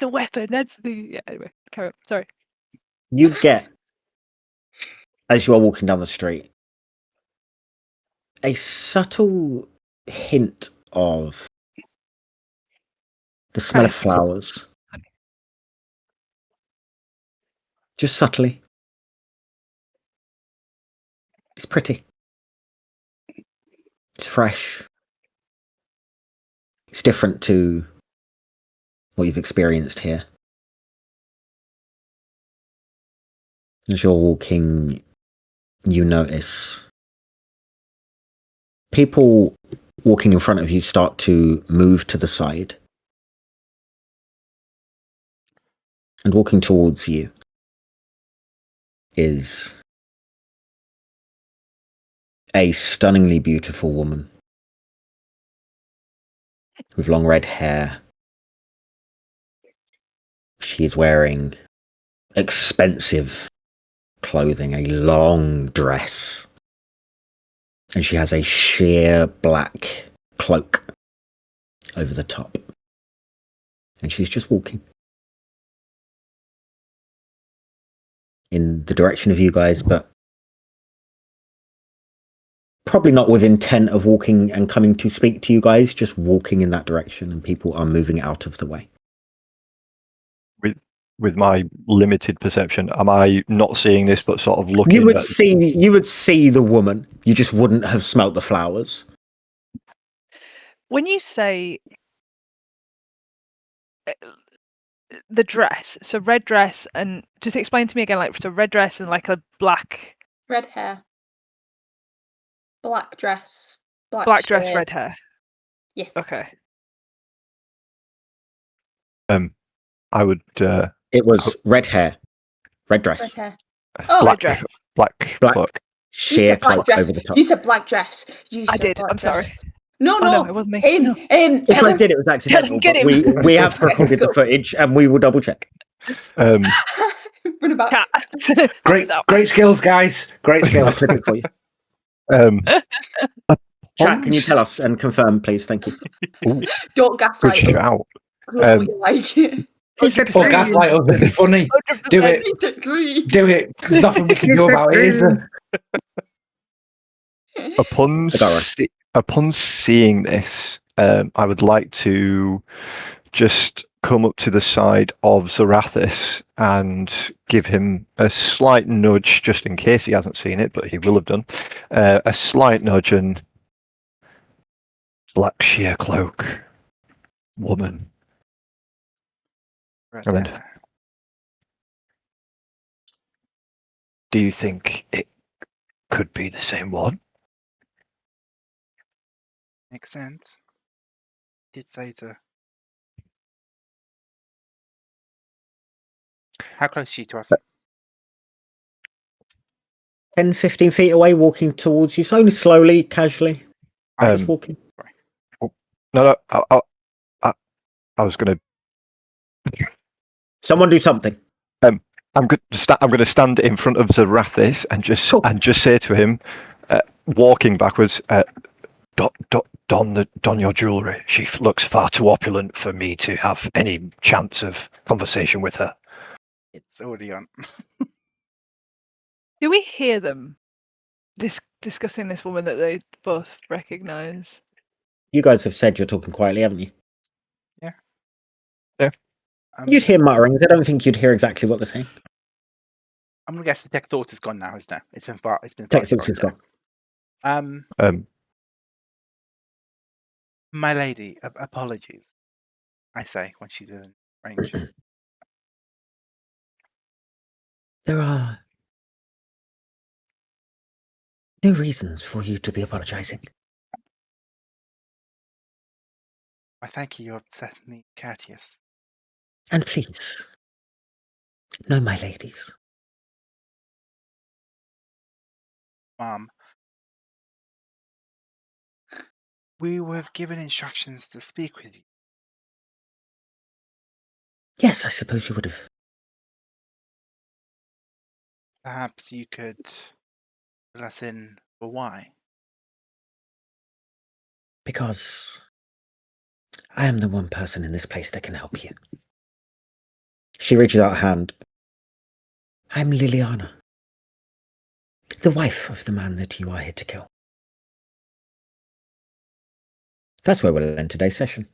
weapon. That's the Anyway, carry on. Sorry. You get, as you are walking down the street, a subtle hint of the smell of flowers. Just subtly. It's pretty. It's fresh. It's different to what you've experienced here. As you're walking, you notice people walking in front of you start to move to the side. And walking towards you is a stunningly beautiful woman with long red hair. She is wearing expensive clothing, a long dress, and she has a sheer black cloak over the top. And she's just walking in the direction of you guys, but probably not with intent of walking and coming to speak to you guys, just walking in that direction, and people are moving out of the way. With my limited perception, am I not seeing this, but sort of looking? You would see the woman. You just wouldn't have smelt the flowers. When you say the dress, so red dress, and just explain to me again, like, so red dress and like a black, Red hair. Black dress. black dress, red hair. Yes. Okay. I would. It was red hair, red dress, Red hair. Oh, black red dress. black Black. cloak. You sheer said black cloak dress. over the top. You said black dress. I did. I'm sorry. No, Oh, no, no, it wasn't me. Him. No. If I did, it was accidental. Get But him. we have recorded the footage, and we will double check. Run about. Cat. Great skills, guys. Great I'll skills. flip it for you. Chat, can you tell us and confirm, please? Thank you. Don't Good gaslight us. shout. What you like. He said Or gaslight us. It'd be funny. 100%. Do it. Agree. Do it. There's nothing we can do about it, is there? Upon seeing this, I would like to just come up to the side of Zorathis and give him a slight nudge, just in case he hasn't seen it, but he will have done. A slight nudge and black sheer cloak, woman. Red And then, hair. do you think it could be the same one? Makes sense. Did say to. How close is she to us? 10, 15 feet away, walking towards you, slowly, casually. Just walking. No, I was going to. Someone do something. I'm going to stand in front of Zorathis and just say to him, walking backwards, don your jewellery. She looks far too opulent for me to have any chance of conversation with her. It's already on. Do we hear them discussing this woman that they both recognise? You guys have said you're talking quietly, haven't you? Yeah. You'd hear mutterings. I don't think you'd hear exactly what they're saying. I'm gonna guess the tech thought is gone now, isn't it? It's been far. Tech thoughts is gone. My lady, apologies. I say when she's within range. There are no reasons for you to be apologising. I thank you. You're certainly courteous. And please, no, my ladies. Mom, we were given instructions to speak with you. Yes, I suppose you would have. Perhaps you could fill us in for why. Because I am the one person in this place that can help you. She reaches out a hand. I'm Liliana, the wife of the man that you are here to kill. That's where we'll end today's session.